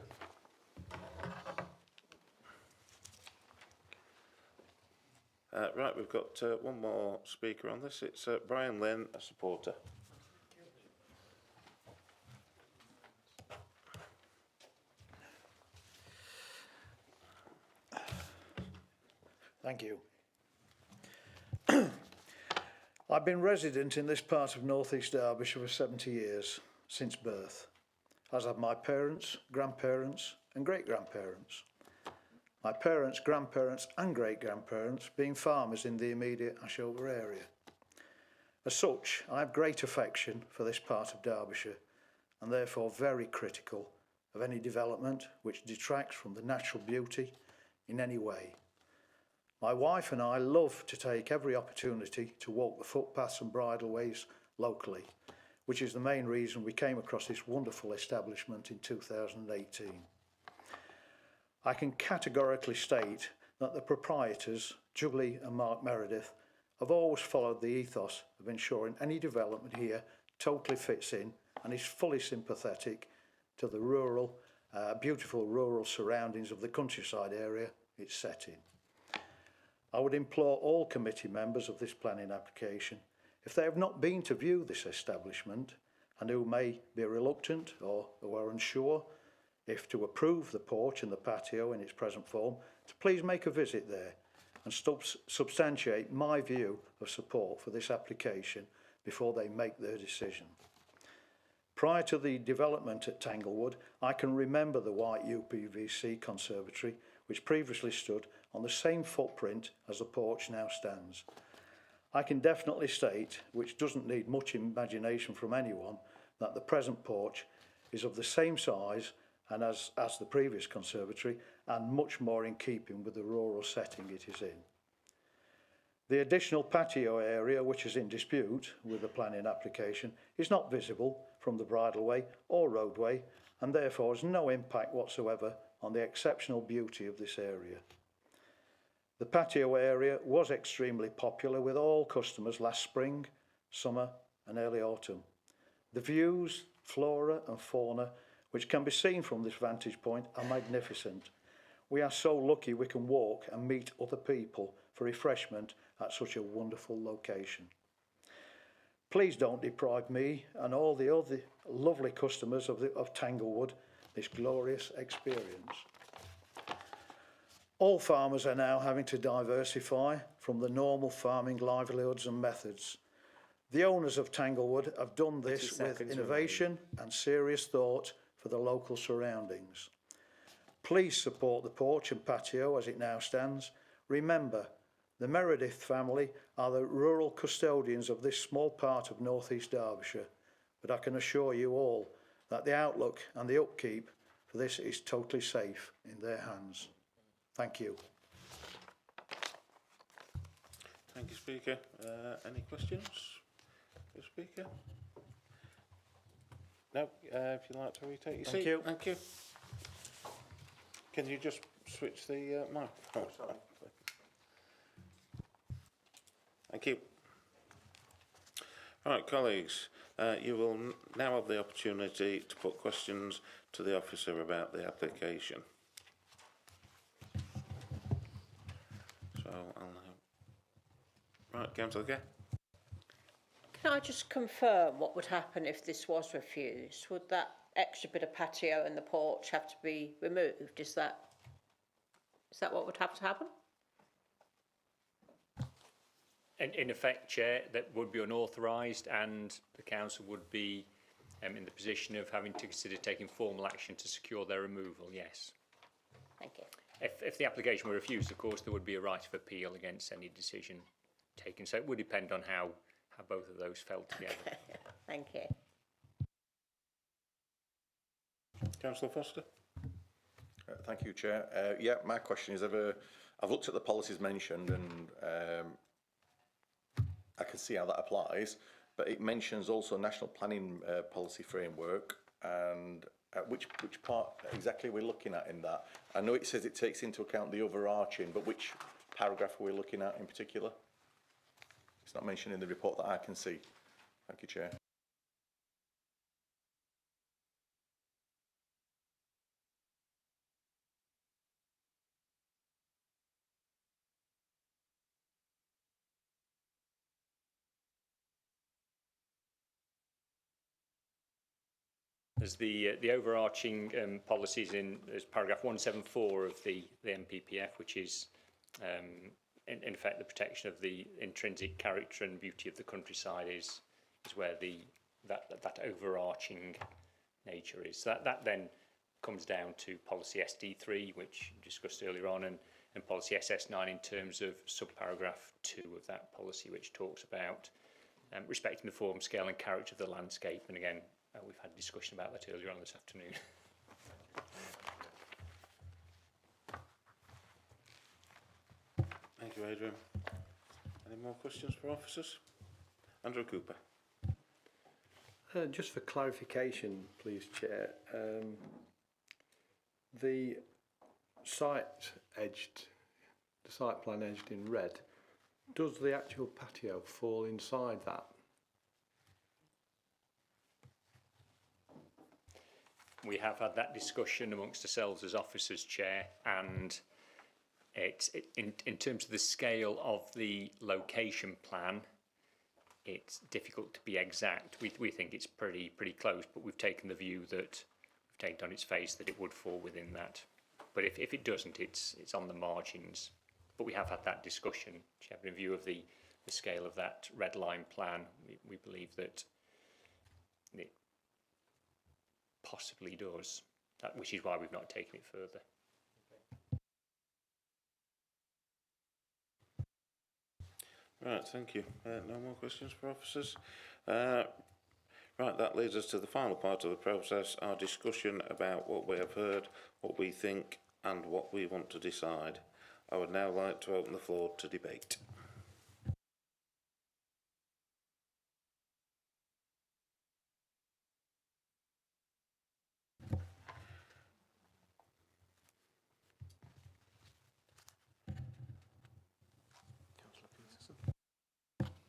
Right, we've got one more speaker on this. It's Brian Lynn, a supporter. Thank you. I've been resident in this part of North East Derbyshire for 70 years, since birth, as have my parents, grandparents and great-grandparents. My parents, grandparents and great-grandparents being farmers in the immediate Ashover area. As such, I have great affection for this part of Derbyshire and therefore very critical of any development which detracts from the natural beauty in any way. My wife and I love to take every opportunity to walk the footpaths and bridleways locally, which is the main reason we came across this wonderful establishment in 2018. I can categorically state that the proprietors, Jubilee and Mark Meredith, have always followed the ethos of ensuring any development here totally fits in and is fully sympathetic to the rural, beautiful rural surroundings of the countryside area it's set in. I would implore all committee members of this planning application, if they have not been to view this establishment and who may be reluctant or who are unsure if to approve the porch and the patio in its present form, to please make a visit there and substantiate my view of support for this application before they make their decision. Prior to the development at Tanglewood, I can remember the white UPVC conservatory, which previously stood on the same footprint as the porch now stands. I can definitely state, which doesn't need much imagination from anyone, that the present porch is of the same size and as the previous conservatory and much more in keeping with the rural setting it is in. The additional patio area which is in dispute with the planning application is not visible from the bridleway or roadway and therefore has no impact whatsoever on the exceptional beauty of this area. The patio area was extremely popular with all customers last spring, summer and early autumn. The views, flora and fauna which can be seen from this vantage point are magnificent. We are so lucky we can walk and meet other people for refreshment at such a wonderful location. Please don't deprive me and all the other lovely customers of Tanglewood this glorious experience. All farmers are now having to diversify from the normal farming livelihoods and methods. The owners of Tanglewood have done 30 this with seconds innovation and serious thought for the local surroundings. Please support the porch and patio as it now stands. Remember, the Meredith family are the rural custodians of this small part of North East Derbyshire, but I can assure you all that the outlook and the upkeep for this is totally safe in their hands. Thank you. Thank you, Speaker. Any questions for the Speaker? No, if you'd like to retake your seat. Thank you. Thank you. Can you just switch the microphone? Sorry. Thank you. Right, colleagues, you will now have the opportunity to put questions to the officer about the application. So I'll now... Right, Councillor Gay. Can I just confirm what would happen if this was refused? Would that extra bit of patio and the porch have to be removed? Is that what would have to happen? In effect, Chair, that would be unauthorised, and the council would be in the position of having to consider taking formal action to secure their removal, yes. Thank you. If the application were refused, of course, there would be a right of appeal against any decision taken. So it would depend on how both of those fell together. Thank you. Councillor Foster. Thank you, Chair. Yeah, my question is, I've looked at the policies mentioned, and I can see how that applies, but it mentions also national planning policy framework, and which part exactly are we looking at in that? I know it says it takes into account the overarching, but which paragraph are we looking at in particular? It's not mentioned in the report that I can see. Thank you, Chair. There's the overarching policies there's paragraph 174 of the MPPF, which is in effect the protection of the intrinsic character and beauty of the countryside is where that overarching nature is. So that then comes down to policy SD3, which discussed earlier on, and policy SS9 in terms of subparagraph 2 of that policy, which talks about respecting the form, scale and character of the landscape. And again, we've had a discussion about that earlier on this afternoon. Thank you, Adrian. Any more questions for officers? Andrew Cooper. Just for clarification, please, Chair. The site plan edged in red, does the actual patio fall inside that? We have had that discussion amongst ourselves as officers, Chair, and in terms of the scale of the location plan, it's difficult to be exact. We think it's pretty close, but we've taken the view that we've taken on its face that it would fall within that. But if it doesn't, it's on the margins. But we have had that discussion, Chair, in view of the scale of that red line plan. We believe that it possibly does, which is why we've not taken it further. Right, thank you. No more questions for officers. Right, that leads us to the final part of the process, our discussion about what we have heard, what we think and what we want to decide. I would now like to open the floor to debate.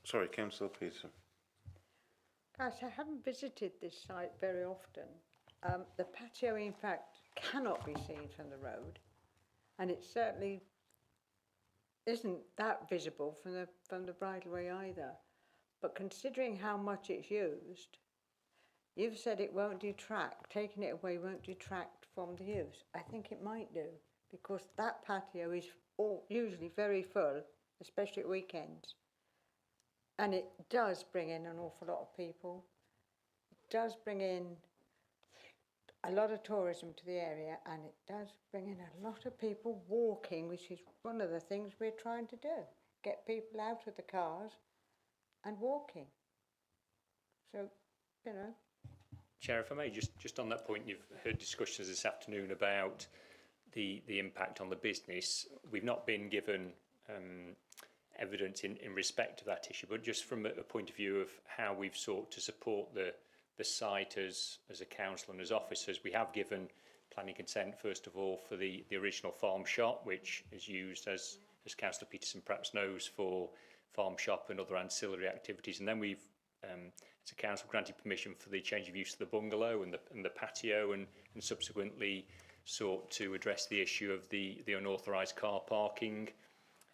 Sorry, Councillor Peterson. Guys, I haven't visited this site very often. The patio, in fact, cannot be seen from the road, and it certainly isn't that visible from the bridleway either. But considering how much it's used, you've said it won't detract, taking it away won't detract from the use. I think it might do, because that patio is usually very full, especially at weekends. And it does bring in an awful lot of people. It does bring in a lot of tourism to the area, and it does bring in a lot of people walking, which is one of the things we're trying to do. Get people out of the cars and walking. So, you know. Chair, if I may, just on that point, you've heard discussions this afternoon about the impact on the business. We've not been given evidence in respect of that issue, but just from a point of view of how we've sought to support the site as a council and as officers, we have given planning consent, first of all, for the original farm shop, which is used, as Councillor Peterson perhaps knows, for farm shop and other ancillary activities. And then we've, as a council, granted permission for the change of use of the bungalow and the patio, and subsequently sought to address the issue of the unauthorised car parking,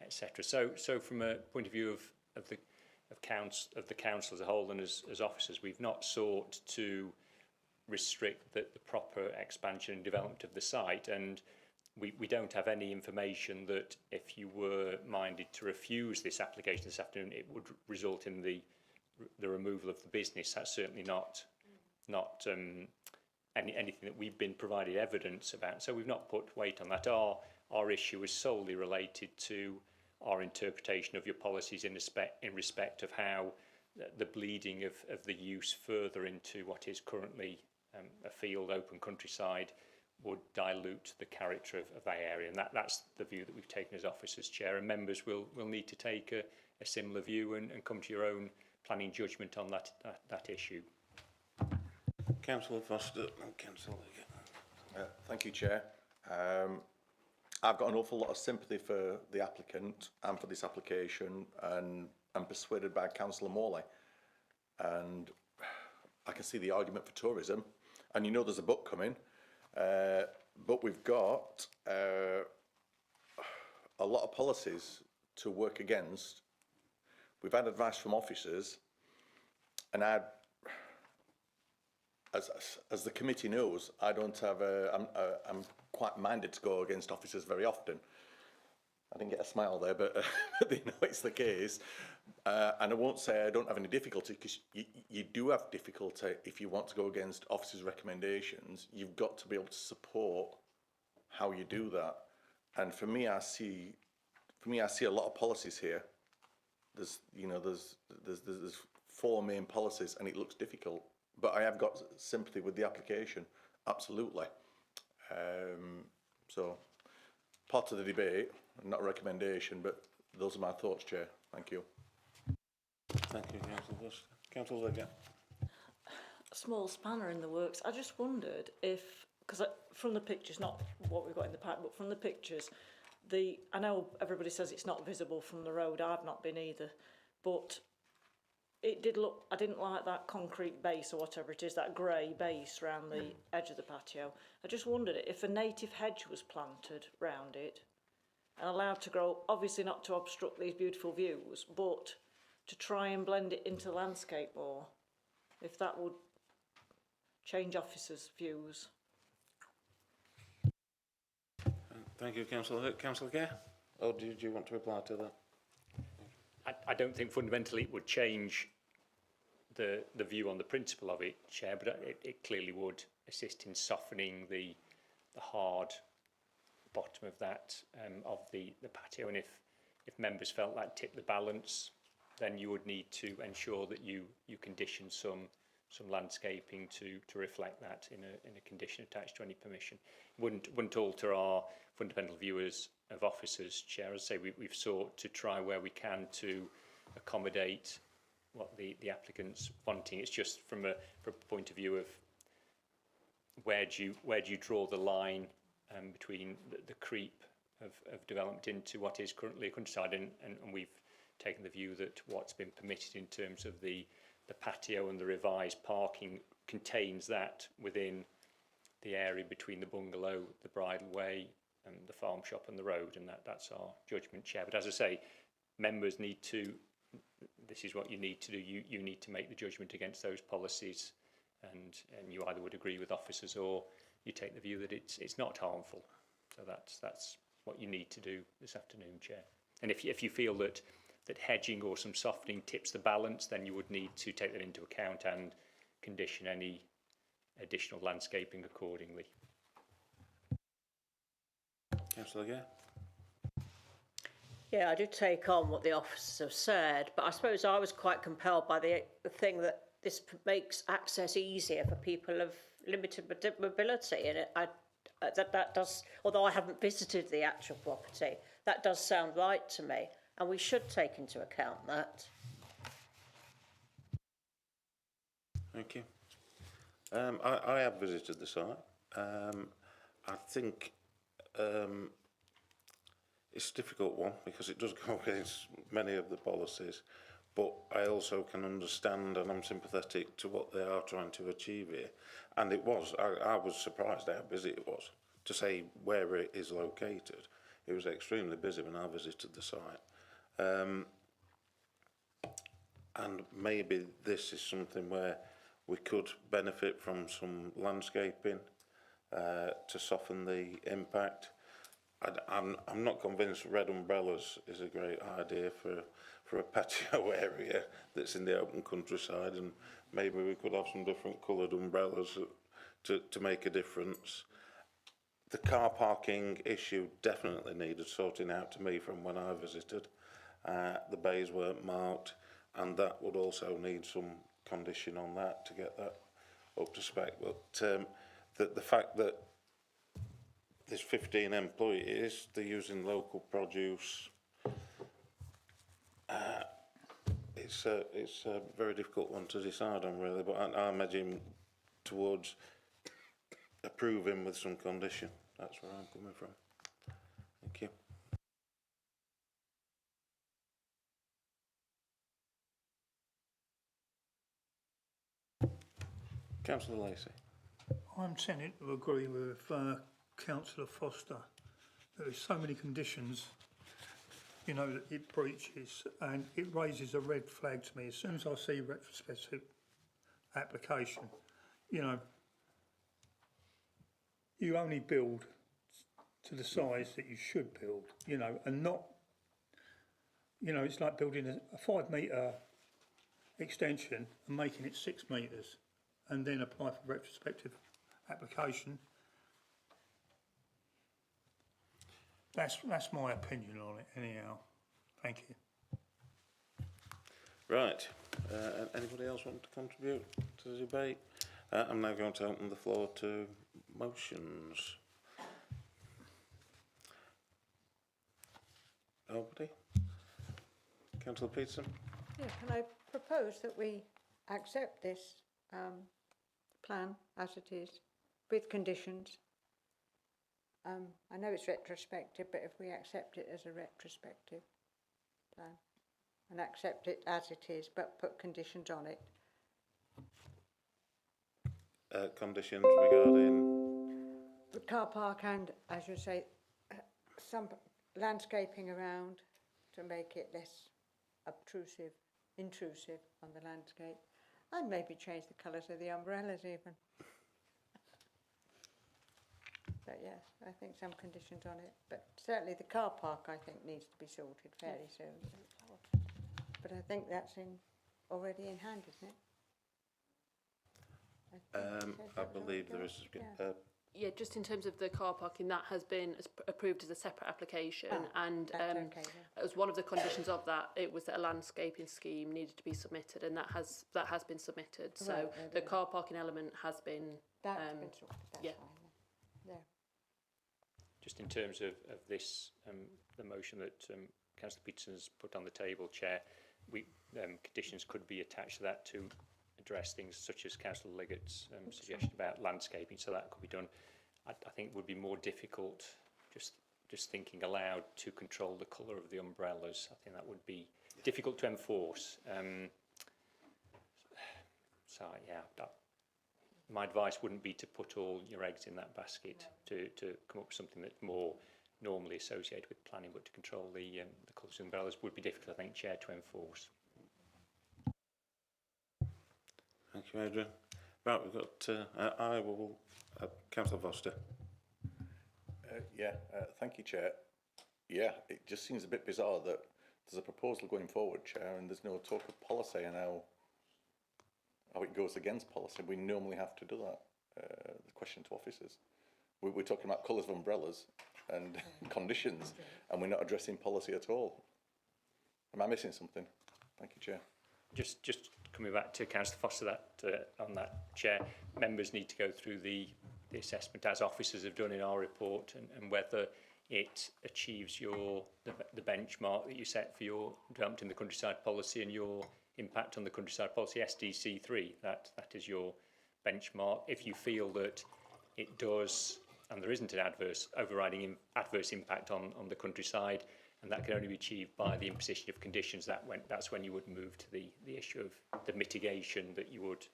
etc. So from a point of view of the council as a whole and as officers, we've not sought to restrict the proper expansion and development of the site, and we don't have any information that if you were minded to refuse this application this afternoon, it would result in the removal of the business. That's certainly not anything that we've been provided evidence about. So we've not put weight on that. Our issue is solely related to our interpretation of your policies in respect of how the bleeding of the use further into what is currently a field open countryside would dilute the character of that area, and that's the view that we've taken as officers, Chair, and members will need to take a similar view and come to your own planning judgment on that issue. Councillor Foster and Councillor Thank you, Chair. I've got an awful lot of sympathy for the applicant and for this application, and I'm persuaded by Councillor Morley. And I can see the argument for tourism, and you know there's a book coming, but we've got a lot of policies to work against. We've had advice from officers, and as the committee knows, I don't have I'm quite minded to go against officers very often. I didn't get a smile there, but they know it's the case. And I won't say I don't have any difficulty, because you do have difficulty if you want to go against officers' recommendations. You've got to be able to support how you do that. And for me, I see a lot of policies here. There's 4 main policies, and it looks difficult. But I have got sympathy with the application, absolutely. So, part of the debate, not a recommendation, but those are my thoughts, Chair. Thank you. Thank you, Councillor Foster. Councillor Legge. A small spanner in the works. I just wondered if, because from the pictures, not what we've got in the pack, but from the pictures, I know everybody says it's not visible from the road. I've not been either, but it did look, I didn't like that concrete base or whatever it is, that grey base round the edge of the patio. I just wondered if a native hedge was planted round it and allowed to grow, obviously not to obstruct these beautiful views, but to try and blend it into the landscape more, if that would change officers' views. Thank you, Councillor. Councillor Gare? Or do you want to reply to that? I don't think fundamentally it would change the view on the principle of it, Chair, but it clearly would assist in softening the hard bottom of that of the patio. And if members felt that tipped the balance, then you would need to ensure that you condition some landscaping to reflect that in a condition attached to any permission. Wouldn't alter our fundamental view of officers, Chair. As I say, we've sought to try where we can to accommodate what the applicant's wanting. It's just from a point of view of where do you draw the line between the creep of development into what is currently a countryside, and we've taken the view that what's been permitted in terms of the patio and the revised parking contains that within the area between the bungalow, the bridle way, and the farm shop and the road, and that's our judgment, Chair. But as I say, members need to, this is what you need to do, you need to make the judgment against those policies, and you either would agree with officers or you take the view that it's not harmful. So that's what you need to do this afternoon, Chair. And if you feel that that hedging or some softening tips the balance, then you would need to take that into account and condition any additional landscaping accordingly. Councillor Gare? Yeah, I do take on what the officers have said, but I suppose I was quite compelled by the thing that this makes access easier for people of limited mobility, and that does, although I haven't visited the actual property, that does sound right to me, and we should take into account that. Thank you. I have visited the site. I think it's a difficult one because it does go against many of the policies, but I also can understand and I'm sympathetic to what they are trying to achieve here. And it was, I was surprised how busy it was. To say where it is located, it was extremely busy when I visited the site. And maybe this is something where we could benefit from some landscaping to soften the impact. I'm not convinced red umbrellas is a great idea for a patio area that's in the open countryside, and maybe we could have some different coloured umbrellas to make a difference. The car parking issue definitely needed sorting out to me from when I visited. The bays weren't marked, and that would also need some condition on that to get that up to spec. But the fact that there's 15 employees, they're using local produce, it's a very difficult one to decide on, really, but I'm edging towards approving with some condition. That's where I'm coming from. Thank you. Councillor Lacey. I'm tending to agree with Councillor Foster. There are so many conditions, you know, that it breaches, and it raises a red flag to me. As soon as I see retrospective application, you know, you only build to the size that you should build, you know, and not, you know, it's like building a 5 metre extension and making it 6 metres and then apply for retrospective application. That's my opinion on it anyhow. Thank you. Right. Anybody else want to contribute to the debate? I'm now going to open the floor to motions. Nobody? Councillor Peterson? Yeah, can I propose that we accept this plan as it is, with conditions? I know it's retrospective, but if we accept it as a retrospective plan and accept it as it is, but put conditions on it. Conditions regarding? The car park and, as you say, some landscaping around to make it less intrusive on the landscape, and maybe change the colours of the umbrellas even. But yes, I think some conditions on it. But certainly the car park, I think, needs to be sorted fairly soon. But I think that's already in hand, isn't it? I believe there is. Yeah, just in terms of the car parking, that has been approved as a separate application, and it was one of the conditions of that. It was that a landscaping scheme needed to be submitted, and that has been submitted. So right, the car parking element has been. That's been sorted. That's yeah. fine. Yeah. Just in terms of this, the motion that Councillor Peterson has put on the table, Chair, conditions could be attached to that to address things such as Councillor Liggett's suggestion about landscaping, so that could be done. I think it would be more difficult, just thinking aloud, to control the colour of the umbrellas. I think that would be difficult to enforce. So yeah, my advice wouldn't be to put all your eggs in that basket, to come up with something that's more normally associated with planning, but to control the colours of umbrellas would be difficult, I think, Chair, to enforce. Thank you, Adrian. Right, we've got Councillor Foster. Thank you, Chair. Yeah, it just seems a bit bizarre that there's a proposal going forward, Chair, and there's no talk of policy and how it goes against policy. We normally have to do that. The question to officers. We're talking about colours of umbrellas and conditions, and we're not addressing policy at all. Am I missing something? Thank you, Chair. Just coming back to Councillor Foster on that, Chair, members need to go through the assessment as officers have done in our report, and whether it achieves the benchmark that you set for your development in the countryside policy and your impact on the countryside policy SDC 3. That is your benchmark. If you feel that it does, and there isn't an adverse impact on the countryside, and that can only be achieved by the imposition of conditions, that's when you would move to the issue of the mitigation that you would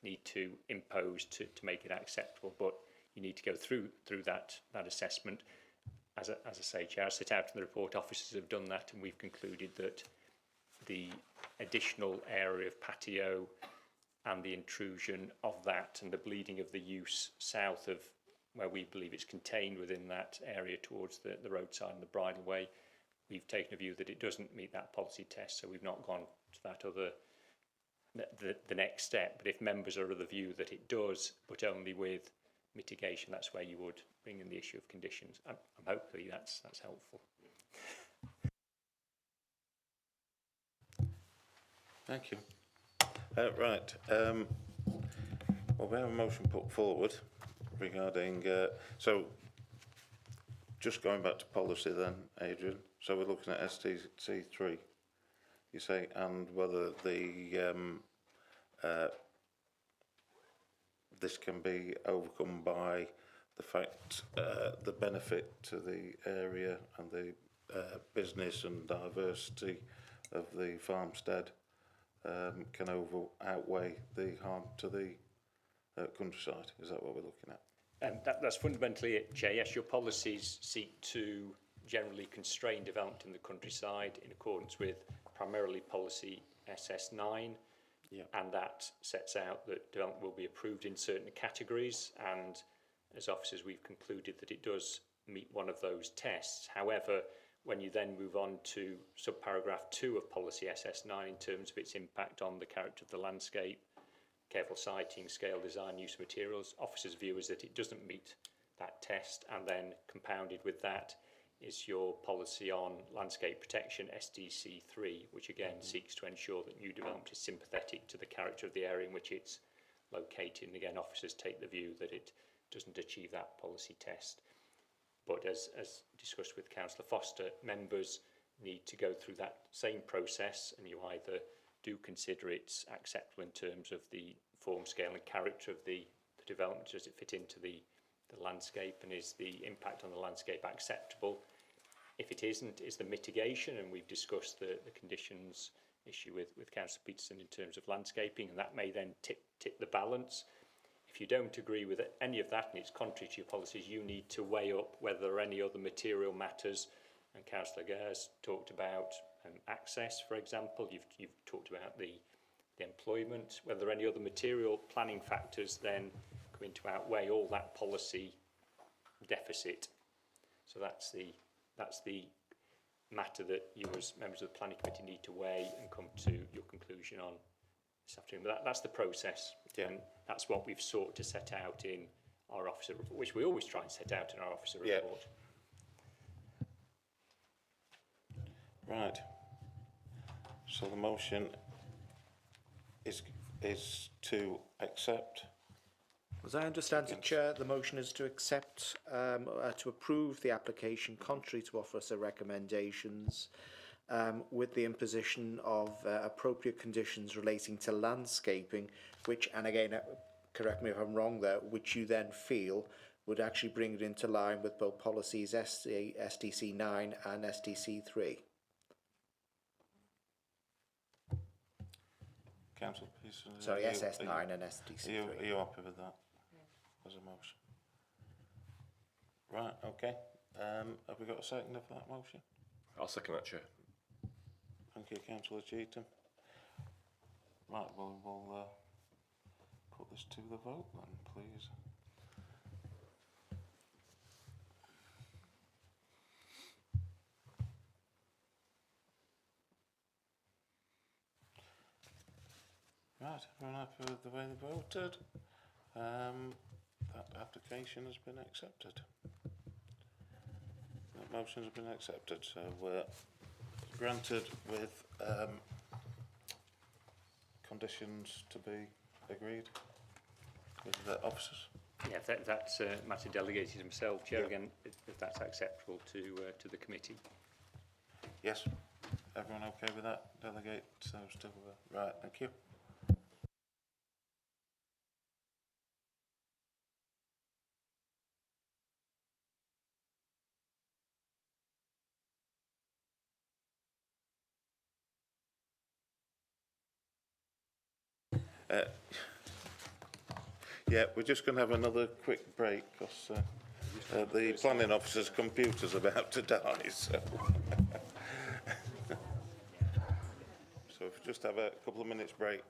need to impose to make it acceptable. But you need to go through that assessment. As I say, Chair, as set out in the report, officers have done that, and we've concluded that the additional area of patio and the intrusion of that and the bleeding of the use south of where we believe it's contained within that area towards the roadside and the bridleway, we've taken a view that it doesn't meet that policy test, so we've not gone to that other, the next step. But if members are of the view that it does, but only with mitigation, that's where you would bring in the issue of conditions. I'm hopefully that's helpful. Thank you. Right. Well, we have a motion put forward regarding. So, just going back to policy then, Adrian. So we're looking at STC 3. You say, and whether this can be overcome by the fact the benefit to the area and the business and diversity of the farmstead can outweigh the harm to the countryside. Is that what we're looking at? That's fundamentally it, Chair. Yes, your policies seek to generally constrain development in the countryside in accordance with primarily policy SS9. Yeah. And that sets out that development will be approved in certain categories, and as officers we've concluded that it does meet one of those tests. However, when you then move on to subparagraph 2 of policy SS9 in terms of its impact on the character of the landscape, careful siting, scale, design, use of materials, officers' view is that it doesn't meet that test, and then compounded with that is your policy on landscape protection, SDC 3, which again seeks to ensure that new development is sympathetic to the character of the area in which it's located. And again, officers take the view that it doesn't achieve that policy test. But as discussed with Councillor Foster, members need to go through that same process, and you either do consider it's acceptable in terms of the form, scale and character of the development, does it fit into the landscape, and is the impact on the landscape acceptable? If it isn't, is the mitigation, and we've discussed the conditions issue with Councillor Peterson in terms of landscaping, and that may then tip the balance. If you don't agree with any of that and it's contrary to your policies, you need to weigh up whether there are any other material matters. And Councillor Gares talked about access, for example. You've talked about the employment. Whether there are any other material planning factors then come in to outweigh all that policy deficit. So that's the matter that you as members of the planning committee need to weigh and come to your conclusion on this afternoon. But that's the process, yeah. And that's what we've sought to set out in our officer report, which we always try and set out in our officer report. Right. So the motion is to accept. As I understand it, Chair, the motion is to accept, to approve the application contrary to officer recommendations, with the imposition of appropriate conditions relating to landscaping, which, and again, correct me if I'm wrong there, which you then feel would actually bring it into line with both policies SDC 9 and SDC 3. Councillor Pearson. Sorry, SS9 and SDC 3. Are you happy with that as a motion? Right, okay. Have we got a second for that motion? I'll second that, Chair. Thank you, Councillor Cheetham. Right, well, we'll put this to the vote then, please. Right, everyone happy with the way they voted? That application has been accepted. That motion has been accepted, so granted with conditions to be agreed with the officers. Yeah, if that's matter delegated himself, Chair, again, if that's acceptable to the committee. Yes, everyone okay with that? Delegate those to right, thank you. Yeah, we're just going to have another quick break because the planning officer's computer's about to die. So, so if we just have a couple of minutes break.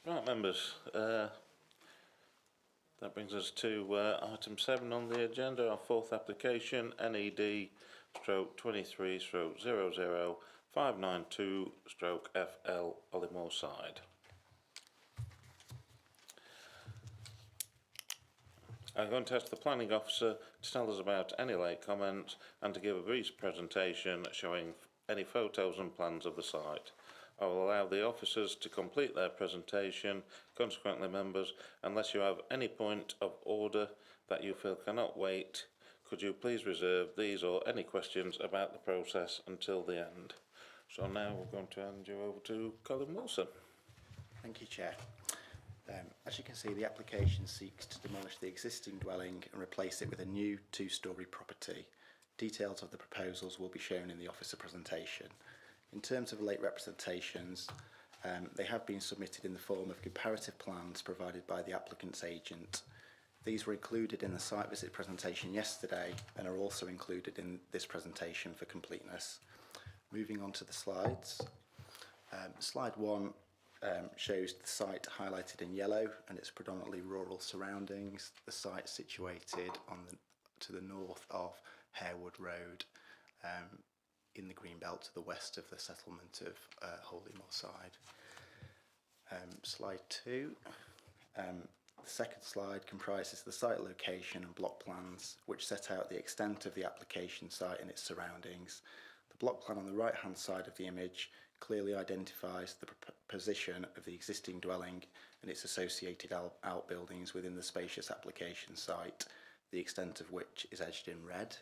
Right, members, that brings us to item 7 on the agenda, our fourth application, NED stroke 23 stroke 00592 stroke FL Ollymore Side. I'm going to ask the planning officer to tell us about any late comments and to give a brief presentation showing any photos and plans of the site. I will allow the officers to complete their presentation. Consequently, members, unless you have any point of order that you feel cannot wait, could you please reserve these or any questions about the process until the end? So now we're going to hand you over to Colin Wilson. Thank you, Chair. As you can see, the application seeks to demolish the existing dwelling and replace it with a new two-storey property. Details of the proposals will be shown in the officer presentation. In terms of late representations, they have been submitted in the form of comparative plans provided by the applicant's agent. These were included in the site visit presentation yesterday and are also included in this presentation for completeness. Moving on to the slides. Slide 1 shows the site highlighted in yellow and its predominantly rural surroundings. The site situated to the north of Harewood Road, in the green belt to the west of the settlement of Hollymore Side. Slide 2. The second slide comprises the site location and block plans, which set out the extent of the application site and its surroundings. The block plan on the right hand side of the image clearly identifies the position of the existing dwelling and its associated outbuildings within the spacious application site, the extent of which is edged in red.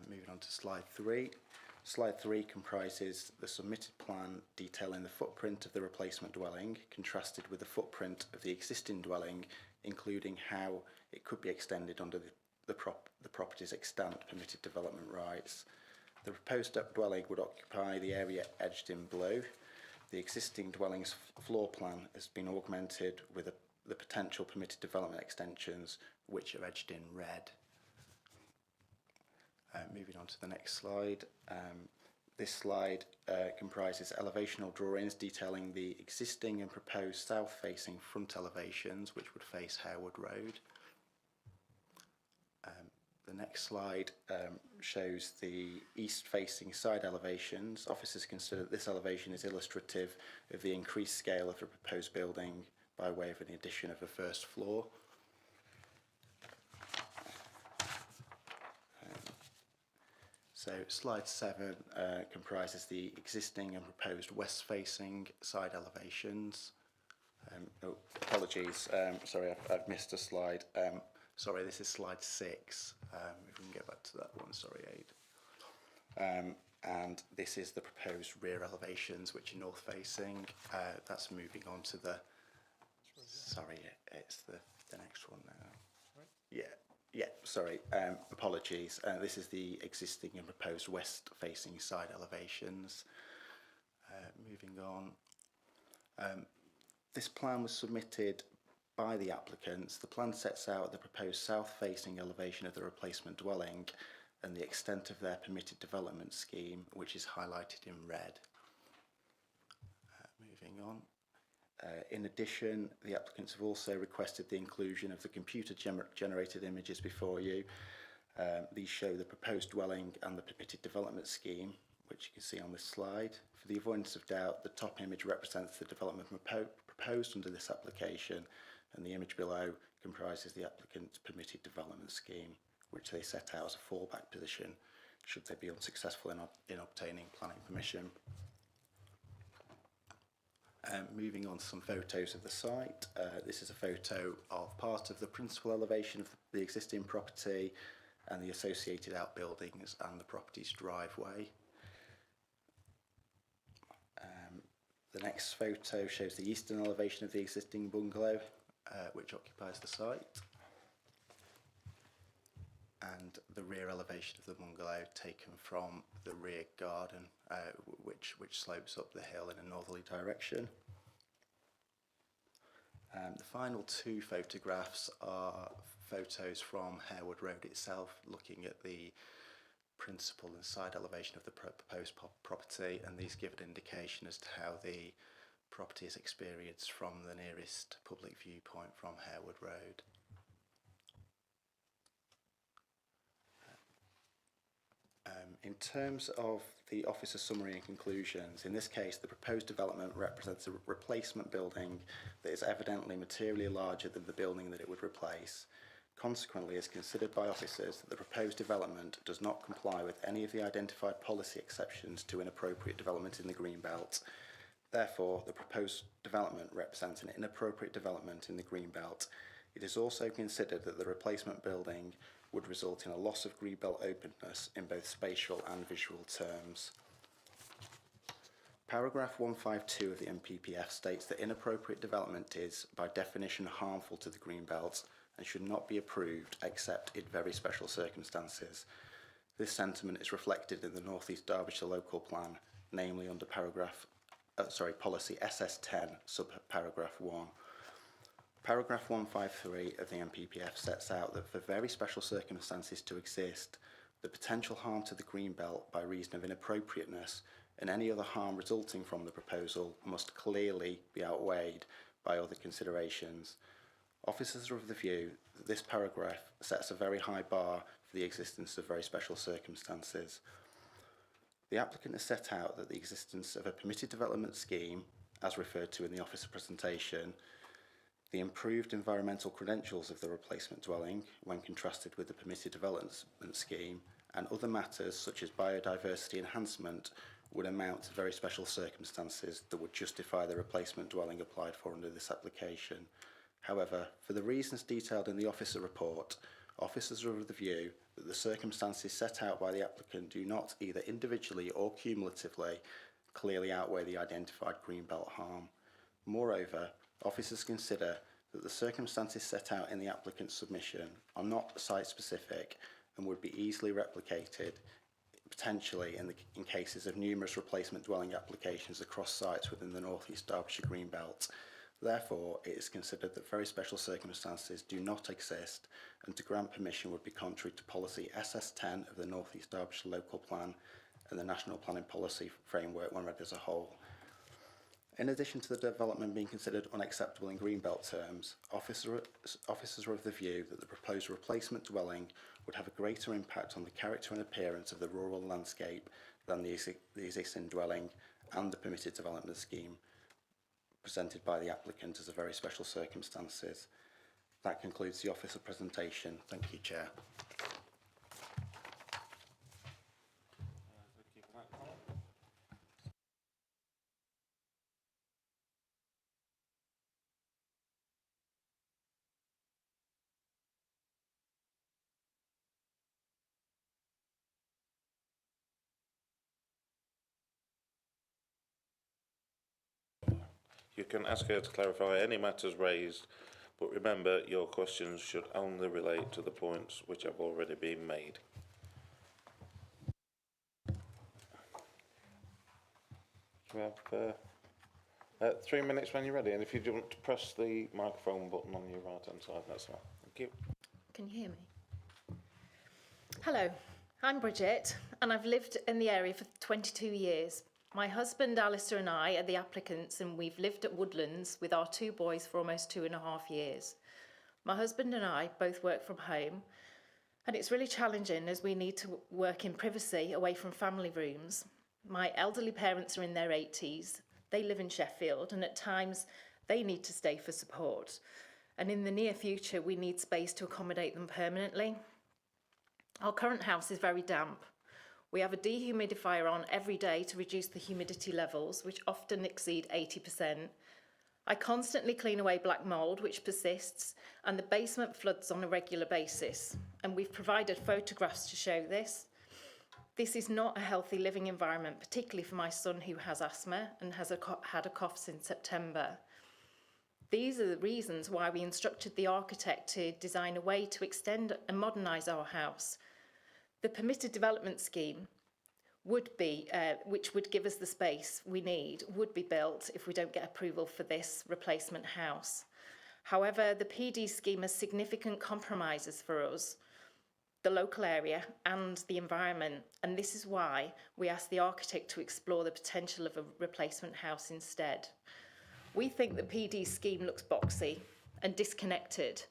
Moving on to slide 3. Slide 3 comprises the submitted plan detailing the footprint of the replacement dwelling, contrasted with the footprint of the existing dwelling, including how it could be extended under the property's extant permitted development rights. The proposed dwelling would occupy the area edged in blue. The existing dwelling's floor plan has been augmented with the potential permitted development extensions, which are edged in red. Moving on to the next slide. This slide comprises elevational drawings detailing the existing and proposed south-facing front elevations, which would face Harewood Road. The next slide shows the east-facing side elevations. Officers consider that this elevation is illustrative of the increased scale of the proposed building by way of an addition of a first floor. So slide 7 comprises the existing and proposed west-facing side elevations. Apologies, sorry, I've missed a slide. Sorry, this is slide 6. If we can get back to that one, sorry, Aid. And this is the proposed rear elevations, which are north-facing. That's moving on to the. Sorry, it's the next one now. Yeah, sorry. Apologies. This is the existing and proposed west-facing side elevations. Moving on. This plan was submitted by the applicants. The plan sets out the proposed south-facing elevation of the replacement dwelling and the extent of their permitted development scheme, which is highlighted in red. Moving on. In addition, the applicants have also requested the inclusion of the computer-generated images before you. These show the proposed dwelling and the permitted development scheme, which you can see on this slide. For the avoidance of doubt, the top image represents the development proposed under this application, and the image below comprises the applicant's permitted development scheme, which they set out as a fallback position should they be unsuccessful in obtaining planning permission. Moving on to some photos of the site. This is a photo of part of the principal elevation of the existing property and the associated outbuildings and the property's driveway. The next photo shows the eastern elevation of the existing bungalow, which occupies the site, and the rear elevation of the bungalow taken from the rear garden, which slopes up the hill in a northerly direction. The final 2 photographs are photos from Harewood Road itself, looking at the principal and side elevation of the proposed property, and these give an indication as to how the property is experienced from the nearest public viewpoint from Harewood Road. In terms of the officer's summary and conclusions, in this case the proposed development represents a replacement building that is evidently materially larger than the building that it would replace. Consequently, it is considered by officers that the proposed development does not comply with any of the identified policy exceptions to inappropriate development in the Greenbelt. Therefore, the proposed development represents an inappropriate development in the Greenbelt. It is also considered that the replacement building would result in a loss of Greenbelt openness in both spatial and visual terms. Paragraph 152 of the MPPF states that inappropriate development is, by definition, harmful to the Greenbelt and should not be approved except in very special circumstances. This sentiment is reflected in the North East Derbyshire Local Plan, namely under policy SS10, subparagraph 1. Paragraph 153 of the MPPF sets out that for very special circumstances to exist, the potential harm to the Greenbelt by reason of inappropriateness and any other harm resulting from the proposal must clearly be outweighed by other considerations. Officers are of the view that this paragraph sets a very high bar for the existence of very special circumstances. The applicant has set out that the existence of a permitted development scheme, as referred to in the officer presentation, the improved environmental credentials of the replacement dwelling when contrasted with the permitted development scheme, and other matters such as biodiversity enhancement would amount to very special circumstances that would justify the replacement dwelling applied for under this application. However, for the reasons detailed in the officer report, officers are of the view that the circumstances set out by the applicant do not, either individually or cumulatively, clearly outweigh the identified Greenbelt harm. Moreover, officers consider that the circumstances set out in the applicant's submission are not site-specific and would be easily replicated, potentially in cases of numerous replacement dwelling applications across sites within the North East Derbyshire Greenbelt. Therefore, it is considered that very special circumstances do not exist, and to grant permission would be contrary to policy SS10 of the North East Derbyshire Local Plan and the National Planning Policy Framework when read as a whole. In addition to the development being considered unacceptable in Greenbelt terms, officers are of the view that the proposed replacement dwelling would have a greater impact on the character and appearance of the rural landscape than the existing dwelling and the permitted development scheme presented by the applicant as a very special circumstances. That concludes the officer presentation. Thank you, Chair. You can ask her to clarify any matters raised, but remember your questions should only relate to the points which have already been made. We have 3 minutes when you're ready, and if you want to press the microphone button on your right hand side, that's fine. Thank you. Can you hear me? Hello, I'm Bridget, and I've lived in the area for 22 years. My husband Alistair and I are the applicants, and we've lived at Woodlands with our 2 boys for almost 2.5 years. My husband and I both work from home, and it's really challenging as we need to work in privacy away from family rooms. My elderly parents are in their 80s. They live in Sheffield, and at times they need to stay for support. And in the near future, we need space to accommodate them permanently. Our current house is very damp. We have a dehumidifier on every day to reduce the humidity levels, which often exceed 80%. I constantly clean away black mould, which persists, and the basement floods on a regular basis. And we've provided photographs to show this. This is not a healthy living environment, particularly for my son who has asthma and has had a cough since September. These are the reasons why we instructed the architect to design a way to extend and modernise our house. The permitted development scheme would be, which would give us the space we need, would be built if we don't get approval for this replacement house. However, the PD scheme has significant compromises for us, the local area and the environment, and this is why we asked the architect to explore the potential of a replacement house instead. We think the PD scheme looks boxy and disconnected,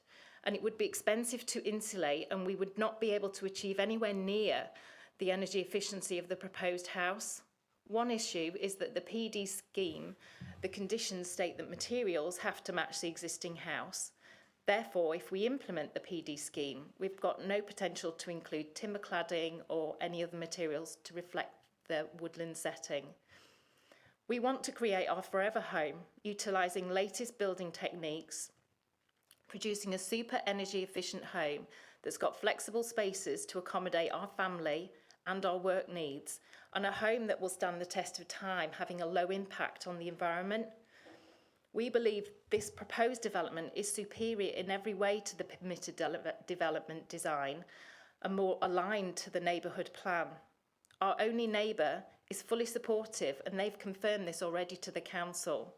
and it would be expensive to insulate, and we would not be able to achieve anywhere near the energy efficiency of the proposed house. One issue is that the PD scheme, the conditions state that materials have to match the existing house. Therefore, if we implement the PD scheme, we've got no potential to include timber cladding or any other materials to reflect the woodland setting. We want to create our forever home, utilising latest building techniques, producing a super energy efficient home that's got flexible spaces to accommodate our family and our work needs, and a home that will stand the test of time, having a low impact on the environment. We believe this proposed development is superior in every way to the permitted development design and more aligned to the neighbourhood plan. Our only neighbour is fully supportive, and they've confirmed this already to the council.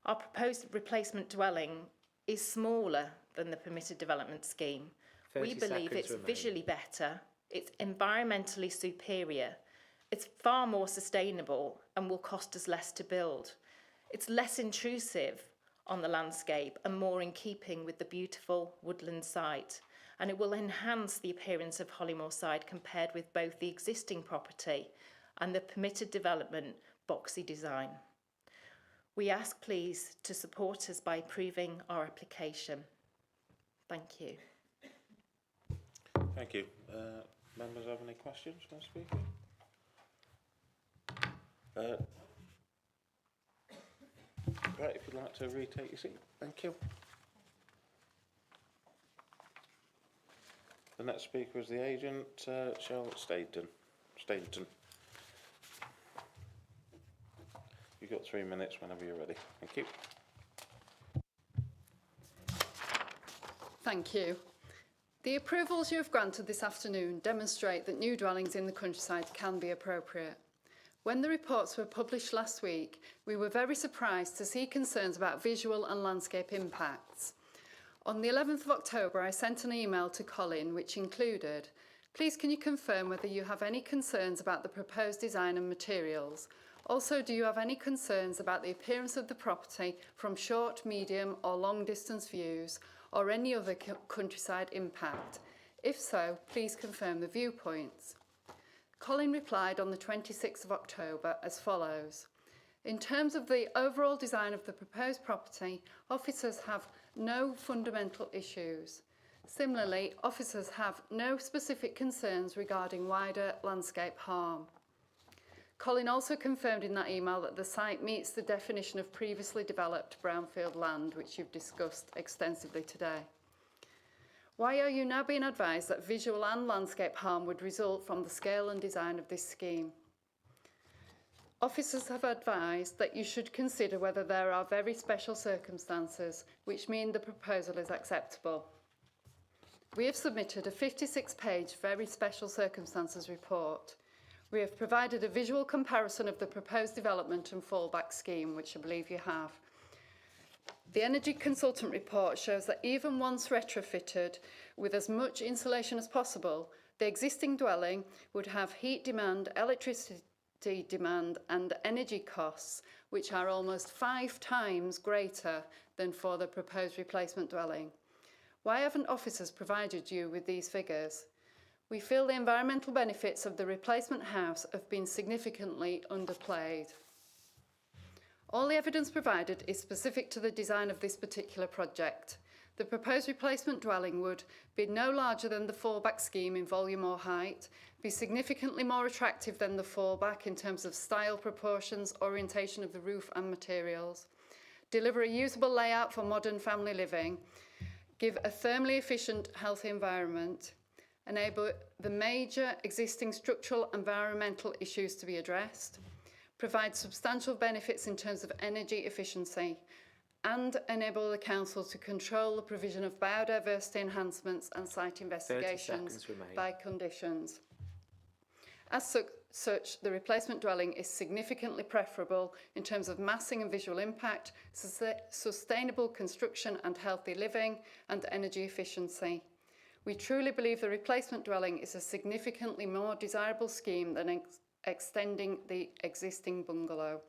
Our proposed replacement dwelling is smaller than the permitted development scheme. We believe it's visually better, it's environmentally superior, it's far more sustainable and will cost us less to build. It's less intrusive on the landscape and more in keeping with the beautiful woodland site, and it will enhance the appearance of Hollymore Side compared with both the existing property and the permitted development boxy design. We ask please to support us by approving our application. Thank you. Thank you. Members have any questions for the speaker? Right, if you'd like to retake your seat. Thank you. The next speaker is the agent, Charlotte Stainton. You've got 3 minutes whenever you're ready. Thank you. Thank you. The approvals you have granted this afternoon demonstrate that new dwellings in the countryside can be appropriate. When the reports were published last week, we were very surprised to see concerns about visual and landscape impacts. On the 11th of October, I sent an email to Colin which included, "Please can you confirm whether you have any concerns about the proposed design and materials? Also, do you have any concerns about the appearance of the property from short, medium or long distance views or any other countryside impact? If so, please confirm the viewpoints." Colin replied on the 26th of October as follows. "In terms of the overall design of the proposed property, officers have no fundamental issues. Similarly, officers have no specific concerns regarding wider landscape harm." Colin also confirmed in that email that the site meets the definition of previously developed brownfield land, which you've discussed extensively today. Why are you now being advised that visual and landscape harm would result from the scale and design of this scheme? Officers have advised that you should consider whether there are very special circumstances which mean the proposal is acceptable. We have submitted a 56-page very special circumstances report. We have provided a visual comparison of the proposed development and fallback scheme, which I believe you have. The energy consultant report shows that even once retrofitted with as much insulation as possible, the existing dwelling would have heat demand, electricity demand and energy costs which are almost 5 times greater than for the proposed replacement dwelling. Why haven't officers provided you with these figures? We feel the environmental benefits of the replacement house have been significantly underplayed. All the evidence provided is specific to the design of this particular project. The proposed replacement dwelling would be no larger than the fallback scheme in volume or height, be significantly more attractive than the fallback in terms of style, proportions, orientation of the roof and materials, deliver a usable layout for modern family living, give a thermally efficient, healthy environment, enable the major existing structural and environmental issues to be addressed, provide substantial benefits in terms of energy efficiency, and enable the council to control the provision of biodiversity enhancements and site investigations by conditions. As such, the replacement dwelling is significantly preferable in terms of massing and visual impact, sustainable construction and healthy living, and energy efficiency. We truly believe the replacement dwelling is a significantly more desirable scheme than extending the existing bungalow.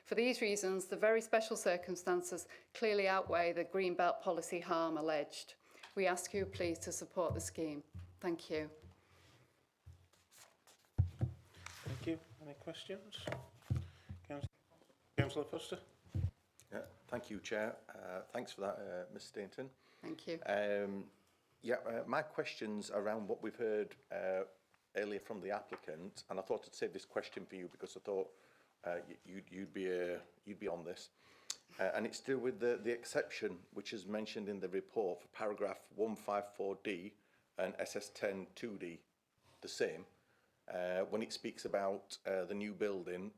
For these reasons, the very special circumstances clearly outweigh the Greenbelt policy harm alleged. We ask you please to support the scheme. Thank you. Thank you. Any questions? Councillor Foster? Yeah, thank you, Chair. Thanks for that, Ms Stainton. Thank you. My question's around what we've heard earlier from the applicant, and I thought I'd save this question for you because I thought you'd be on this. And it's to do with the exception which is mentioned in the report for paragraph 154D and SS10 2D, the same, when it speaks about the new building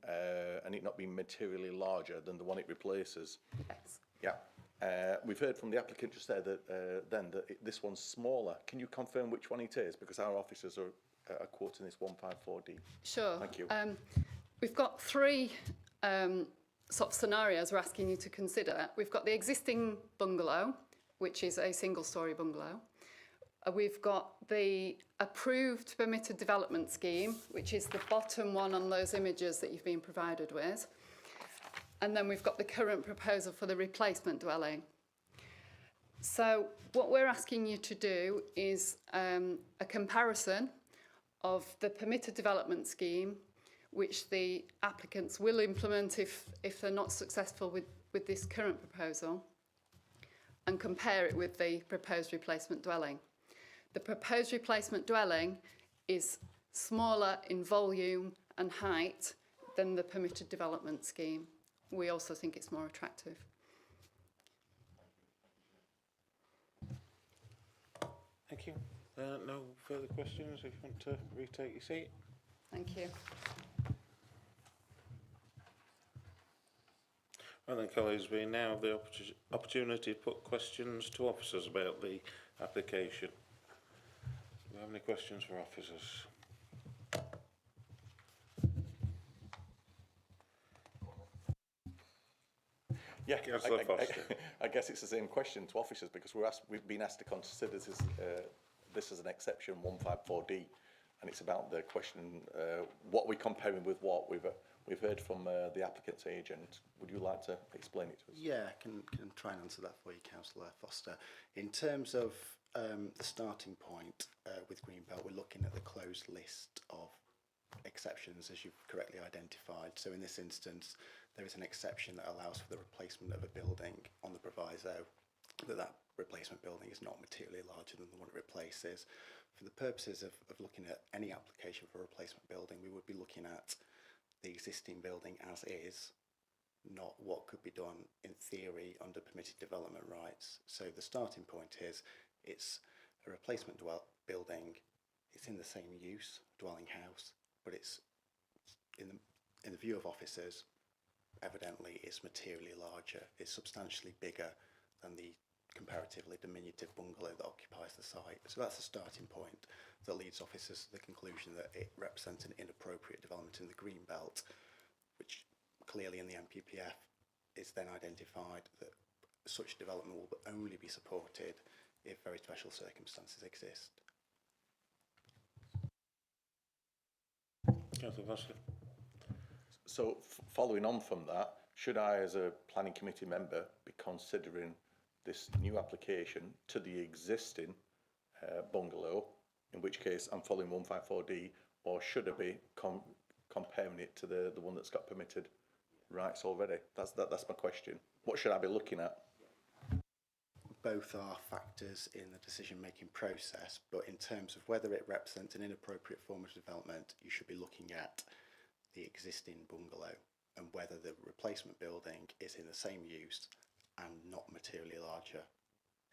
and it not being materially larger than the one it replaces. Yes. Yeah. We've heard from the applicant just there that this one's smaller. Can you confirm which one it is? Because our officers are quoting this 154D. Sure. Thank you. We've got three sort of scenarios we're asking you to consider. We've got the existing bungalow, which is a single-storey bungalow. We've got the approved permitted development scheme, which is the bottom one on those images that you've been provided with. And then we've got the current proposal for the replacement dwelling. So what we're asking you to do is a comparison of the permitted development scheme, which the applicants will implement if they're not successful with this current proposal, and compare it with the proposed replacement dwelling. The proposed replacement dwelling is smaller in volume and height than the permitted development scheme. We also think it's more attractive. Thank you. No further questions if you want to retake your seat. Thank you. Well then, colleagues, we now have the opportunity to put questions to officers about the application. Do we have any questions for officers? Yeah, Councillor Foster. I guess it's the same question to officers because we've been asked to consider this as an exception 154D, and it's about the question what we're comparing with what. We've heard from the applicant's agent. Would you like to explain it to us? Yeah, I can try and answer that for you, Councillor Foster. In terms of the starting point with Greenbelt, we're looking at the closed list of exceptions, as you've correctly identified. So in this instance, there is an exception that allows for the replacement of a building on the proviso that replacement building is not materially larger than the one it replaces. For the purposes of looking at any application for a replacement building, we would be looking at the existing building as is, not what could be done in theory under permitted development rights. So the starting point is it's a replacement building, it's in the same use, dwelling house, but it's in the view of officers, evidently it's materially larger, it's substantially bigger than the comparatively diminutive bungalow that occupies the site. So that's the starting point that leads officers to the conclusion that it represents an inappropriate development in the Greenbelt, which clearly in the MPPF is then identified that such development will only be supported if very special circumstances exist. Councillor Foster. So following on from that, should I as a planning committee member be considering this new application to the existing bungalow, in which case I'm following 154D, or should I be comparing it to the one that's got permitted rights already? That's my question. What should I be looking at? Both are factors in the decision-making process, but in terms of whether it represents an inappropriate form of development, you should be looking at the existing bungalow and whether the replacement building is in the same use and not materially larger.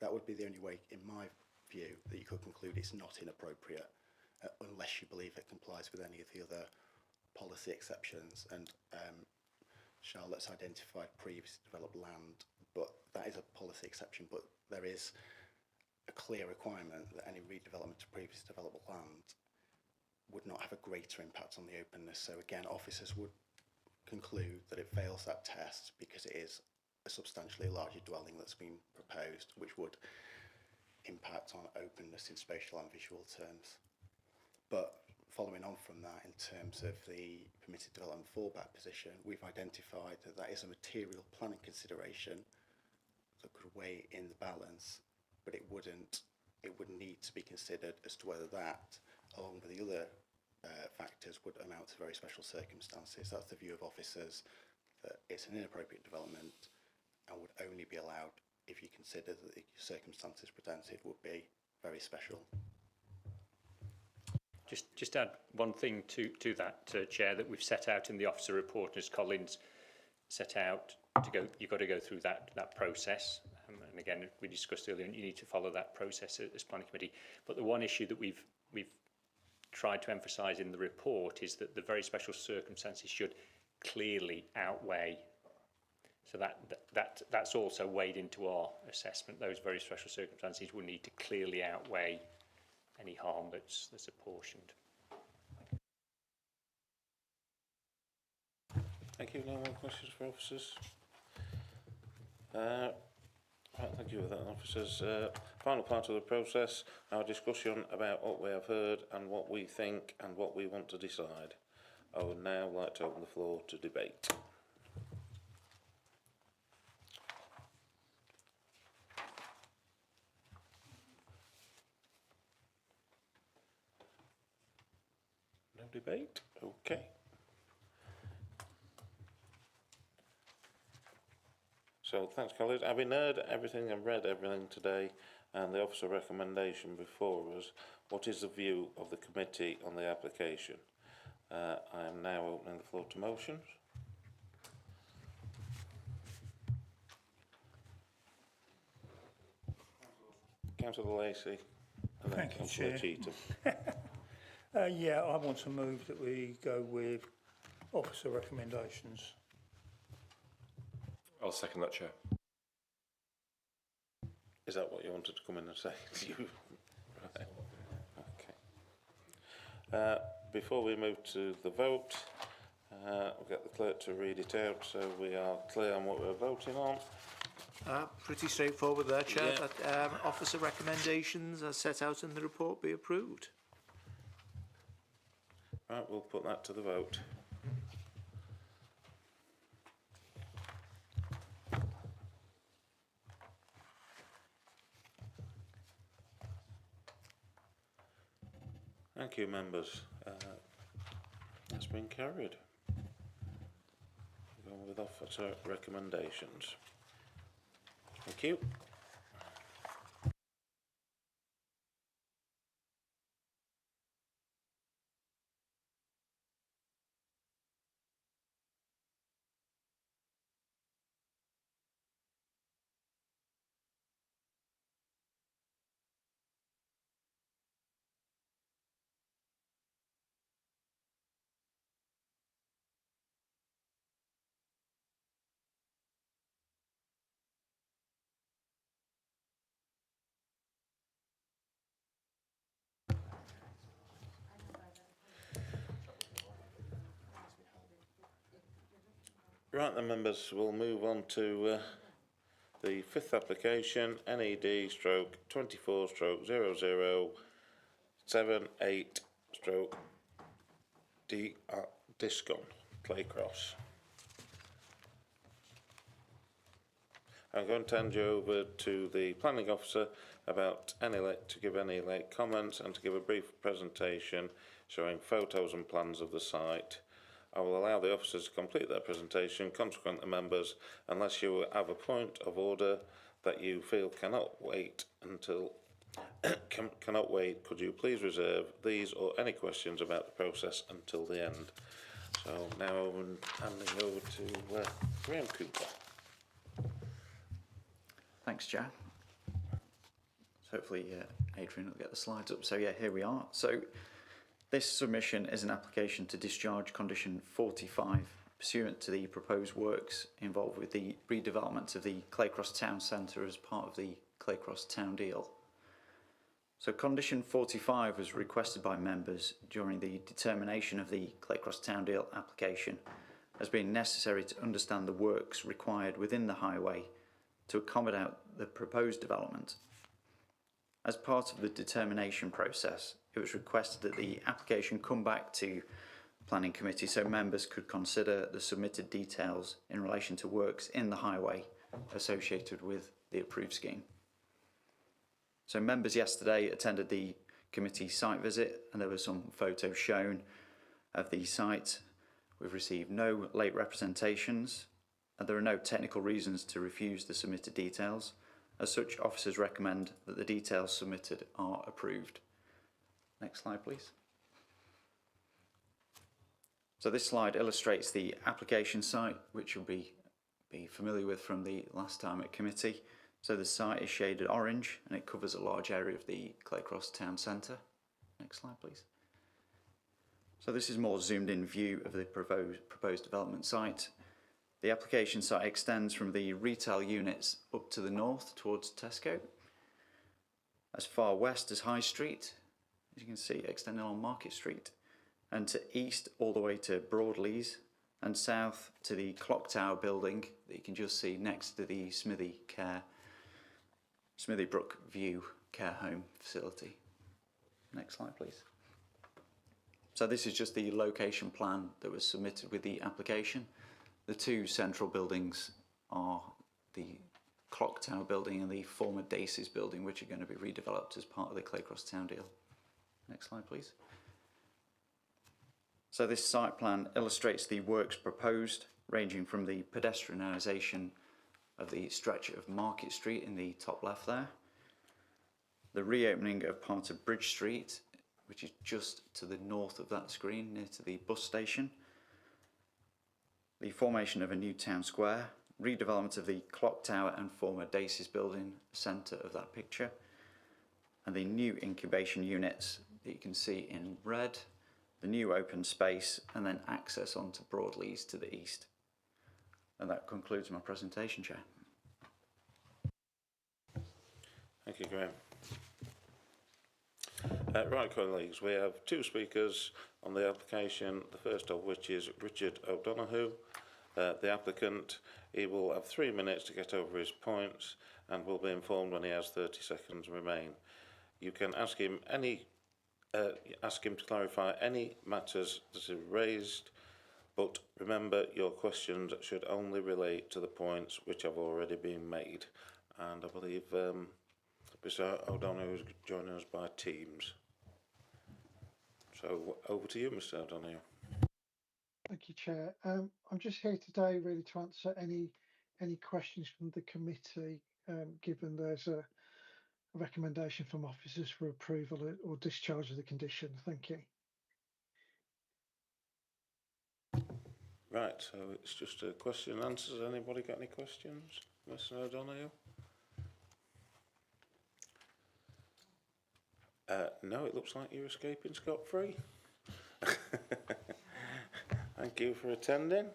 That would be the only way, in my view, that you could conclude it's not inappropriate, unless you believe it complies with any of the other policy exceptions. And Charlotte's identified previously developed land, but that is a policy exception, but there is a clear requirement that any redevelopment of previously developed land would not have a greater impact on the openness. So again, officers would conclude that it fails that test because it is a substantially larger dwelling that's been proposed, which would impact on openness in spatial and visual terms. But following on from that, in terms of the permitted development fallback position, we've identified that that is a material planning consideration that could weigh in the balance, but it would need to be considered as to whether that, along with the other factors, would amount to very special circumstances. That's the view of officers, that it's an inappropriate development and would only be allowed if you consider that the circumstances presented would be very special. Just add one thing to that, Chair, that we've set out in the officer report, as Collins set out, you've got to go through that process. And again, we discussed earlier, you need to follow that process as planning committee. But the one issue that we've tried to emphasise in the report is that the very special circumstances should clearly outweigh. So that's also weighed into our assessment. Those very special circumstances will need to clearly outweigh any harm that's apportioned. Thank you. No more questions for officers? Right, thank you for that, officers. Final part of the process, our discussion about what we have heard and what we think and what we want to decide. I would now like to open the floor to debate. No debate? Okay. So thanks, colleagues. Having heard everything and read everything today and the officer recommendation before us, what is the view of the committee on the application? I am now opening the floor to motions. Councillor Lacey and then Thank you, Councillor Chair. Cheetham. Yeah, I want to move that we go with officer recommendations. I'll second that, Chair. Is that what you wanted to come in and say? Right. Okay. Before we move to the vote, we'll get the clerk to read it out so we are clear on what we're voting on. Pretty straightforward there, Chair. Yeah. That officer recommendations as set out in the report be approved. Right, we'll put that to the vote. Thank you, members. That's been carried. Going with officer recommendations. Thank you. Right then, members, we'll move on to the fifth application, NED/24/007/8 Claycross. I'm going to hand you over to the planning officer about to give any late comments and to give a brief presentation showing photos and plans of the site. I will allow the officers to complete their presentation. Consequently, members, unless you have a point of order that you feel cannot wait, could you please reserve these or any questions about the process until the end? So now I'm handing over to Graham Cooper. Thanks, Chair. So hopefully Adrian will get the slides up. So yeah, here we are. So this submission is an application to discharge condition 45 pursuant to the proposed works involved with the redevelopment of the Claycross Town Centre as part of the Claycross Town Deal. So condition 45 was requested by members during the determination of the Claycross Town Deal application as being necessary to understand the works required within the highway to accommodate the proposed development. As part of the determination process, it was requested that the application come back to Planning Committee so members could consider the submitted details in relation to works in the highway associated with the approved scheme. So members yesterday attended the committee site visit and there were some photos shown of the site. We've received no late representations and there are no technical reasons to refuse the submitted details. As such, officers recommend that the details submitted are approved. Next slide, please. So this slide illustrates the application site, which you'll be familiar with from the last time at committee. So the site is shaded orange and it covers a large area of the Claycross town centre. Next slide, please. So this is a more zoomed in view of the proposed development site. The application site extends from the retail units up to the north towards Tesco, as far west as High Street, as you can see, extending along Market Street, and to east all the way to Broadleys, and south to the Clock Tower building that you can just see next to the Smithybrook View Care Home facility. Next slide, please. So this is just the location plan that was submitted with the application. The two central buildings are the Clock Tower building and the former Dacey's building, which are going to be redeveloped as part of the Claycross Town deal. Next slide, please. So this site plan illustrates the works proposed, ranging from the pedestrianisation of the stretch of Market Street in the top left there, the reopening of part of Bridge Street, which is just to the north of that screen, near to the bus station, the formation of a new town square, redevelopment of the Clock Tower and former Dacey's building, centre of that picture, and the new incubation units that you can see in red, the new open space, and then access onto Broadleys to the east. And that concludes my presentation, Chair. Thank you, Graham. Right, colleagues, we have two speakers on the application, the first of which is Richard O'Donoghue, the applicant. He will have 3 minutes to get over his points and will be informed when he has 30 seconds remain. You can ask him to clarify any matters that are raised, but remember your questions should only relate to the points which have already been made. And I believe Mr O'Donoghue is joining us by Teams. So over to you, Mr O'Donoghue. Thank you, Chair. I'm just here today really to answer any questions from the committee, given there's a recommendation from officers for approval or discharge of the condition. Thank you. Right, so it's just a question and answers. Anybody got any questions, Mr O'Donoghue? No, it looks like you're escaping scot-free. Thank you for attending.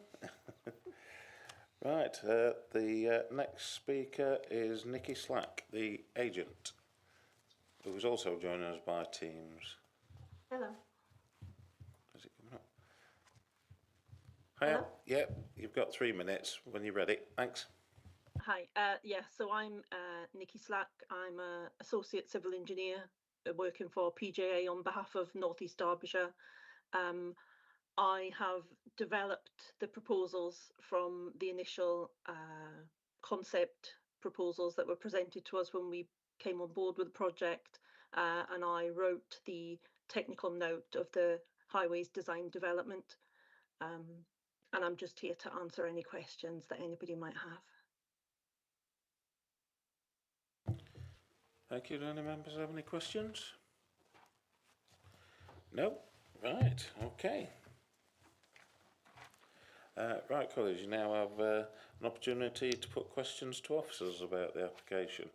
Right, the next speaker is Nikki Slack, the agent, who is also joining us by Teams. Hello. Is it coming up? Hiya. Yep, you've got 3 minutes when you're ready. Thanks. Hi. Yeah, so I'm Nikki Slack. I'm an associate civil engineer working for PJA on behalf of North East Derbyshire. I have developed the proposals from the initial concept proposals that were presented to us when we came on board with the project, and I wrote the technical note of the highways design development, and I'm just here to answer any questions that anybody might have. Thank you. Do any members have any questions? No? Right, okay. Right, colleagues, you now have an opportunity to put questions to officers about the application.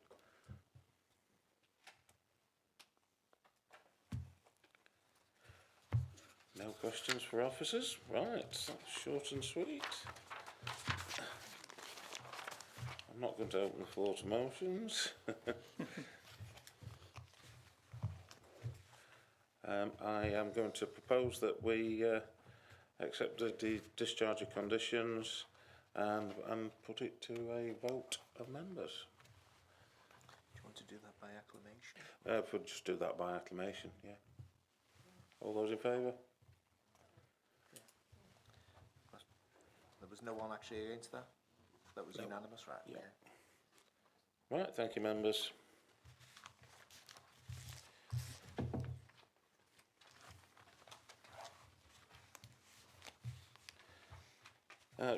No questions for officers? Right, that's short and sweet. I'm not going to open the floor to motions. I am going to propose that we accept the discharge of conditions and put it to a vote of members. Do you want to do that by acclamation? If we'll just do that by acclamation, yeah. All those in favour? There was no one actually against that? That was unanimous, right? Yeah. Right, thank you, members.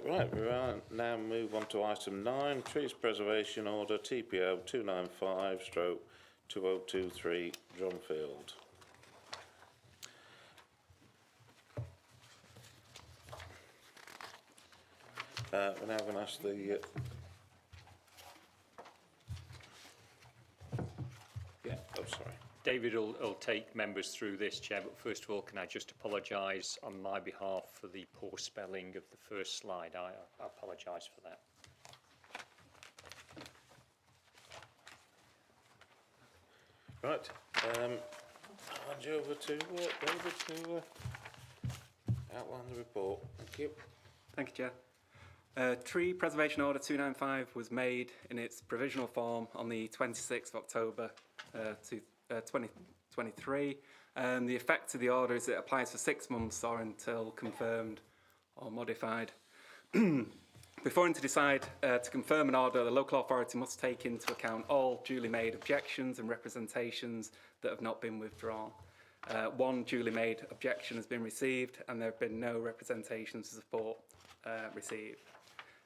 Right, we will now move on to item 9, Trees Preservation Order, TPO 295/2023, Dronfield. We're now going to ask the... Yeah. Oh, sorry. David will take members through this, Chair, but first of all, can I just apologise on my behalf for the poor spelling of the first slide? I apologise for that. Right, I'll hand you over to David to outline the report. Thank you. Thank you, Chair. Tree Preservation Order 295 was made in its provisional form on the 26th of October 2023. The effect of the order is it applies for 6 months or until confirmed or modified. Before to decide to confirm an order, the local authority must take into account all duly made objections and representations that have not been withdrawn. One duly made objection has been received and there have been no representations of support received.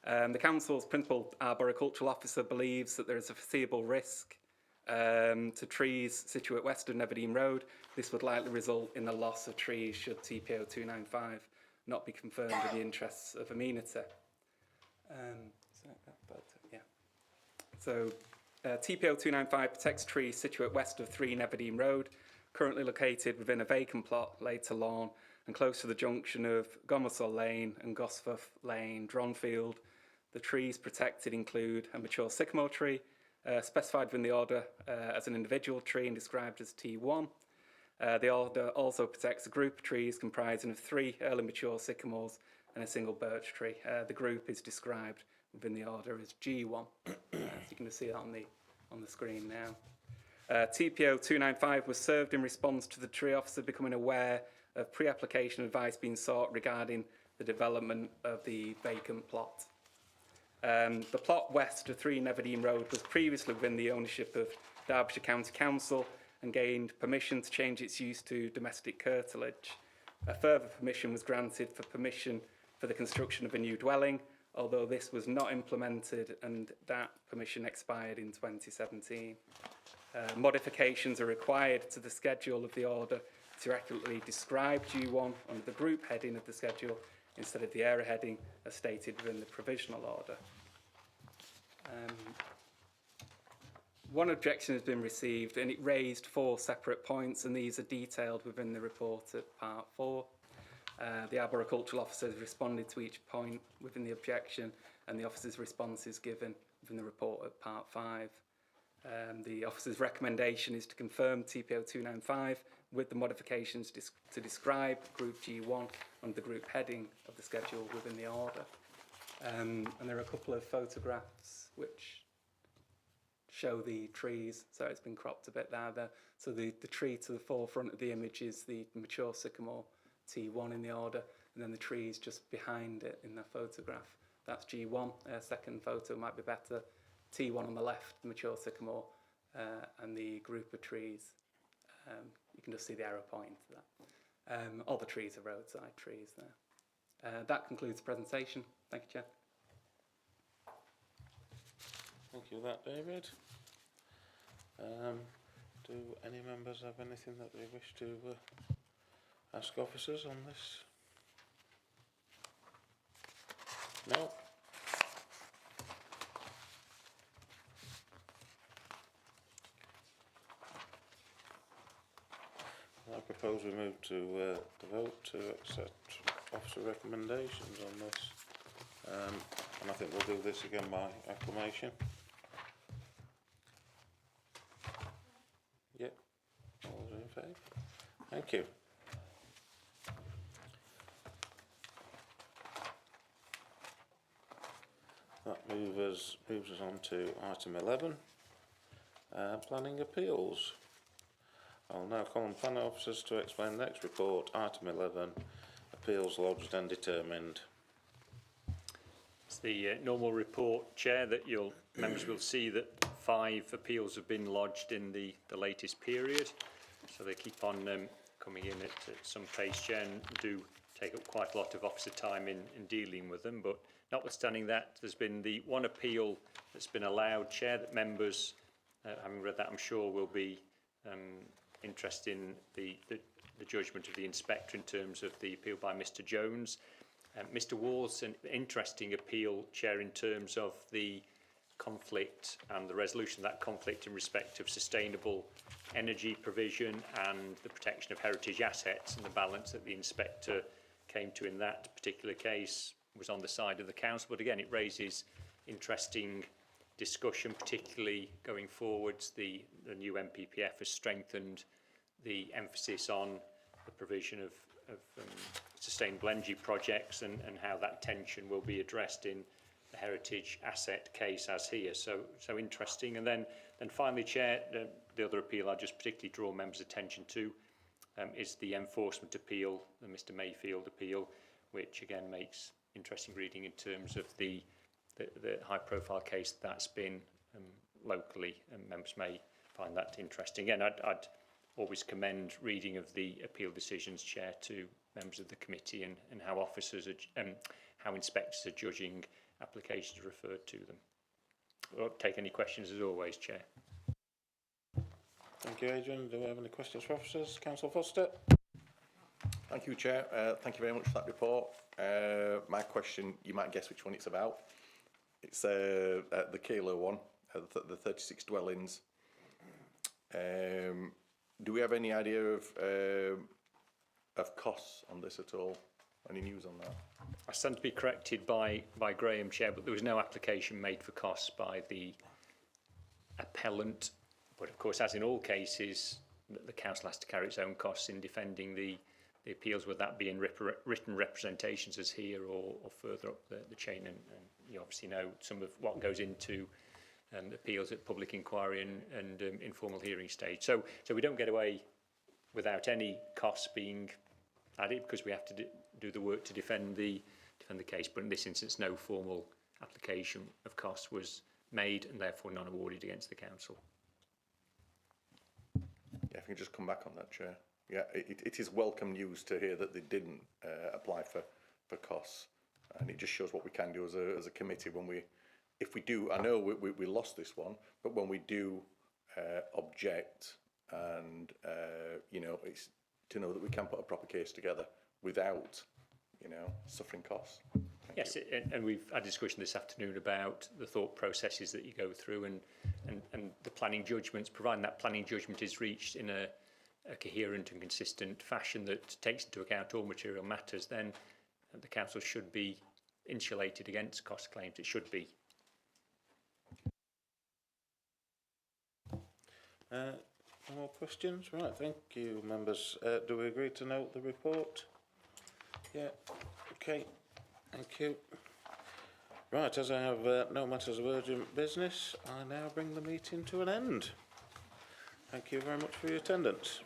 The Council's Principal Arboricultural Officer believes that there is a foreseeable risk to trees situate west of Neverdene Road. This would likely result in the loss of trees should TPO 295 not be confirmed in the interests of amenity. TPO 295 protects trees situate west of 3 Neverdene Road, currently located within a vacant plot laid to lawn and close to the junction of Gomersall Lane and Gosforth Lane, Dronfield. The trees protected include a mature sycamore tree, specified within the order as an individual tree and described as T1. The order also protects a group of trees comprising of 3 early mature sycamores and a single birch tree. The group is described within the order as G1. So you can see it on the screen now. TPO 295 was served in response to the tree officer becoming aware of pre-application advice being sought regarding the development of the vacant plot. The plot west of 3 Neverdene Road was previously within the ownership of Derbyshire County Council and gained permission to change its use to domestic curtilage. A further permission was granted for the construction of a new dwelling, although this was not implemented and that permission expired in 2017. Modifications are required to the schedule of the order to accurately describe G1 under the group heading of the schedule instead of the area heading as stated within the provisional order. One objection has been received and it raised 4 separate points, and these are detailed within the report at part 4. The arboricultural officer has responded to each point within the objection and the officer's response is given within the report at part 5. The officer's recommendation is to confirm TPO 295 with the modifications to describe group G1 under the group heading of the schedule within the order. And there are a couple of photographs which show the trees, so it's been cropped a bit there. So the tree to the forefront of the image is the mature sycamore T1 in the order, and then the trees just behind it in the photograph. That's G1. Second photo might be better. T1 on the left, the mature sycamore, and the group of trees. You can just see the arrow pointing to that. All the trees are roadside trees there. That concludes the presentation. Thank you, Chair. Thank you for that, David. Do any members have anything that they wish to ask officers on this? No? I propose we move to the vote to accept officer recommendations on this. And I think we'll do this again by acclamation. Yep. All those in favour? Thank you. That moves us on to item 11. Planning appeals. I'll now call on planning officers to explain the next report, item 11, appeals lodged and determined. It's the normal report, Chair, that members will see that 5 appeals have been lodged in the latest period. So they keep on coming in at some pace, Chair, and do take up quite a lot of officer time in dealing with them. But notwithstanding that, there's been the one appeal that's been allowed, Chair, that members, having read that, I'm sure will be interested in the judgment of the inspector in terms of the appeal by Mr Jones. Mr Wall's an interesting appeal, Chair, in terms of the conflict and the resolution of that conflict in respect of sustainable energy provision and the protection of heritage assets, and the balance that the inspector came to in that particular case was on the side of the council. But again, it raises interesting discussion, particularly going forwards. The new MPPF has strengthened the emphasis on the provision of sustainable energy projects and how that tension will be addressed in the heritage asset case as here. So interesting. And then finally, Chair, the other appeal I just particularly draw members' attention to is the enforcement appeal, the Mr Mayfield appeal, which again makes interesting reading in terms of the high-profile case that's been locally, and members may find that interesting. Again, I'd always commend reading of the appeal decisions, Chair, to members of the committee and how officers are, how inspectors are judging applications referred to them. I'll take any questions as always, Chair. Thank you, Adrian. Do we have any questions for officers? Councillor Foster. Thank you, Chair. Thank you very much for that report. My question, you might guess which one it's about. It's the Kalo one, the 36 dwellings. Do we have any idea of costs on this at all? Any news on that? I stand to be corrected by Graham, Chair, but there was no application made for costs by the appellant. But of course, as in all cases, the council has to carry its own costs in defending the appeals, whether that be in written representations as here or further up the chain. And you obviously know some of what goes into appeals at public inquiry and informal hearing stage. So we don't get away without any costs being added, because we have to do the work to defend the case. But in this instance, no formal application of costs was made, and therefore none awarded against the council. Yeah, if you can just come back on that, Chair. Yeah, it is welcome news to hear that they didn't apply for costs, and it just shows what we can do as a committee when if we do. I know we lost this one, but when we do object, and you know, it's to know that we can put a proper case together without, you know, suffering costs. Yes, and we've had a discussion this afternoon about the thought processes that you go through and the planning judgments, providing that planning judgment is reached in a coherent and consistent fashion that takes into account all material matters, then the council should be insulated against cost claims. It should be. No more questions? Right, thank you, members. Do we agree to note the report? Yeah, okay, thank you. Right, as I have no matters of urgent business, I now bring the meeting to an end. Thank you very much for your attendance.